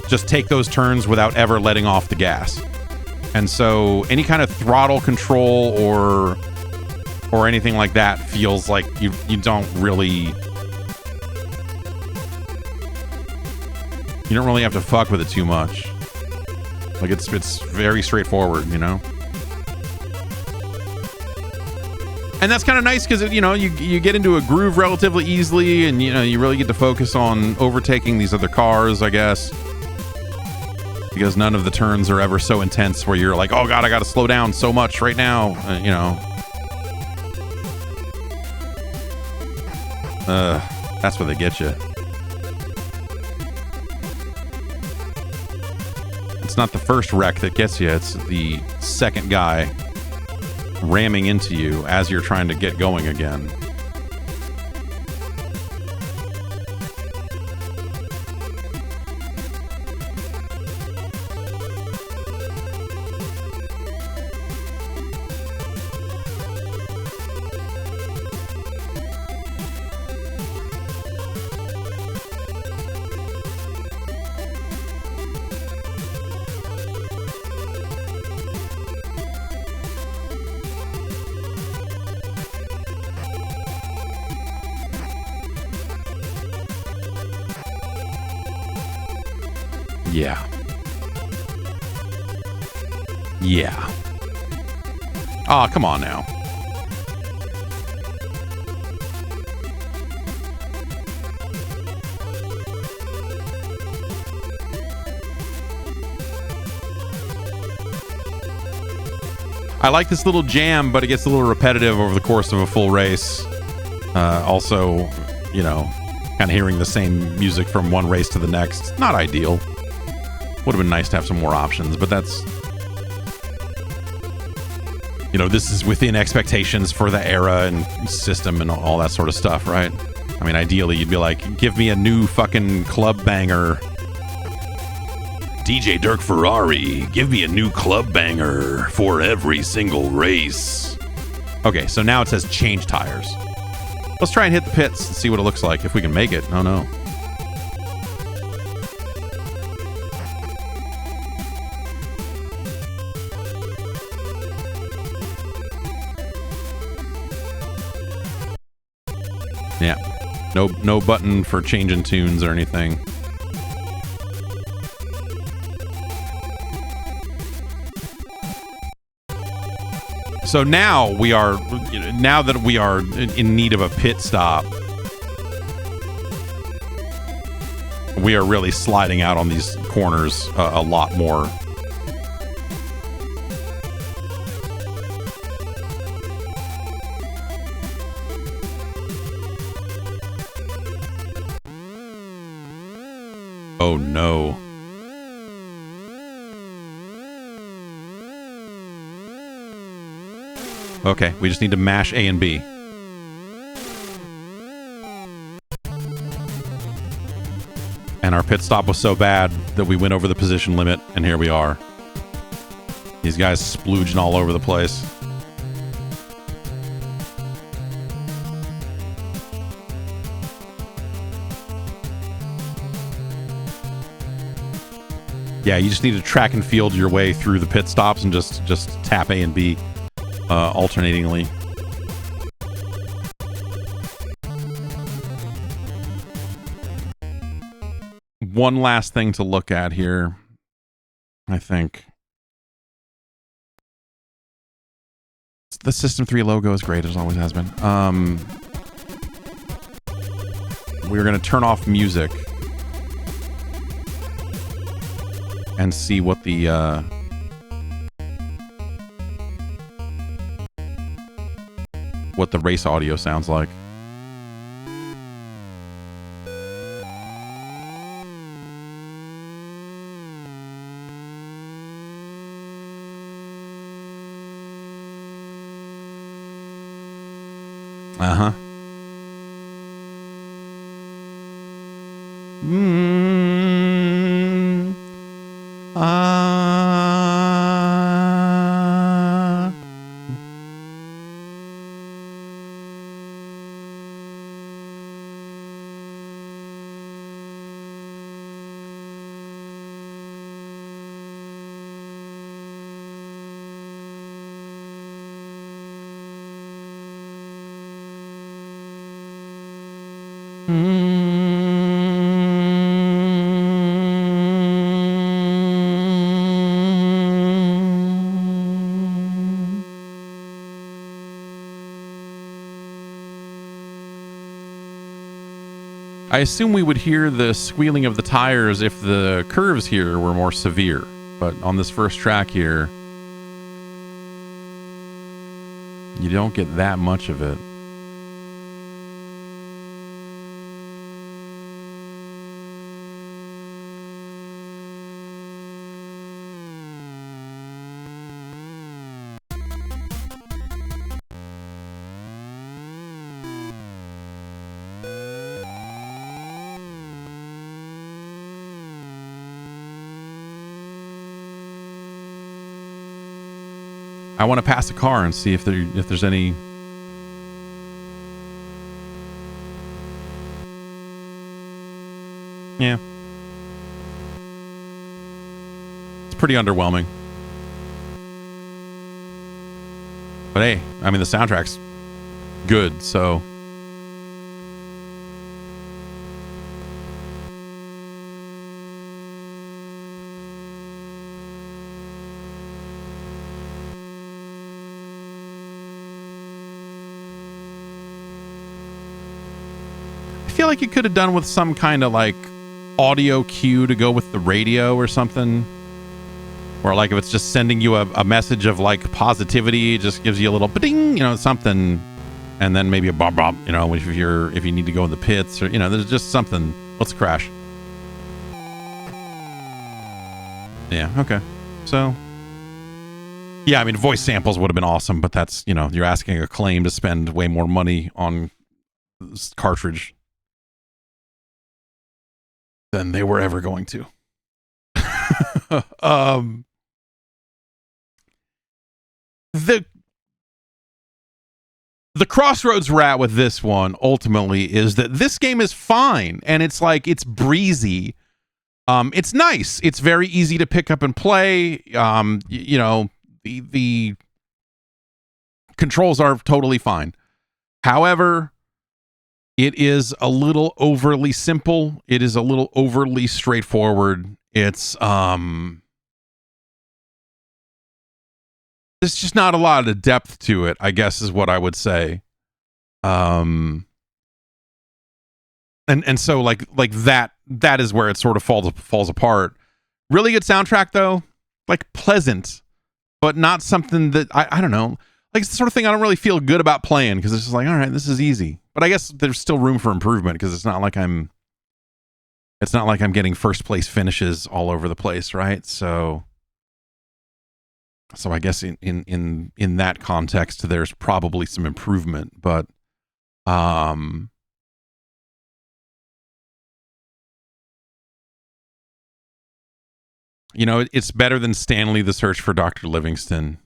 just take those turns without ever letting off the gas. And so any kind of throttle control or anything like that feels like you don't really have to fuck with it too much. Like it's very straightforward, you know? And that's kind of nice because, you know, you get into a groove relatively easily and, you know, you really get to focus on overtaking these other cars, I guess. Because none of the turns are ever so intense where you're like, oh, God, I got to slow down so much right now, you know. That's where they get you. It's not the first wreck that gets you. It's the second guy ramming into you as you're trying to get going again. Yeah. Yeah. Aw, come on now. I like this little jam, but it gets a little repetitive over the course of a full race. Also, you know, kind of hearing the same music from one race to the next. Not ideal. Would have been nice to have some more options, but that's, you know, this is within expectations for the era and system and all that sort of stuff, right? I mean, ideally, you'd be like, give me a new fucking club banger. DJ Dirk Ferrari, give me a new club banger for every single race. Okay, so now it says change tires. Let's try and hit the pits and see what it looks like, if we can make it. Oh, no. Yeah, no button for changing tunes or anything. So now that we are in need of a pit stop, we are really sliding out on these corners a lot more. Oh no. Okay, we just need to mash A and B. And our pit stop was so bad that we went over the position limit, and here we are. These guys splooging all over the place. Yeah, you just need to track and field your way through the pit stops and just tap A and B alternatingly. One last thing to look at here, I think. The System 3 logo is great, as always has been. We're going to turn off music and see what the race audio sounds like. Uh-huh. I assume we would hear the squealing of the tires if the curves here were more severe, but on this first track here, you don't get that much of it. I want to pass a car and see if there's any. Yeah. It's pretty underwhelming. But hey, I mean, the soundtrack's good, so. I feel like you could have done with some kind of like audio cue to go with the radio or something, or like if it's just sending you a message of like positivity, it just gives you a little ding, something, and then maybe a bop bop, if you need to go in the pits, or there's just something. Let's crash. Yeah, okay. So yeah, I mean, voice samples would have been awesome, but that's, you're asking Acclaim to spend way more money on this cartridge than they were ever going to. The crossroads we're at with this one ultimately is that this game is fine, and it's like, it's breezy. It's nice. It's very easy to pick up and play. The controls are totally fine. However, it is a little overly simple. It is a little overly straightforward. It's there's just not a lot of depth to it, I guess is what I would say. And so like that is where it sort of falls apart. Really good soundtrack though, like pleasant, but not something that I don't know. Like, it's the sort of thing I don't really feel good about playing, because it's just like, all right, this is easy. But I guess there's still room for improvement, because it's not like I'm getting first place finishes all over the place, right? So I guess in that context, there's probably some improvement, but it's better than Stanley: The Search for Dr. Livingston.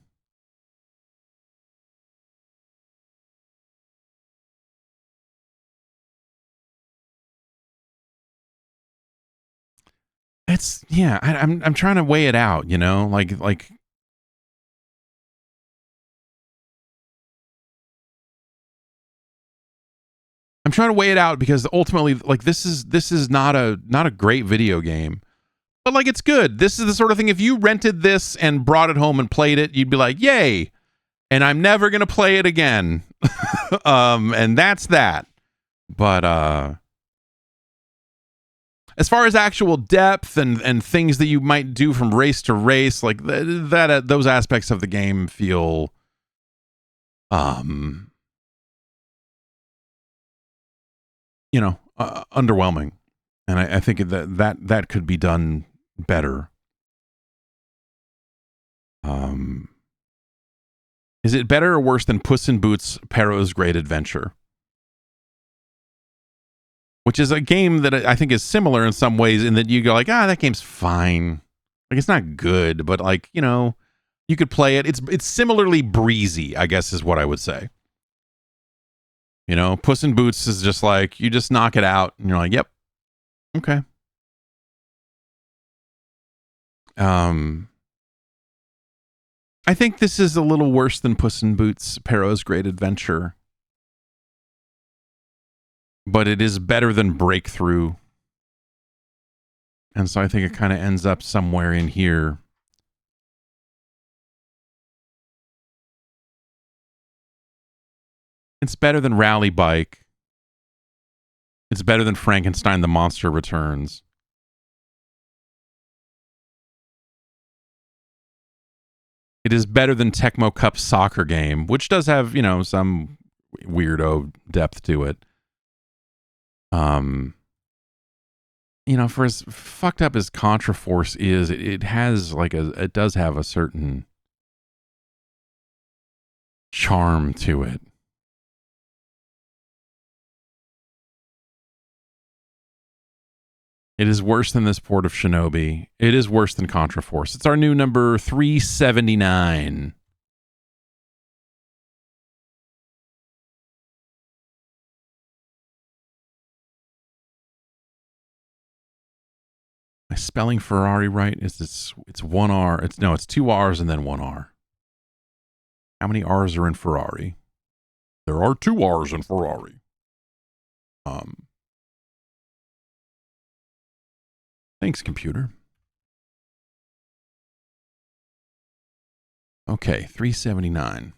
I'm trying to weigh it out, you know, like I'm trying to weigh it out because ultimately, like, this is not a great video game, but like, it's good. This is the sort of thing, if you rented this and brought it home and played it, you'd be like, yay, and I'm never gonna play it again. And that's that. But as far as actual depth and things that you might do from race to race, like those aspects of the game feel underwhelming, and I think that could be done better. Is it better or worse than Puss in Boots: Perrault's Great Adventure, which is a game that I think is similar in some ways, in that you go like, that game's fine, like it's not good, but like, you know, you could play it. It's similarly breezy, I guess is what I would say. You know, Puss in Boots is just like, you just knock it out and you're like, yep, okay. I think this is a little worse than Puss in Boots: Perrault's Great Adventure, but it is better than Breakthrough, and so I think it kind of ends up somewhere in here. It's better than Rally Bike. It's better than Frankenstein: The Monster Returns. It is better than Tecmo Cup Soccer Game, which does have, you know, some weirdo depth to it. You know, for as fucked up as Contra Force is, it has like it does have a certain charm to it. It is worse than this port of Shinobi. It is worse than Contra Force. It's our new number 379. Am I spelling Ferrari right? It's one R. It's two R's and then one R. How many R's are in Ferrari? There are two R's in Ferrari. Thanks, computer. Okay, 379.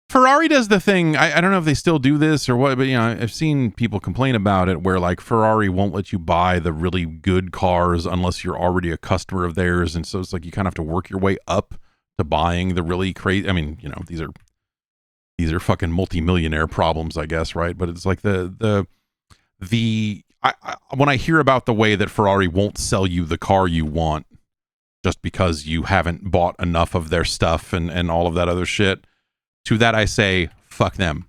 Ferrari does the thing, I don't know if they still do this or what, but you know, I've seen people complain about it where like Ferrari won't let you buy the really good cars unless you're already a customer of theirs, and so it's like you kind of have to work your way up to buying the really crazy, I mean, you know, these are fucking multi-millionaire problems, I guess, right? But it's like when I hear about the way that Ferrari won't sell you the car you want just because you haven't bought enough of their stuff and all of that other shit, to that I say, fuck them.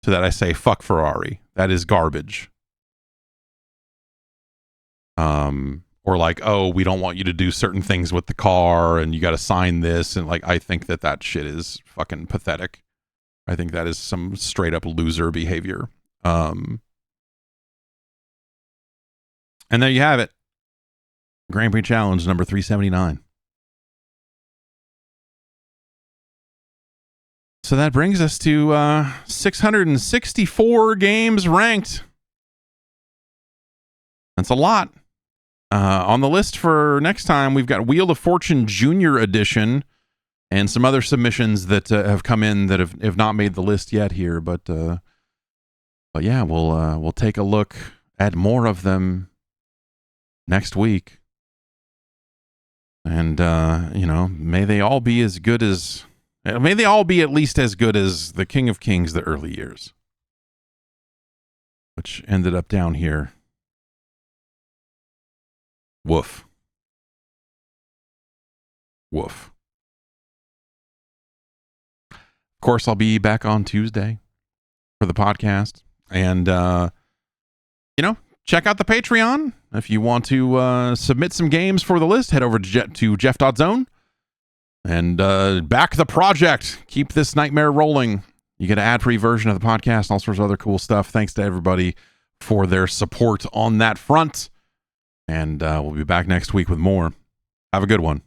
To that I say, fuck Ferrari. That is garbage. Or like, oh, we don't want you to do certain things with the car and you got to sign this. And like, I think that shit is fucking pathetic. I think that is some straight up loser behavior. And there you have it. Grand Prix Challenge number 379. So that brings us to 664 games ranked. That's a lot. On the list for next time, we've got Wheel of Fortune Junior Edition and some other submissions that have come in that have not made the list yet here. But yeah, we'll take a look at more of them next week. And, you know, may they all be as good as... May they all be at least as good as the King of Kings, the early years. Which ended up down here. Woof. Woof. Of course, I'll be back on Tuesday for the podcast. And, you know, check out the Patreon. If you want to submit some games for the list, head over to Jeff.zone and back the project. Keep this nightmare rolling. You get an ad-free version of the podcast, all sorts of other cool stuff. Thanks to everybody for their support on that front. And we'll be back next week with more. Have a good one.